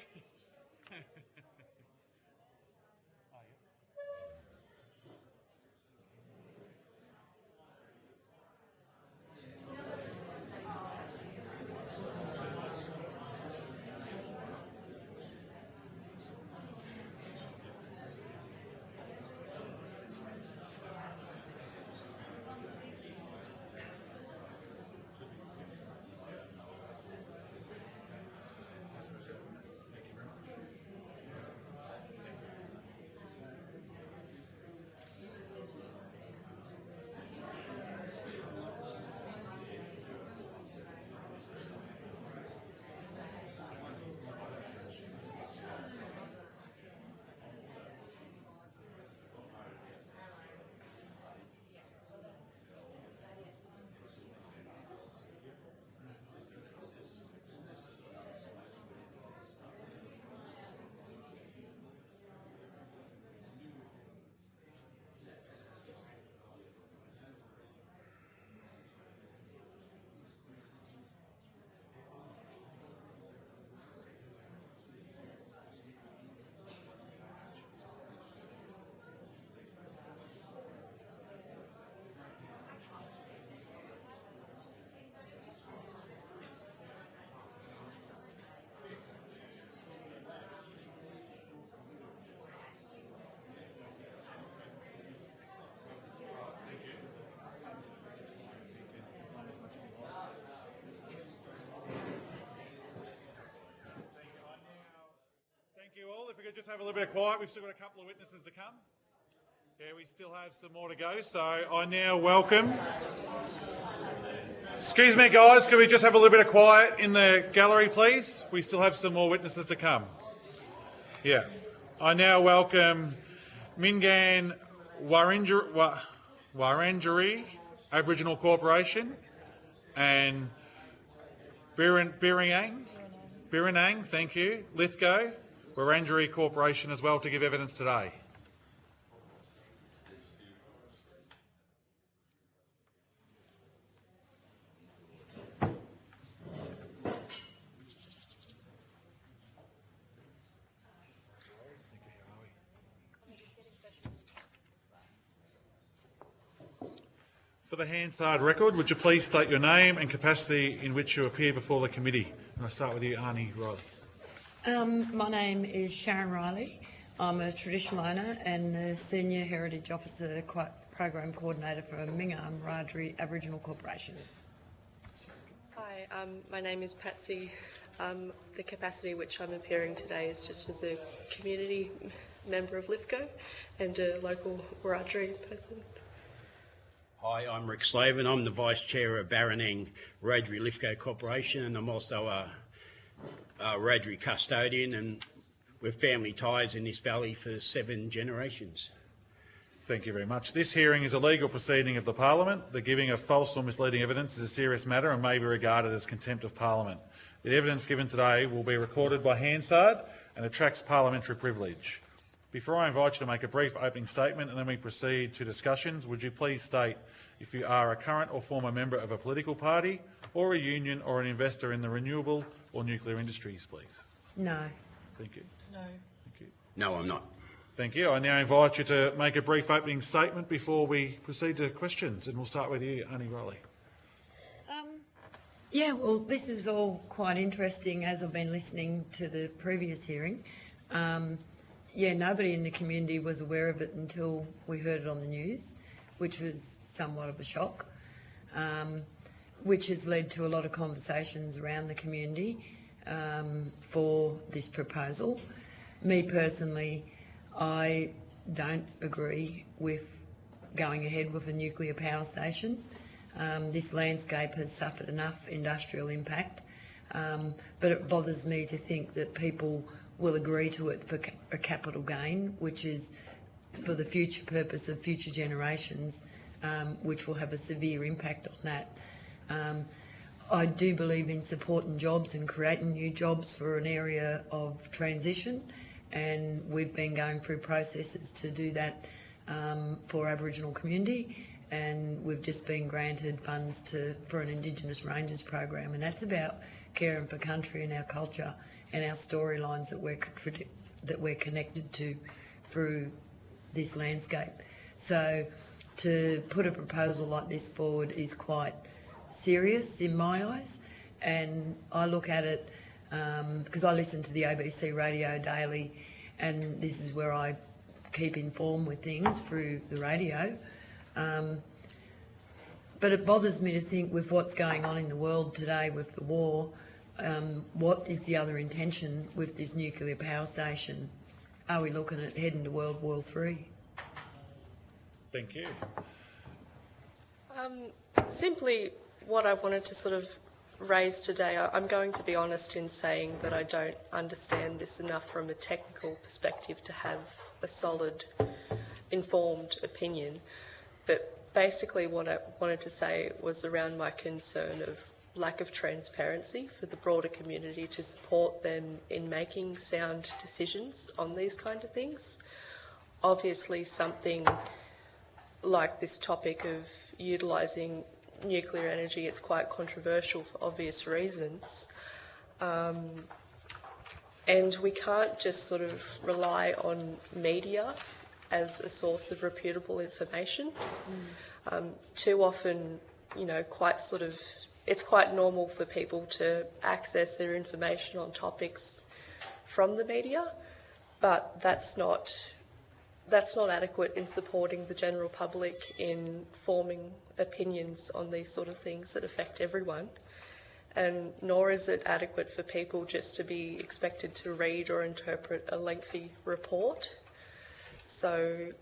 S1: Thank you all. If we could just have a little bit of quiet, we've still got a couple of witnesses to come. Yeah, we still have some more to go, so I now welcome... Excuse me, guys, could we just have a little bit of quiet in the gallery, please? We still have some more witnesses to come. Yeah. I now welcome Mingaan Wiradjuri Aboriginal Corporation and Barrinang, thank you, Lithgow Wiradjuri Corporation as well to give evidence today. For the Hansard record, would you please state your name and capacity in which you appear before the committee? And I'll start with you, Arnie Riley.
S15: My name is Sharon Riley. I'm a traditional owner and the Senior Heritage Officer Program Coordinator for Mingaan Wiradjuri Aboriginal Corporation.
S16: Hi, my name is Patsy. The capacity which I'm appearing today is just as a community member of Lithgow and a local Wiradjuri person.
S17: Hi, I'm Rick Slaven. I'm the Vice Chair of Barrinang Wiradjuri Lithgow Corporation, and I'm also a Wiradjuri custodian, and with family ties in this valley for 7 generations.
S1: Thank you very much. This hearing is a legal proceeding of the Parliament. The giving of false or misleading evidence is a serious matter and may be regarded as contempt of Parliament. The evidence given today will be recorded by Hansard and attracts parliamentary privilege. Before I invite you to make a brief opening statement and then we proceed to discussions, would you please state if you are a current or former member of a political party or a union or an investor in the renewable or nuclear industries, please?
S15: No.
S1: Thank you.
S16: No.
S1: Thank you.
S17: No, I'm not.
S1: Thank you. I now invite you to make a brief opening statement before we proceed to questions, and we'll start with you, Annie Riley.
S15: Yeah, well, this is all quite interesting as I've been listening to the previous hearing. Yeah, nobody in the community was aware of it until we heard it on the news, which was somewhat of a shock, which has led to a lot of conversations around the community for this proposal. Me personally, I don't agree with going ahead with a nuclear power station. This landscape has suffered enough industrial impact, but it bothers me to think that people will agree to it for a capital gain, which is for the future purpose of future generations, which will have a severe impact on that. I do believe in supporting jobs and creating new jobs for an area of transition, and we've been going through processes to do that for Aboriginal community, and we've just been granted funds for an Indigenous Rangers program, and that's about caring for country and our culture and our storylines that we're connected to through this landscape. So to put a proposal like this forward is quite serious in my eyes, and I look at it because I listen to the ABC radio daily, and this is where I keep informed with things through the radio. But it bothers me to think with what's going on in the world today with the war, what is the other intention with this nuclear power station? Are we looking at heading to World War III?
S1: Thank you.
S16: Simply what I wanted to sort of raise today, I'm going to be honest in saying that I don't understand this enough from a technical perspective to have a solid, informed opinion. But basically what I wanted to say was around my concern of lack of transparency for the broader community to support them in making sound decisions on these kind of things. Obviously something like this topic of utilising nuclear energy, it's quite controversial for obvious reasons. And we can't just sort of rely on media as a source of reputable information. Too often, you know, it's quite normal for people to access their information on topics from the media, but that's not adequate in supporting the general public in forming opinions on these sort of things that affect everyone. And nor is it adequate for people just to be expected to read or interpret a lengthy report. So,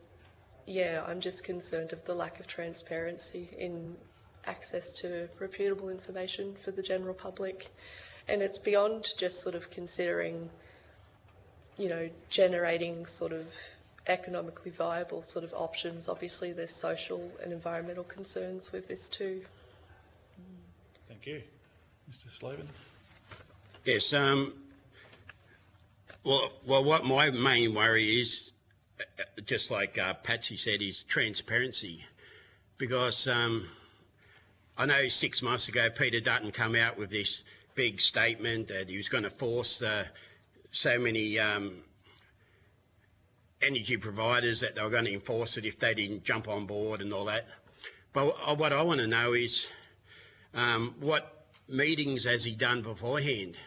S16: yeah, I'm just concerned of the lack of transparency in access to reputable information for the general public. And it's beyond just sort of considering, you know, generating sort of economically viable sort of options. Obviously there's social and environmental concerns with this too.
S1: Thank you. Mr. Slaven.
S17: Yes, well, what my main worry is, just like Patsy said, is transparency. Because I know 6 months ago Peter Dutton came out with this big statement that he was going to force so many energy providers that they were going to enforce it if they didn't jump on board and all that. But what I want to know is what meetings has he done beforehand?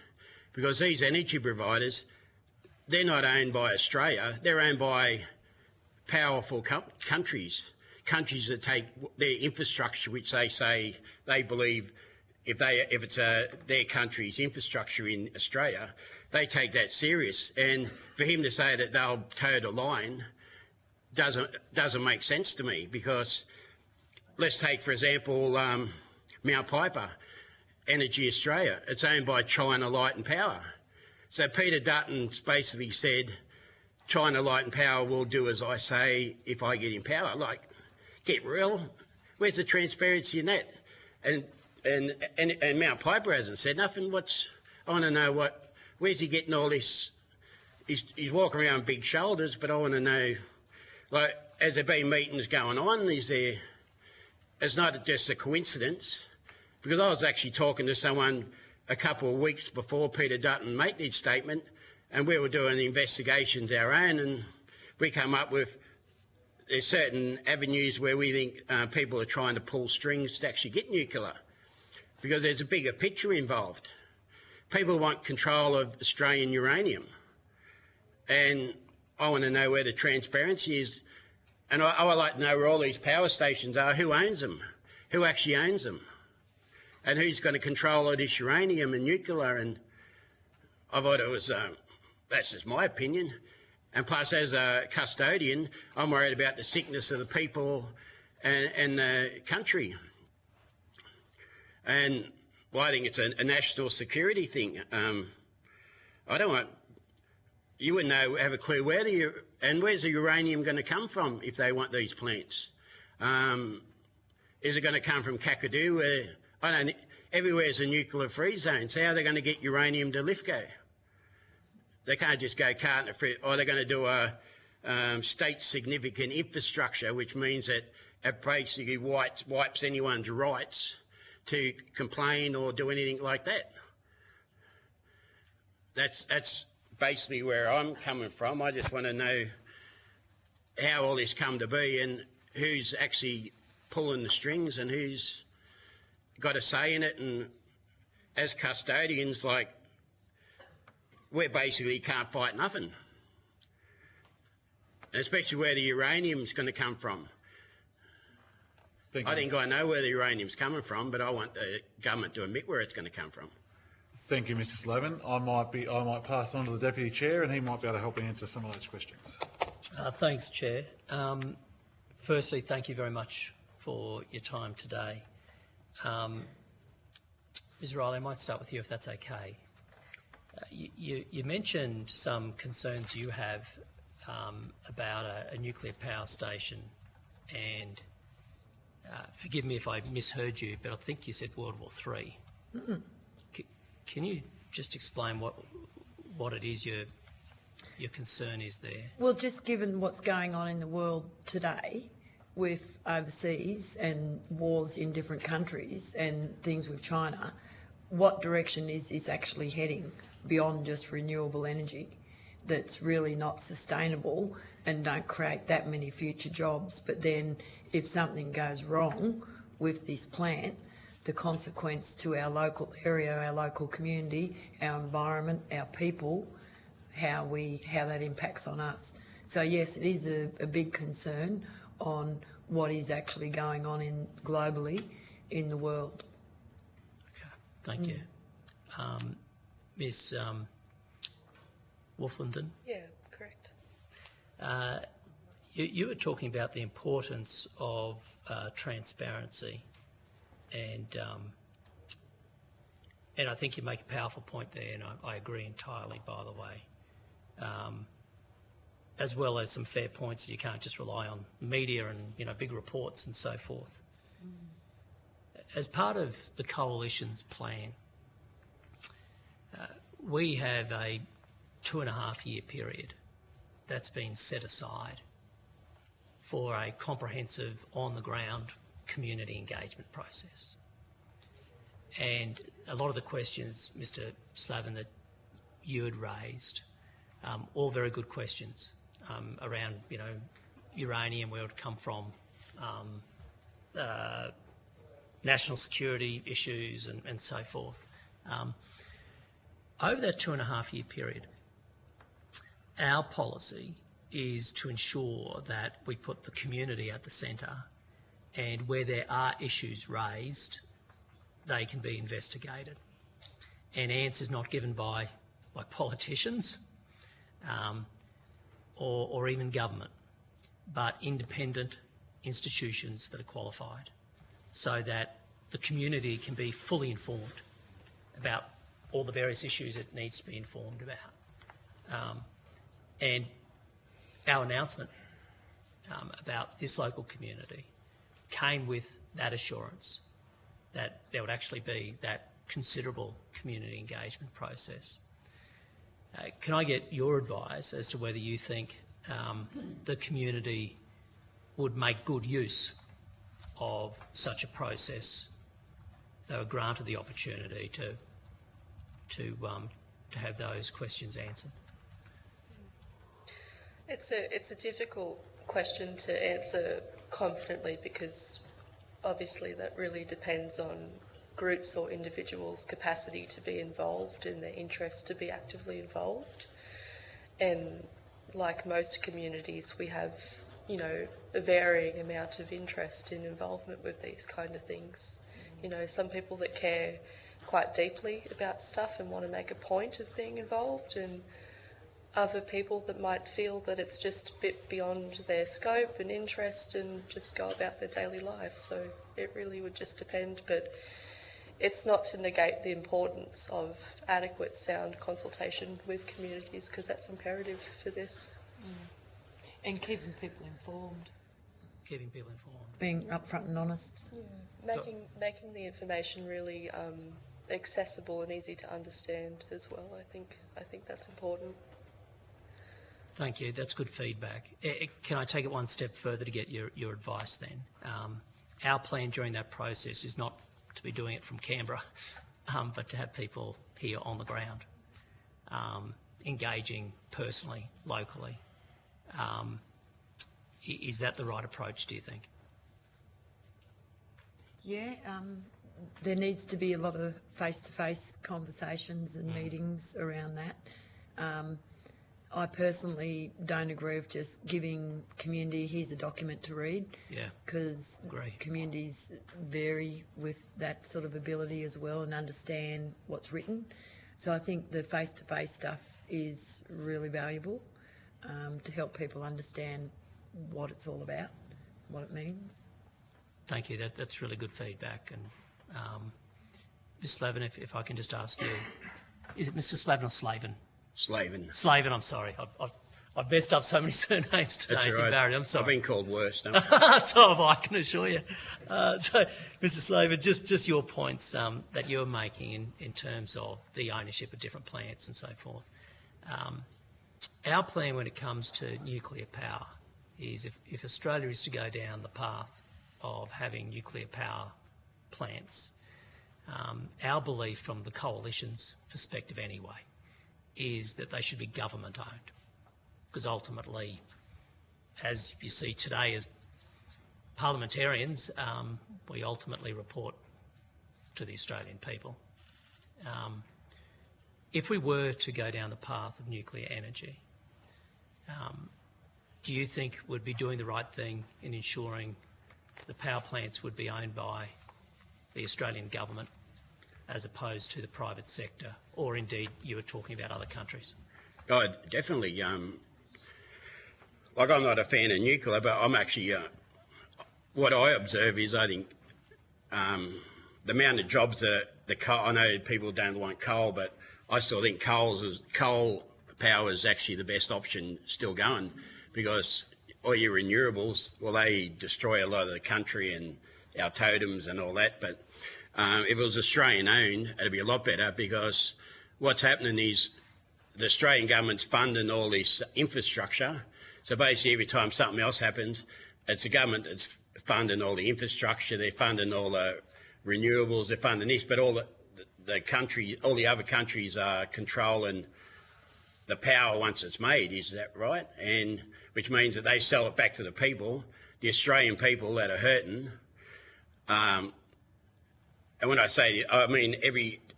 S17: Because these energy providers, they're not owned by Australia, they're owned by powerful countries that take their infrastructure, which they say they believe if it's their country's infrastructure in Australia, they take that serious. And for him to say that they'll toe the line doesn't make sense to me, because let's take, for example, Mount Piper, Energy Australia. It's owned by China Light and Power. So Peter Dutton's basically said, China Light and Power will do as I say if I get in power. Like, get real. Where's the transparency in that? And Mount Piper hasn't said nothing. I want to know where's he getting all this? He's walking around with big shoulders, but I want to know, like, has there been meetings going on? It's not just a coincidence, because I was actually talking to someone a couple of weeks before Peter Dutton made his statement, and we were doing investigations our own, and we come up with there's certain avenues where we think people are trying to pull strings to actually get nuclear, because there's a bigger picture involved. People want control of Australian uranium, and I want to know where the transparency is. And I would like to know where all these power stations are, who owns them, who actually owns them, and who's going to control all this uranium and nuclear. And I thought it was, that's just my opinion. And plus, as a custodian, I'm worried about the sickness of the people and the country. And well, I think it's a national security thing. I don't want, you wouldn't have a clue and where's the uranium going to come from if they want these plants? Is it going to come from Kakadu, where everywhere's a nuclear-free zone? So how are they going to get uranium to Lithgow? They can't just go carting it free, or they're going to do a state-significant infrastructure, which means that it basically wipes anyone's rights to complain or do anything like that. That's basically where I'm coming from. I just want to know how all this come to be and who's actually pulling the strings and who's got a say in it. And as custodians, like, we basically can't fight nothing. And especially where the uranium's going to come from. I think I know where the uranium's coming from, but I want the government to admit where it's going to come from.
S1: Thank you, Mr. Slavin. I might pass on to the Deputy Chair, and he might be able to help answer some of those questions.
S5: Thanks, Chair. Firstly, thank you very much for your time today. Ms. Riley, I might start with you if that's okay. You mentioned some concerns you have about a nuclear power station, and forgive me if I misheard you, but I think you said World War III.
S15: Mm-mm.
S5: Can you just explain what it is your concern is there?
S15: Well, just given what's going on in the world today with overseas and wars in different countries and things with China, what direction is actually heading beyond just renewable energy that's really not sustainable and don't create that many future jobs? But then if something goes wrong with this plant, the consequence to our local area, our local community, our environment, our people, how that impacts on us. So yes, it is a big concern on what is actually going on globally in the world.
S5: Okay, thank you. Ms. Wolfenden?
S16: Yeah, correct.
S5: You were talking about the importance of transparency, and I think you make a powerful point there, and I agree entirely, by the way, as well as some fair points that you can't just rely on media and big reports and so forth. As part of the Coalition's plan, we have a 2.5-year period that's been set aside for a comprehensive on-the-ground community engagement process. And a lot of the questions, Mr. Slavin, that you had raised, all very good questions around, uranium, where it would come from, national security issues and so forth. Over that 2.5-year period, our policy is to ensure that we put the community at the centre, and where there are issues raised, they can be investigated. And answers not given by politicians or even government, but independent institutions that are qualified. so that the community can be fully informed about all the various issues it needs to be informed about. And our announcement about this local community came with that assurance that there would actually be that considerable community engagement process. Can I get your advice as to whether you think the community would make good use of such a process if they were granted the opportunity to have those questions answered?
S16: It's a difficult question to answer confidently, because obviously that really depends on groups or individuals' capacity to be involved and their interest to be actively involved. And like most communities, we have, you know, a varying amount of interest in involvement with these kind of things. You know, some people that care quite deeply about stuff and want to make a point of being involved, and other people that might feel that it's just a bit beyond their scope and interest and just go about their daily life. So it really would just depend, but it's not to negate the importance of adequate, sound consultation with communities, because that's imperative for this.
S15: And keeping people informed.
S5: Keeping people informed.
S15: Being upfront and honest.
S16: Yeah. Making the information really accessible and easy to understand as well. I think that's important.
S5: Thank you. That's good feedback. Can I take it one step further to get your advice then? Our plan during that process is not to be doing it from Canberra, but to have people here on the ground, engaging personally, locally. Is that the right approach, do you think?
S15: Yeah, there needs to be a lot of face-to-face conversations and meetings around that. I personally don't agree with just giving community, here's a document to read.
S5: Yeah,
S15: because communities vary with that sort of ability as well and understand what's written. So I think the face-to-face stuff is really valuable to help people understand what it's all about, what it means.
S5: Thank you. That's really good feedback. And Ms. Slavin, if I can just ask you, is it Mr. Slavin or Slavin?
S17: Slavin.
S5: Slavin, I'm sorry. I've messed up so many surnames today.
S17: That's
S5: It's
S17: all right.
S5: embarrassing. I'm sorry.
S17: I've been called worse, don't
S5: So have I can assure you. So, Mr. Slavin, just your points that you're making in terms of the ownership of different plants and so forth. Our plan when it comes to nuclear power is if Australia is to go down the path of having nuclear power plants, our belief from the coalition's perspective anyway is that they should be government owned, because ultimately, as you see today as parliamentarians, we ultimately report to the Australian people. If we were to go down the path of nuclear energy, do you think we'd be doing the right thing in ensuring the power plants would be owned by the Australian government as opposed to the private sector, or indeed you were talking about other countries?
S17: Oh, definitely. Like, I'm not a fan of nuclear, but I'm actually, what I observe is I think the amount of jobs that the coal, I know people don't want coal, but I still think coal power is actually the best option still going, because all your renewables, well, they destroy a lot of the country and our totems and all that, but if it was Australian owned, it'd be a lot better, because what's happening is the Australian government's funding all this infrastructure. So basically every time something else happens, it's the government that's funding all the infrastructure, they're funding all the renewables, they're funding this, but all the country, all the other countries are controlling the power once it's made, is that right? And which means that they sell it back to the people, the Australian people that are hurting. And when I say, I mean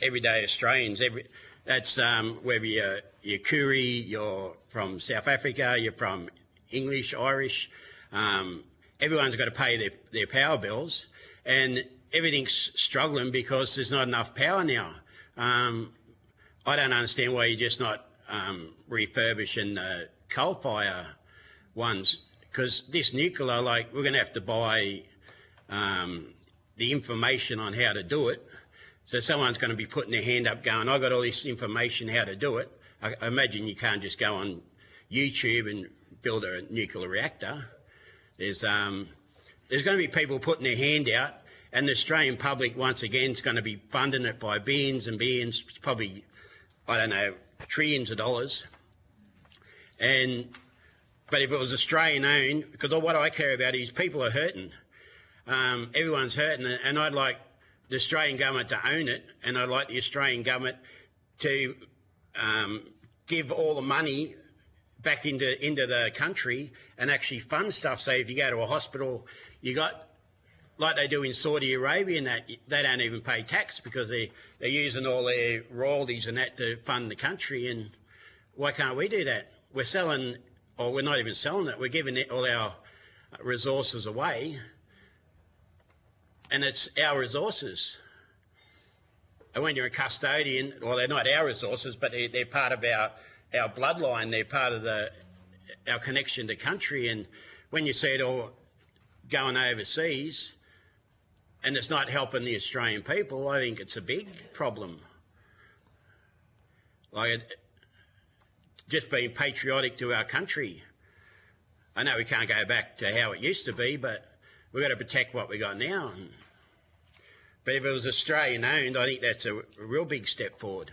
S17: everyday Australians, that's whether you're Koori, you're from South Africa, you're from English, Irish, everyone's got to pay their power bills, and everything's struggling because there's not enough power now. I don't understand why you're just not refurbishing the coal fire ones, because this nuclear, like, we're going to have to buy the information on how to do it. So someone's going to be putting their hand up going, I've got all this information how to do it. I imagine you can't just go on YouTube and build a nuclear reactor. There's going to be people putting their hand out, and the Australian public, once again, is going to be funding it by billions and billions, probably, I don't know, trillions of dollars. But if it was Australian owned, because what I care about is people are hurting. Everyone's hurting, and I'd like the Australian government to own it, and I'd like the Australian government to give all the money back into the country and actually fund stuff. So if you go to a hospital, you got, like they do in Saudi Arabia, and that they don't even pay tax because they're using all their royalties and that to fund the country. And why can't we do that? We're selling, or we're not even selling it, we're giving all our resources away, and it's our resources. And when you're a custodian, well, they're not our resources, but they're part of our bloodline, they're part of our connection to country. And when you see it all going overseas and it's not helping the Australian people, I think it's a big problem. Just being patriotic to our country. I know we can't go back to how it used to be, but we've got to protect what we got now. But if it was Australian owned, I think that's a real big step forward.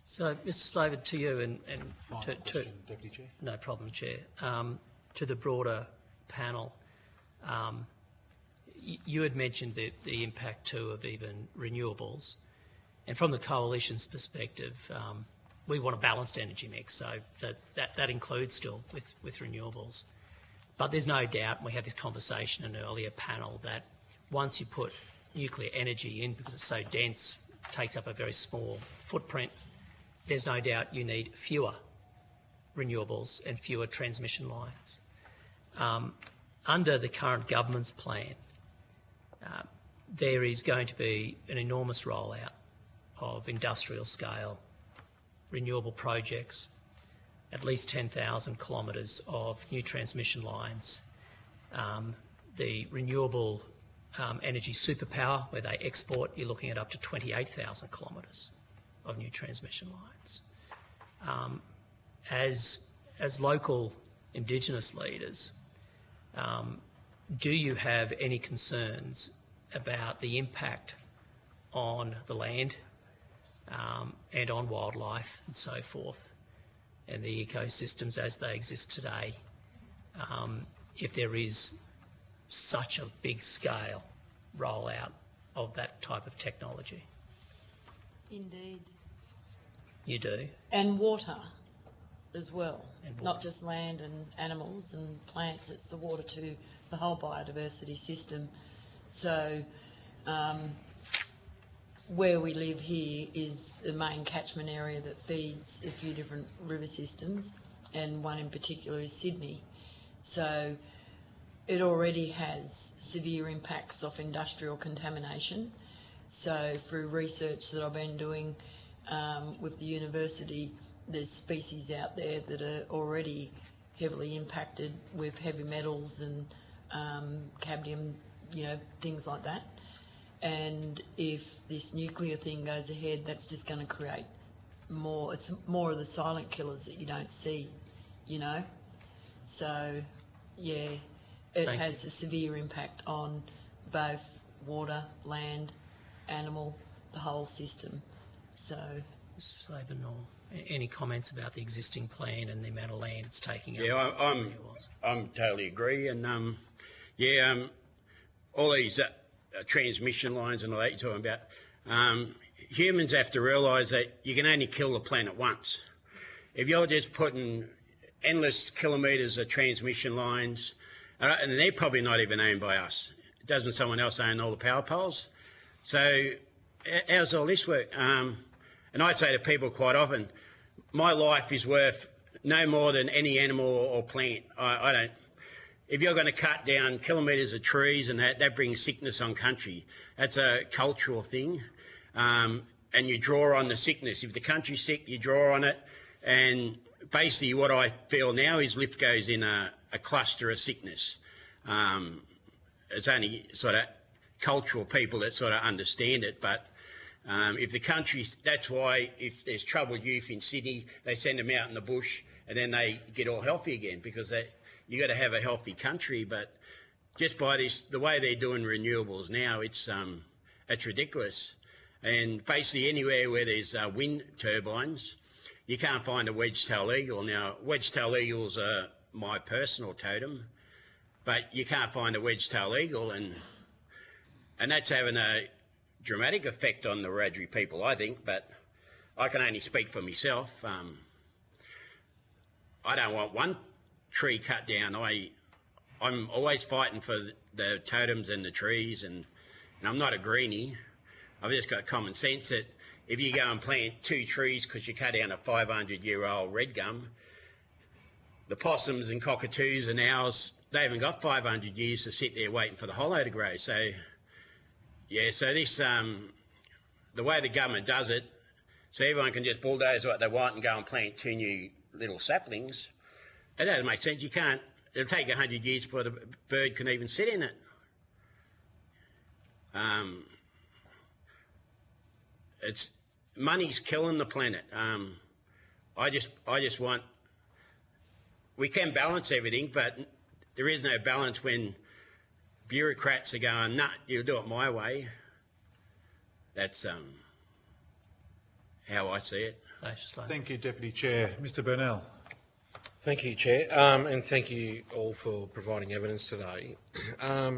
S5: So, Mr. Slaven, to you and
S1: Final question, Deputy Chair.
S5: No problem, Chair. To the broader panel, you had mentioned the impact too of even renewables, and from the coalition's perspective, we want a balanced energy mix, so that includes still with renewables. But there's no doubt, and we had this conversation in an earlier panel, that once you put nuclear energy in, because it's so dense, takes up a very small footprint, there's no doubt you need fewer renewables and fewer transmission lines. Under the current government's plan, there is going to be an enormous rollout of industrial scale renewable projects, at least 10,000 kilometres of new transmission lines. The renewable energy superpower, where they export, you're looking at up to 28,000 kilometres of new transmission lines. As local Indigenous leaders, do you have any concerns about the impact on the land and on wildlife and so forth, and the ecosystems as they exist today, if there is such a big scale rollout of that type of technology?
S15: Indeed.
S5: You do?
S15: And water as well, not just land and animals and plants, it's the water to the whole biodiversity system. So where we live here is the main catchment area that feeds a few different river systems, and one in particular is Sydney. So it already has severe impacts of industrial contamination. So through research that I've been doing with the university, there's species out there that are already heavily impacted with heavy metals and cadmium, things like that. And if this nuclear thing goes ahead, that's just going to create more. It's more of the silent killers that you don't see, So, yeah, it has a severe impact on both water, land, animal, the whole system. So,
S5: Slaven, any comments about the existing plan and the amount of land it's taking up?
S17: Yeah, I'm totally agree, and all these transmission lines and all that you're talking about, humans have to realise that you can only kill the planet once. If you're just putting endless kilometres of transmission lines, and they're probably not even owned by us. Doesn't someone else own all the power poles? So how's all this work? And I say to people quite often, my life is worth no more than any animal or plant. I don't. If you're going to cut down kilometres of trees and that brings sickness on country. That's a cultural thing, and you draw on the sickness. If the country's sick, you draw on it. And basically what I feel now is Lithgow's in a cluster of sickness. It's only sort of cultural people that sort of understand it, but if the country, that's why if there's troubled youth in Sydney, they send them out in the bush and then they get all healthy again, because you got to have a healthy country. But just by this, the way they're doing renewables now, it's ridiculous. And basically anywhere where there's wind turbines, you can't find a wedge-tail eagle. Now, wedge-tail eagles are my personal totem, but you can't find a wedge-tail eagle, and that's having a dramatic effect on the Wiradjuri people, I think, but I can only speak for myself. I don't want one tree cut down. I'm always fighting for the totems and the trees, and I'm not a greenie. I've just got common sense that if you go and plant 2 trees because you cut down a 500-year-old red gum, the possums and cockatoos and owls, they haven't got 500 years to sit there waiting for the hollow to grow. So, yeah, so this, the way the government does it, so everyone can just bulldoze what they want and go and plant 2 new little saplings, it doesn't make sense. You can't, it'll take 100 years before the bird can even sit in it. It's, money's killing the planet. I just want, we can balance everything, but there is no balance when bureaucrats are going, nah, you'll do it my way. That's how I see it.
S1: Thank you, Deputy Chair. Mr Burnell.
S7: Thank you, Chair, and thank you all for providing evidence today. I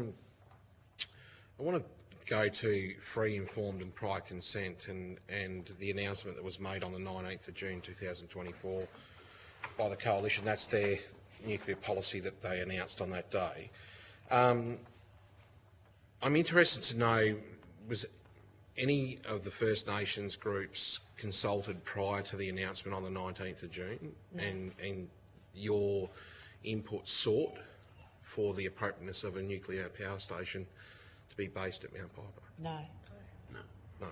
S7: want to go to free, informed and prior consent and the announcement that was made on the 19th of June 2024 by the Coalition. That's their nuclear policy that they announced on that day. I'm interested to know, was any of the First Nations groups consulted prior to the announcement on the 19th of June? No. And your input sought for the appropriateness of a nuclear power station to be based at Mount Piper?
S15: No.
S7: No.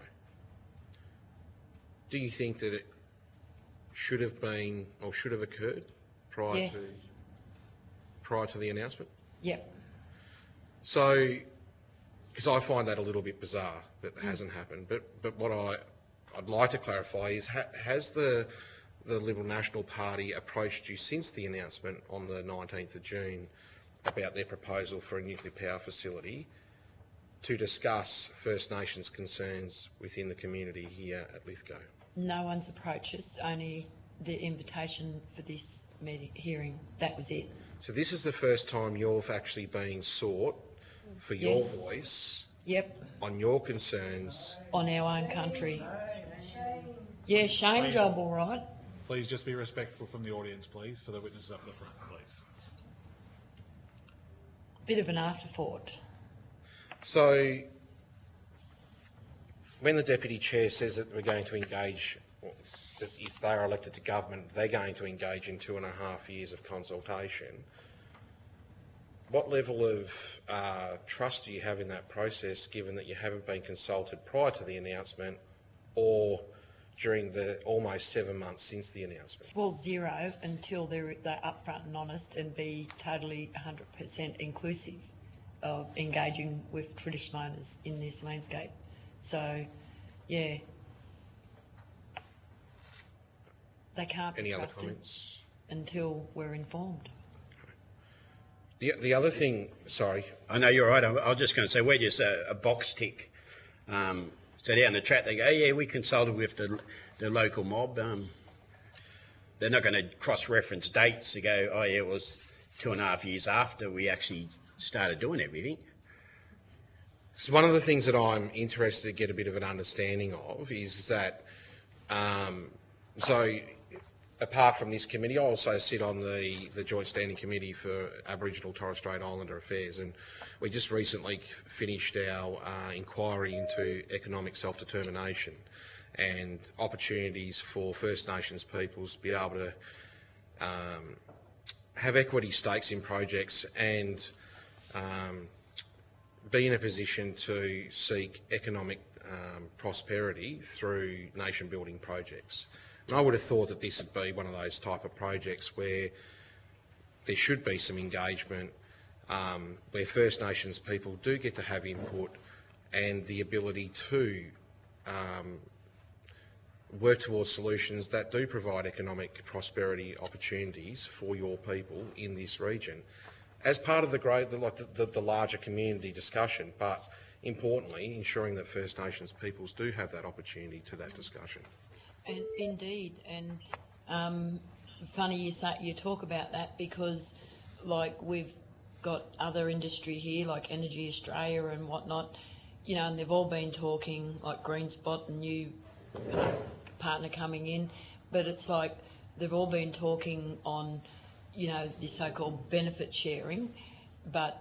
S7: Do you think that it should have been or should have occurred prior to the announcement?
S15: Yep.
S7: So, because I find that a little bit bizarre that it hasn't happened, but what I'd like to clarify is, has the Liberal National Party approached you since the announcement on the 19th of June about their proposal for a nuclear power facility to discuss First Nations concerns within the community here at Lithgow?
S15: No one's approached us, only the invitation for this meeting, hearing. That was it.
S7: So this is the first time you've actually been sought for your voice on your concerns
S15: on our own country. Yeah, shame job, all right.
S1: Please just be respectful from the audience, please, for the witnesses up the front, please.
S15: Bit of an afterthought.
S7: So, when the Deputy Chair says that we're going to engage, that if they are elected to government, they're going to engage in 2.5 years of consultation, what level of trust do you have in that process, given that you haven't been consulted prior to the announcement or during the almost 7 months since the announcement?
S15: Well, zero, until they're upfront and honest and be totally 100% inclusive of engaging with traditional owners in this landscape. So, yeah, they can't be trusted until we're informed.
S7: The other thing, sorry.
S17: I know you're right. I was just going to say, we're just a box tick. So down the track they go, oh, yeah, we consulted with the local mob. They're not going to cross-reference dates to go, oh, yeah, it was 2.5 years after we actually started doing everything.
S7: So one of the things that I'm interested to get a bit of an understanding of is that, so apart from this committee, I also sit on the Joint Standing Committee for Aboriginal Torres Strait Islander Affairs, and we just recently finished our inquiry into economic self-determination and opportunities for First Nations peoples to be able to have equity stakes in projects and be in a position to seek economic prosperity through nation-building projects. And I would have thought that this would be one of those type of projects where there should be some engagement, where First Nations people do get to have input and the ability to work towards solutions that do provide economic prosperity opportunities for your people in this region, as part of the larger community discussion, but importantly, ensuring that First Nations peoples do have that opportunity to that discussion.
S15: And indeed, and funny you talk about that, because like we've got other industry here like Energy Australia and whatnot, you know, and they've all been talking like Green Spot and new partner coming in, but it's like they've all been talking on, you know, the so-called benefit sharing, but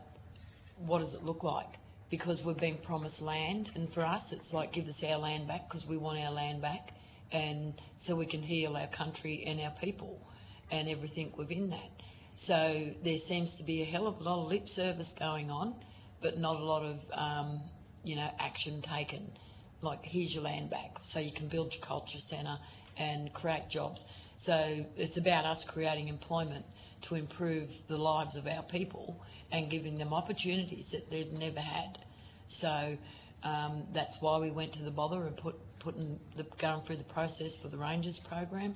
S15: what does it look like? Because we've been promised land, and for us it's like, give us our land back, because we want our land back, and so we can heal our country and our people and everything within that. So there seems to be a hell of a lot of lip service going on, but not a lot of you know, action taken. Like, here's your land back so you can build your culture centre and create jobs. So it's about us creating employment to improve the lives of our people and giving them opportunities that they've never had. So that's why we went to the bother of going through the process for the Rangers program.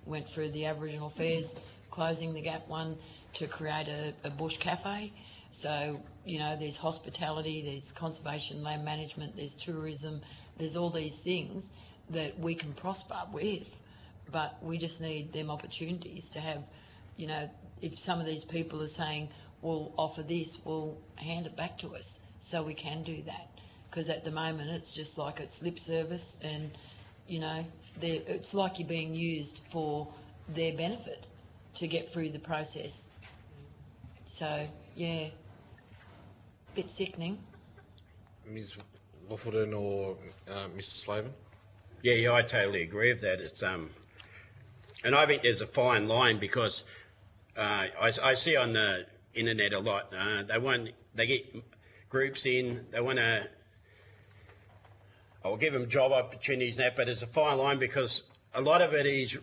S15: Went through the Aboriginal Affairs, Closing the Gap one, to create a bush cafe. So, you know, there's hospitality, there's conservation land management, there's tourism, there's all these things that we can prosper with, but we just need them opportunities to have, you know, if some of these people are saying, we'll offer this, we'll hand it back to us so we can do that. Because at the moment it's just like it's lip service, and, you know, it's like you're being used for their benefit to get through the process. So, yeah, bit sickening.
S7: Ms. Wolferton or Mr. Slavin?
S17: Yeah, I totally agree with that. It's and I think there's a fine line, because I see on the internet a lot. They get groups in. They want to. I'll give them job opportunities and that, but there's a fine line, because a lot of it is,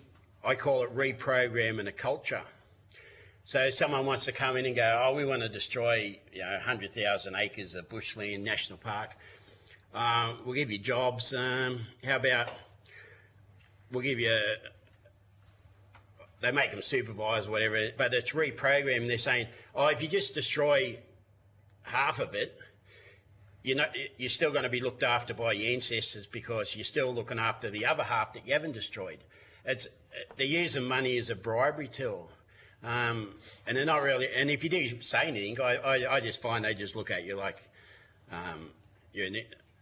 S17: I call it reprogramming a culture. So someone wants to come in and go, oh, we want to destroy, you know, 100,000 acres of bushland, national park. We'll give you jobs. How about we'll give you, they make them supervise or whatever, but it's reprogramming. They're saying, oh, if you just destroy half of it, you know, you're still going to be looked after by your ancestors, because you're still looking after the other half that you haven't destroyed. They're using money as a bribery tool. And they're not really, and if you do say anything, I just find they just look at you like,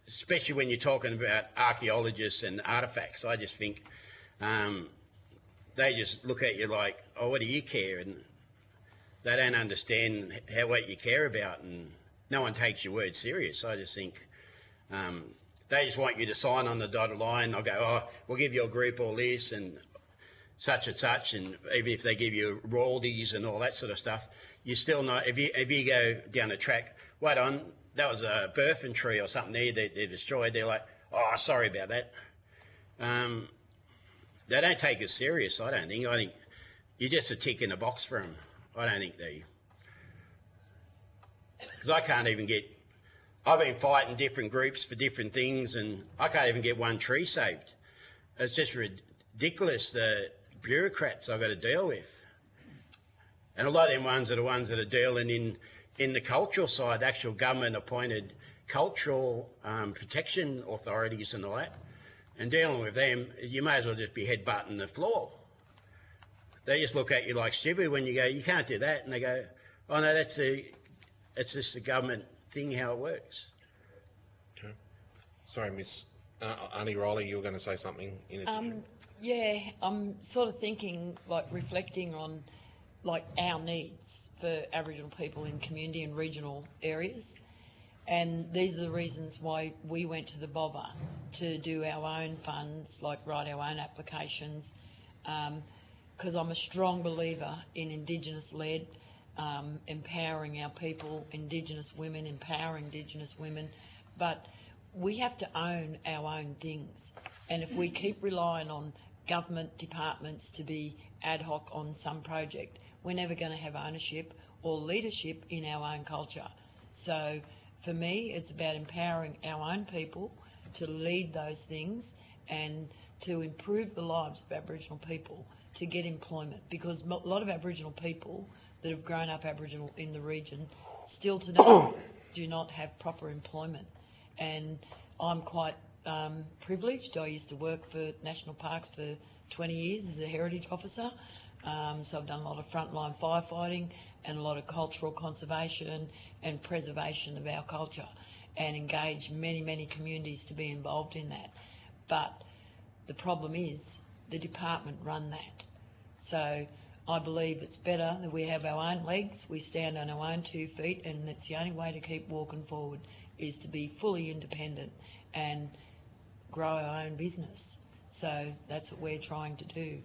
S17: especially when you're talking about archaeologists and artefacts. I just think they just look at you like, oh, what do you care? And they don't understand what you care about, and no one takes your word serious. I just think they just want you to sign on the dotted line. I'll go, oh, we'll give you a group all this and such, and even if they give you royalties and all that sort of stuff, you still not, if you go down the track, wait on, that was a birthing tree or something there that they destroyed, they're like, oh, sorry about that. They don't take it serious, I don't think. I think you're just a tick in a box for them. I don't think because I can't even get, I've been fighting different groups for different things, and I can't even get one tree saved. It's just ridiculous, the bureaucrats I've got to deal with. And a lot of them ones are the ones that are dealing in the cultural side, the actual government appointed cultural protection authorities and all that. And dealing with them, you may as well just be headbutting the floor. They just look at you like stupid when you go, you can't do that. And they go, oh no, it's just the government thing, how it works.
S7: Okay. Sorry, Miss Auntie Riley, you were going to say something in addition.
S15: Yeah, I'm sort of thinking, like reflecting on like our needs for Aboriginal people in community and regional areas. And these are the reasons why we went to the bother to do our own funds, like write our own applications, because I'm a strong believer in Indigenous-led, empowering our people, Indigenous women, empowering Indigenous women, but we have to own our own things. And if we keep relying on government departments to be ad hoc on some project, we're never going to have ownership or leadership in our own culture. So for me, it's about empowering our own people to lead those things and to improve the lives of Aboriginal people, to get employment, because a lot of Aboriginal people that have grown up Aboriginal in the region still today do not have proper employment. And I'm quite privileged. I used to work for National Parks for 20 years as a heritage officer, so I've done a lot of frontline firefighting and a lot of cultural conservation and preservation of our culture, and engage many communities to be involved in that. But the problem is the department run that. So I believe it's better that we have our own legs, we stand on our own 2 feet, and that's the only way to keep walking forward, is to be fully independent and grow our own business. So that's what we're trying to do.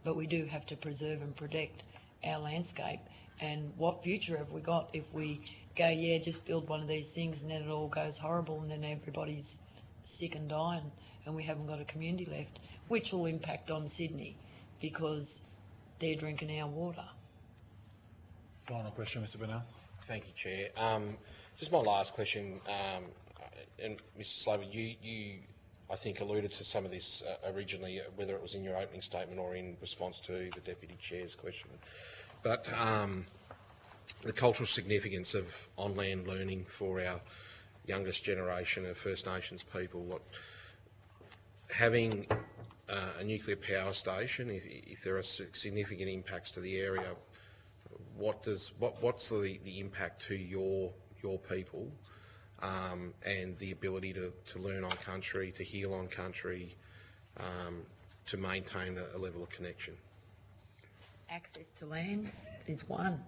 S15: But we do have to preserve and protect our landscape. And what future have we got if we go, yeah, just build one of these things and then it all goes horrible and then everybody's sick and dying and we haven't got a community left, which will impact on Sydney because they're drinking our water.
S1: Final question, Mr. Burnell.
S7: Thank you, Chair. Just my last question, and Mr. Slaver, you I think alluded to some of this originally, whether it was in your opening statement or in response to the Deputy Chair's question. But the cultural significance of on-land learning for our youngest generation of First Nations people, having a nuclear power station, if there are significant impacts to the area, what's the impact to your people and the ability to learn on country, to heal on country, to maintain a level of connection?
S15: Access to lands is one.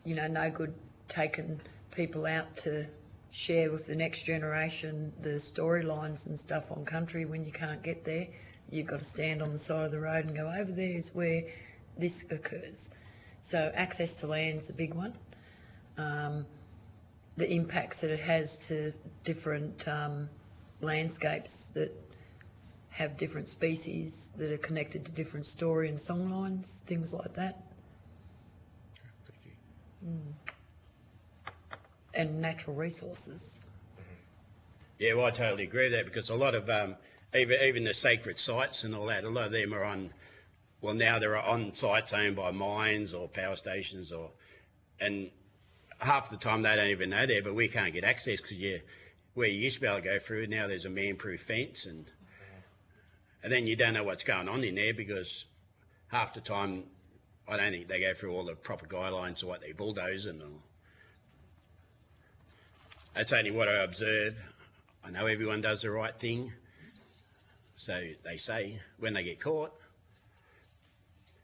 S15: You know, no good taking people out to share with the next generation the storylines and stuff on country when you can't get there. You've got to stand on the side of the road and go, over there is where this occurs. So access to land is a big one. The impacts that it has to different landscapes that have different species that are connected to different story and songlines, things like that.
S7: Thank you.
S15: And natural resources.
S17: Yeah, well, I totally agree with that, because a lot of, even the sacred sites and all that, a lot of them are on, well, now they're on sites owned by mines or power stations, and half the time they don't even know there, but we can't get access because where you used to be able to go through, now there's a man-proof fence, and then you don't know what's going on in there, because half the time I don't think they go through all the proper guidelines of what they bulldoze and all. That's only what I observe. I know everyone does the right thing, so they say when they get caught.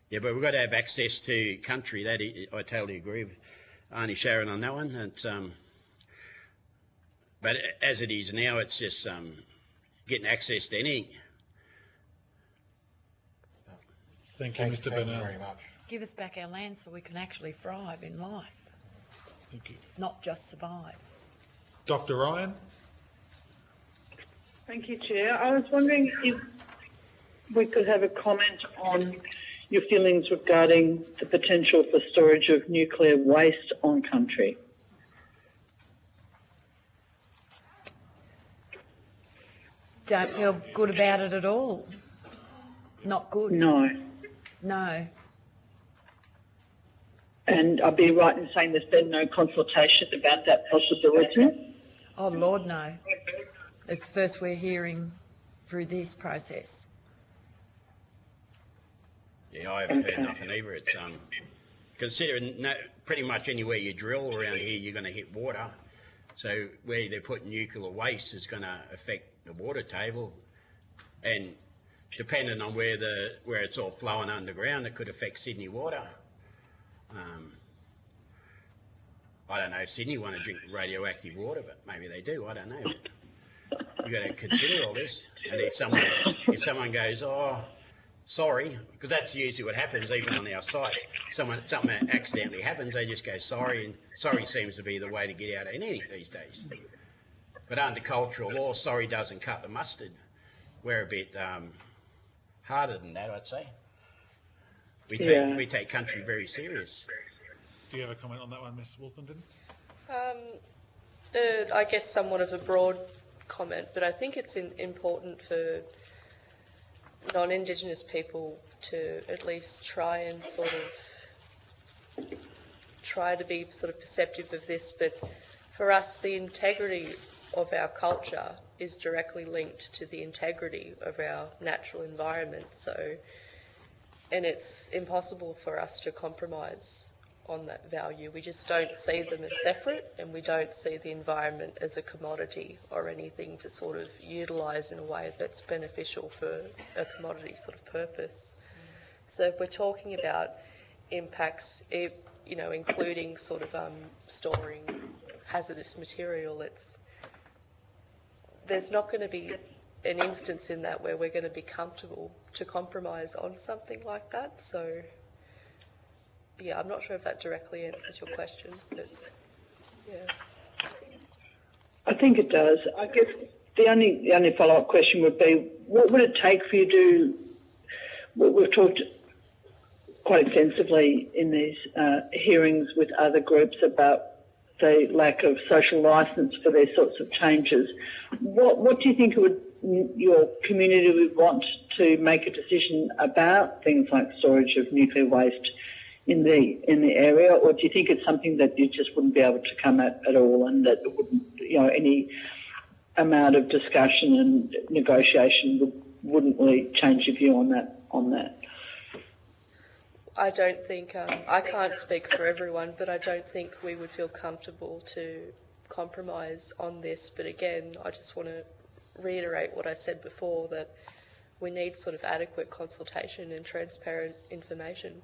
S17: Yeah, but we've got to have access to country. That I totally agree with Auntie Sharon on that one. It's, but as it is now, it's just getting access to anything.
S1: Thank you, Mr. Burnell.
S7: Very much.
S15: Give us back our land so we can actually thrive in life.
S1: Thank you.
S15: Not just survive.
S1: Dr. Ryan.
S6: Thank you, Chair. I was wondering if we could have a comment on your feelings regarding the potential for storage of nuclear waste on country.
S15: Don't feel good about it at all. Not good.
S6: No.
S15: No.
S6: And I'd be right in saying there's been no consultation about that possibility?
S15: Oh, Lord, no. It's the first we're hearing through this process.
S17: Yeah, I haven't heard nothing either. It's considering pretty much anywhere you drill around here, you're going to hit water. So where they're putting nuclear waste is going to affect the water table, and depending on where it's all flowing underground, it could affect Sydney water. I don't know if Sydney want to drink radioactive water, but maybe they do. I don't know. You've got to consider all this. And if someone goes, oh, sorry, because that's usually what happens even on our sites. Something accidentally happens, they just go sorry, and sorry seems to be the way to get out of anything these days. But under cultural law, sorry doesn't cut the mustard. We're a bit harder than that, I'd say. We take country very serious.
S1: Do you have a comment on that one, Ms. Wolfenden?
S16: I guess somewhat of a broad comment, but I think it's important for non-Indigenous people to at least try and try to be sort of perceptive of this. But for us, the integrity of our culture is directly linked to the integrity of our natural environment. And it's impossible for us to compromise on that value. We just don't see them as separate, and we don't see the environment as a commodity or anything to sort of utilise in a way that's beneficial for a commodity sort of purpose. So if we're talking about impacts, including sort of storing hazardous material, there's not going to be an instance in that where we're going to be comfortable to compromise on something like that. So yeah, I'm not sure if that directly answers your question, but yeah.
S6: I think it does. I guess the only follow-up question would be, what would it take for you to... We've talked quite extensively in these hearings with other groups about the lack of social licence for these sorts of changes. What do you think your community would want to make a decision about things like storage of nuclear waste in the area, or do you think it's something that you just wouldn't be able to come at all, and that it wouldn't, any amount of discussion and negotiation wouldn't really change your view on that?
S16: I don't think, I can't speak for everyone, but I don't think we would feel comfortable to compromise on this. But again, I just want to reiterate what I said before, that we need sort of adequate consultation and transparent information.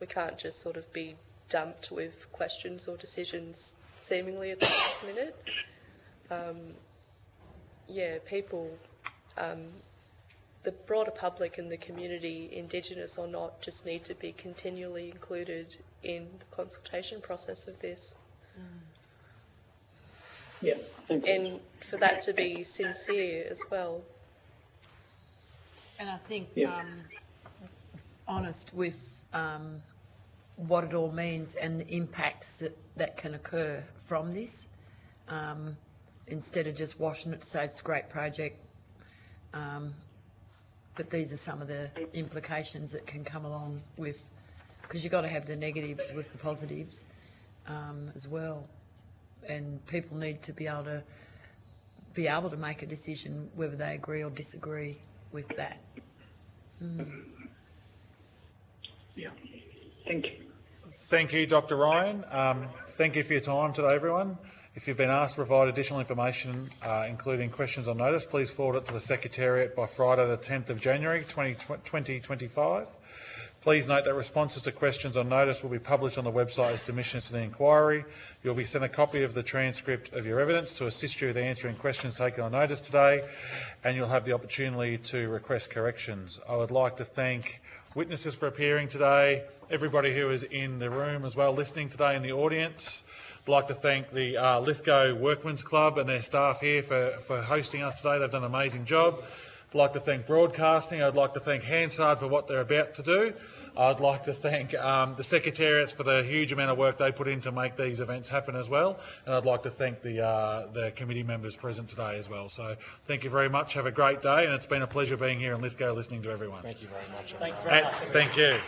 S16: We can't just sort of be dumped with questions or decisions seemingly at the last minute. People, the broader public and the community, Indigenous or not, just need to be continually included in the consultation process of this.
S6: Yeah.
S16: And for that to be sincere as well.
S15: And I think honest with what it all means and the impacts that can occur from this, instead of just washing it to say it's a great project. But these are some of the implications that can come along with, because you've got to have the negatives with the positives as well. And people need to be able to make a decision whether they agree or disagree with that.
S6: Yeah. Thank you.
S1: Thank you, Dr. Ryan. Thank you for your time today, everyone. If you've been asked to provide additional information, including questions on notice, please forward it to the Secretariat by Friday the 10th of January 2025. Please note that responses to questions on notice will be published on the website as submissions to the inquiry. You'll be sent a copy of the transcript of your evidence to assist you with answering questions taken on notice today, and you'll have the opportunity to request corrections. I would like to thank witnesses for appearing today, everybody who is in the room as well, listening today in the audience. I'd like to thank the Lithgow Workmen's Club and their staff here for hosting us today. They've done an amazing job. I'd like to thank Broadcasting. I'd like to thank Hansard for what they're about to do. I'd like to thank the Secretariats for the huge amount of work they put in to make these events happen as well. And I'd like to thank the committee members present today as well. So thank you very much. Have a great day. And it's been a pleasure being here in Lithgow listening to everyone.
S7: Thank you very much.
S1: Thank you very much. Thank you.